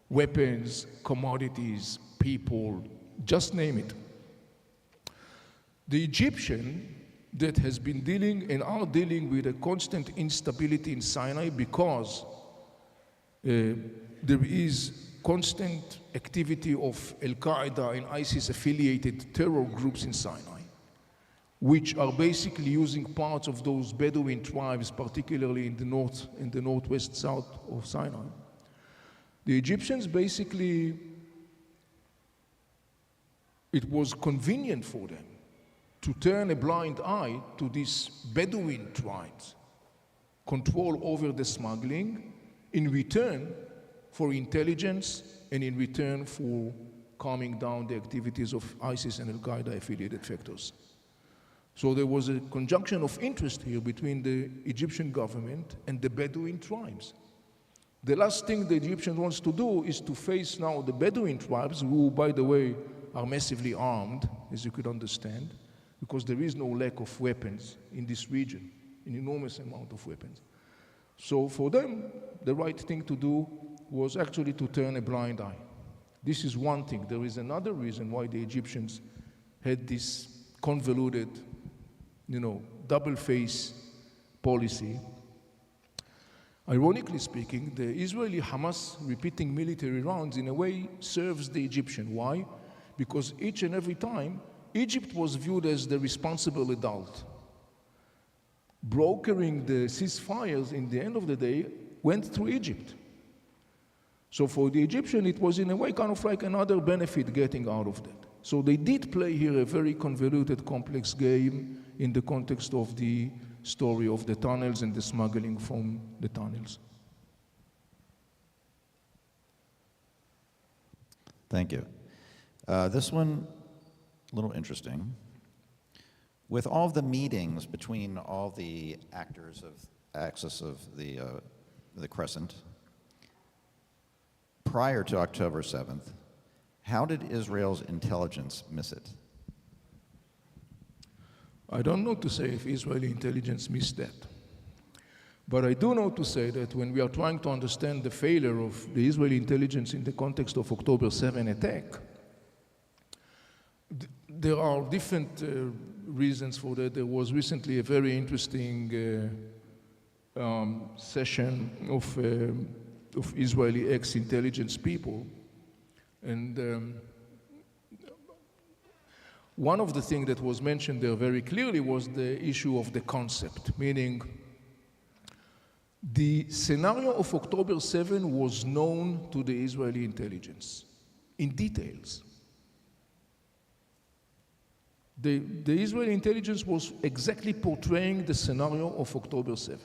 Weapons, commodities, people, just name it. The Egyptian that has been dealing and are dealing with a constant instability in Sinai because there is constant activity of Al-Qaeda and ISIS-affiliated terror groups in Sinai, which are basically using parts of those Bedouin tribes, particularly in the north and the northwest south of Sinai. The Egyptians basically, it was convenient for them to turn a blind eye to these Bedouin tribes, control over the smuggling in return for intelligence and in return for calming down the activities of ISIS and Al-Qaeda affiliated factors. So there was a conjunction of interest here between the Egyptian government and the Bedouin tribes. The last thing the Egyptian wants to do is to face now the Bedouin tribes, who, by the way, are massively armed, as you could understand, because there is no lack of weapons in this region, an enormous amount of weapons. So for them, the right thing to do was actually to turn a blind eye. This is one thing. There is another reason why the Egyptians had this convoluted, double-face policy. Ironically speaking, the Israeli-Hamas repeating military rounds in a way serves the Egyptian. Why? Because each and every time, Egypt was viewed as the responsible adult. Brokering the ceasefires in the end of the day went through Egypt. So for the Egyptian, it was in a way kind of like another benefit getting out of that. So they did play here a very convoluted, complex game in the context of the story of the tunnels and the smuggling from the tunnels. Thank you. This one, a little interesting. With all of the meetings between all the actors of axis of the crescent, prior to October 7th, how did Israel's intelligence miss it? I don't know to say if Israeli intelligence missed that. But I do know to say that when we are trying to understand the failure of the Israeli intelligence in the context of October 7 attack, there are different reasons for that. There was recently a very interesting session of Israeli ex-intelligence people. And one of the things that was mentioned there very clearly was the issue of the concept, meaning the scenario of October 7 was known to the Israeli intelligence in details. The Israeli intelligence was exactly portraying the scenario of October 7.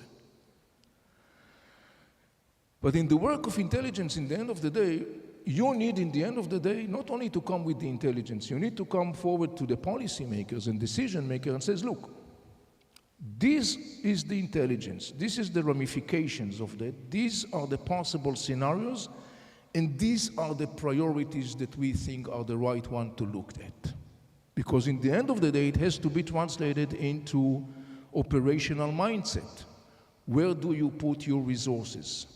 But in the work of intelligence, in the end of the day, you need, in the end of the day, not only to come with the intelligence, you need to come forward to the policymakers and decision makers and says, look, this is the intelligence, this is the ramifications of that, these are the possible scenarios, and these are the priorities that we think are the right one to look at. Because in the end of the day, it has to be translated into operational mindset. Where do you put your resources?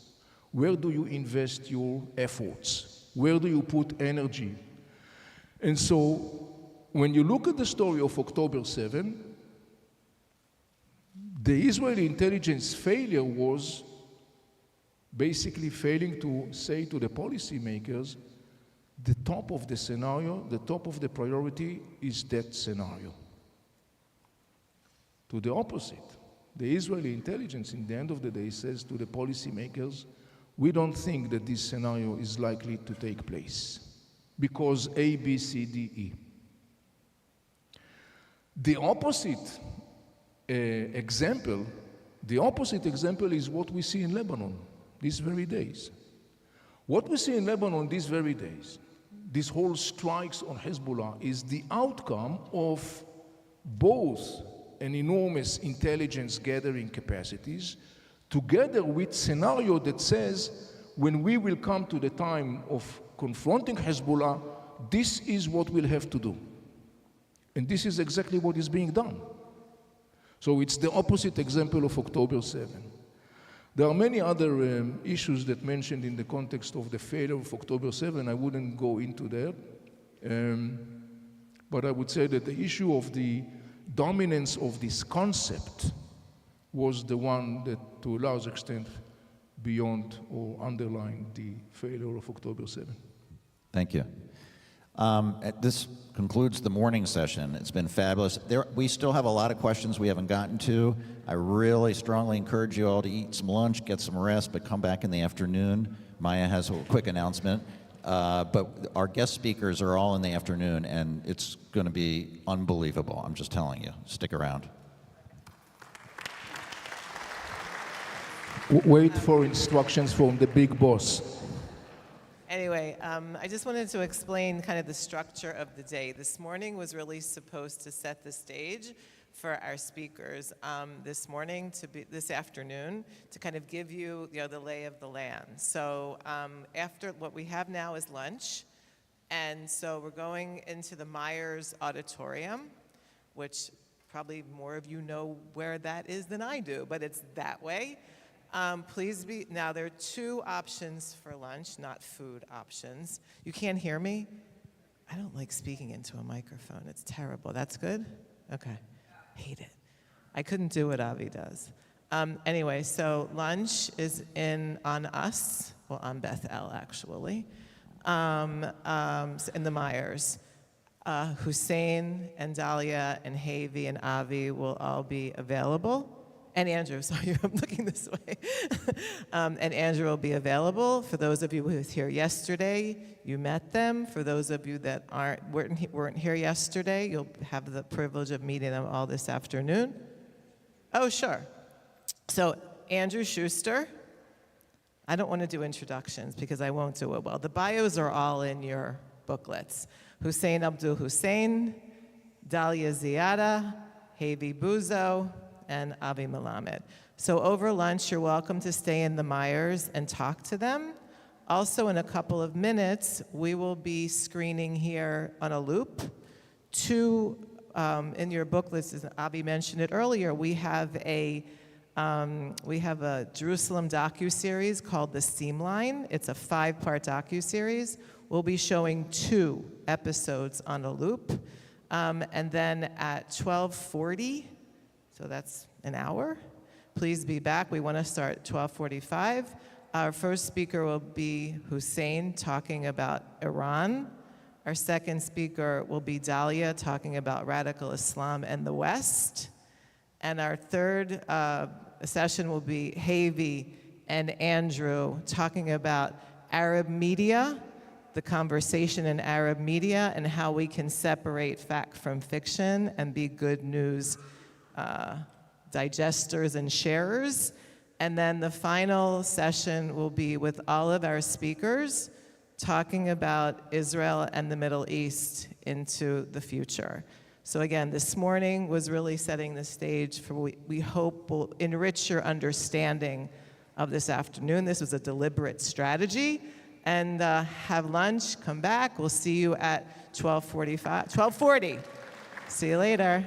Where do you invest your efforts? Where do you put energy? And so, when you look at the story of October 7, the Israeli intelligence failure was basically failing to say to the policymakers, the top of the scenario, the top of the priority is that scenario. To the opposite, the Israeli intelligence, in the end of the day, says to the policymakers, we don't think that this scenario is likely to take place because A, B, C, D, E. The opposite example is what we see in Lebanon these very days. What we see in Lebanon these very days, these whole strikes on Hezbollah, is the outcome of both an enormous intelligence gathering capacities together with scenario that says when we will come to the time of confronting Hezbollah, this is what we'll have to do. And this is exactly what is being done. So it's the opposite example of October 7. There are many other issues that mentioned in the context of the failure of October 7. I wouldn't go into that. But I would say that the issue of the dominance of this concept was the one that, to a large extent, beyond or underlined the failure of October 7. Thank you. This concludes the morning session. It's been fabulous. We still have a lot of questions we haven't gotten to. I really strongly encourage you all to eat some lunch, get some rest, but come back in the afternoon. Maya has a quick announcement. But our guest speakers are all in the afternoon, and it's going to be unbelievable. I'm just telling you. Stick around. Wait for instructions from the big boss. Anyway, I just wanted to explain kind of the structure of the day. This morning was really supposed to set the stage for our speakers this afternoon, to kind of give you, the lay of the land. So after what we have now is lunch, and so we're going into the Myers Auditorium, which probably more of you know where that is than I do, but it's that way. Now there are two options for lunch, not food options. You can't hear me? I don't like speaking into a microphone. It's terrible. That's good? Okay. Hate it. I couldn't do what Avi does. Anyway, so lunch is on us, well, on Beth El, actually, in the Myers. Hussein and Dahlia and Havi and Avi will all be available. And Andrew, sorry, I'm looking this way. And Andrew will be available. For those of you who were here yesterday, you met them. For those of you that weren't here yesterday, you'll have the privilege of meeting them all this afternoon. Oh, sure. So Andrew Schuster. I don't want to do introductions because I won't do it well. The bios are all in your booklets. Hussein Abdul Hussein, Dahlia Ziada, Havi Buzo, and Avi Melamed. So over lunch, you're welcome to stay in the Myers and talk to them. Also, in a couple of minutes, we will be screening here on a loop. In your booklets, as Avi mentioned it earlier, we have a Jerusalem docuseries called The Seamline. It's a 5-part docuseries. We'll be showing 2 episodes on a loop. And then at 12:40, so that's an hour. Please be back. We want to start at 12:45. Our first speaker will be Hussein talking about Iran. Our second speaker will be Dahlia talking about radical Islam and the West. And our third session will be Havi and Andrew talking about Arab media, the conversation in Arab media, and how we can separate fact from fiction and be good news digesters and sharers. And then the final session will be with all of our speakers talking about Israel and the Middle East into the future. So again, this morning was really setting the stage for what we hope will enrich your understanding of this afternoon. This was a deliberate strategy. And have lunch, come back. We'll see you at 12:40. See you later.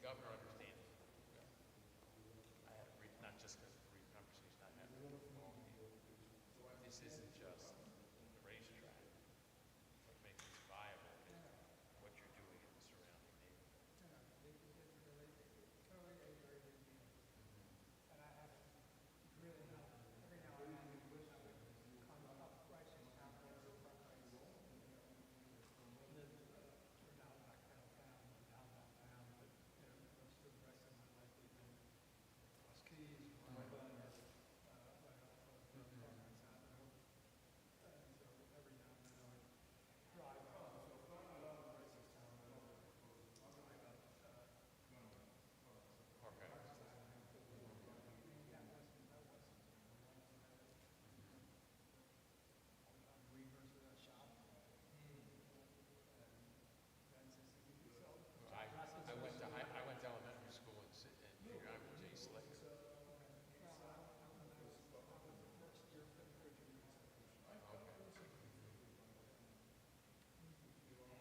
governor understands. I had a brief, not just a brief conversation I had with the phone people. This isn't just the racetrack. What makes this viable is what you're doing in the surrounding neighborhood. I went to elementary school in junior high with Jay Slater.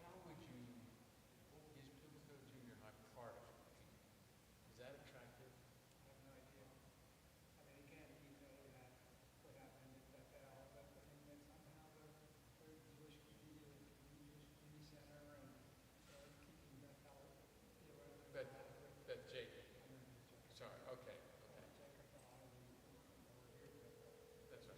How would you, is Pimlico Junior High part of it? Is that attractive? But, but Jake, sorry, okay, okay. That's right.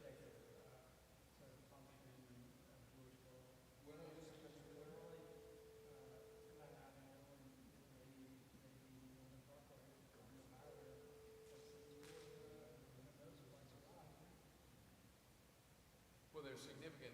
Well, there's significant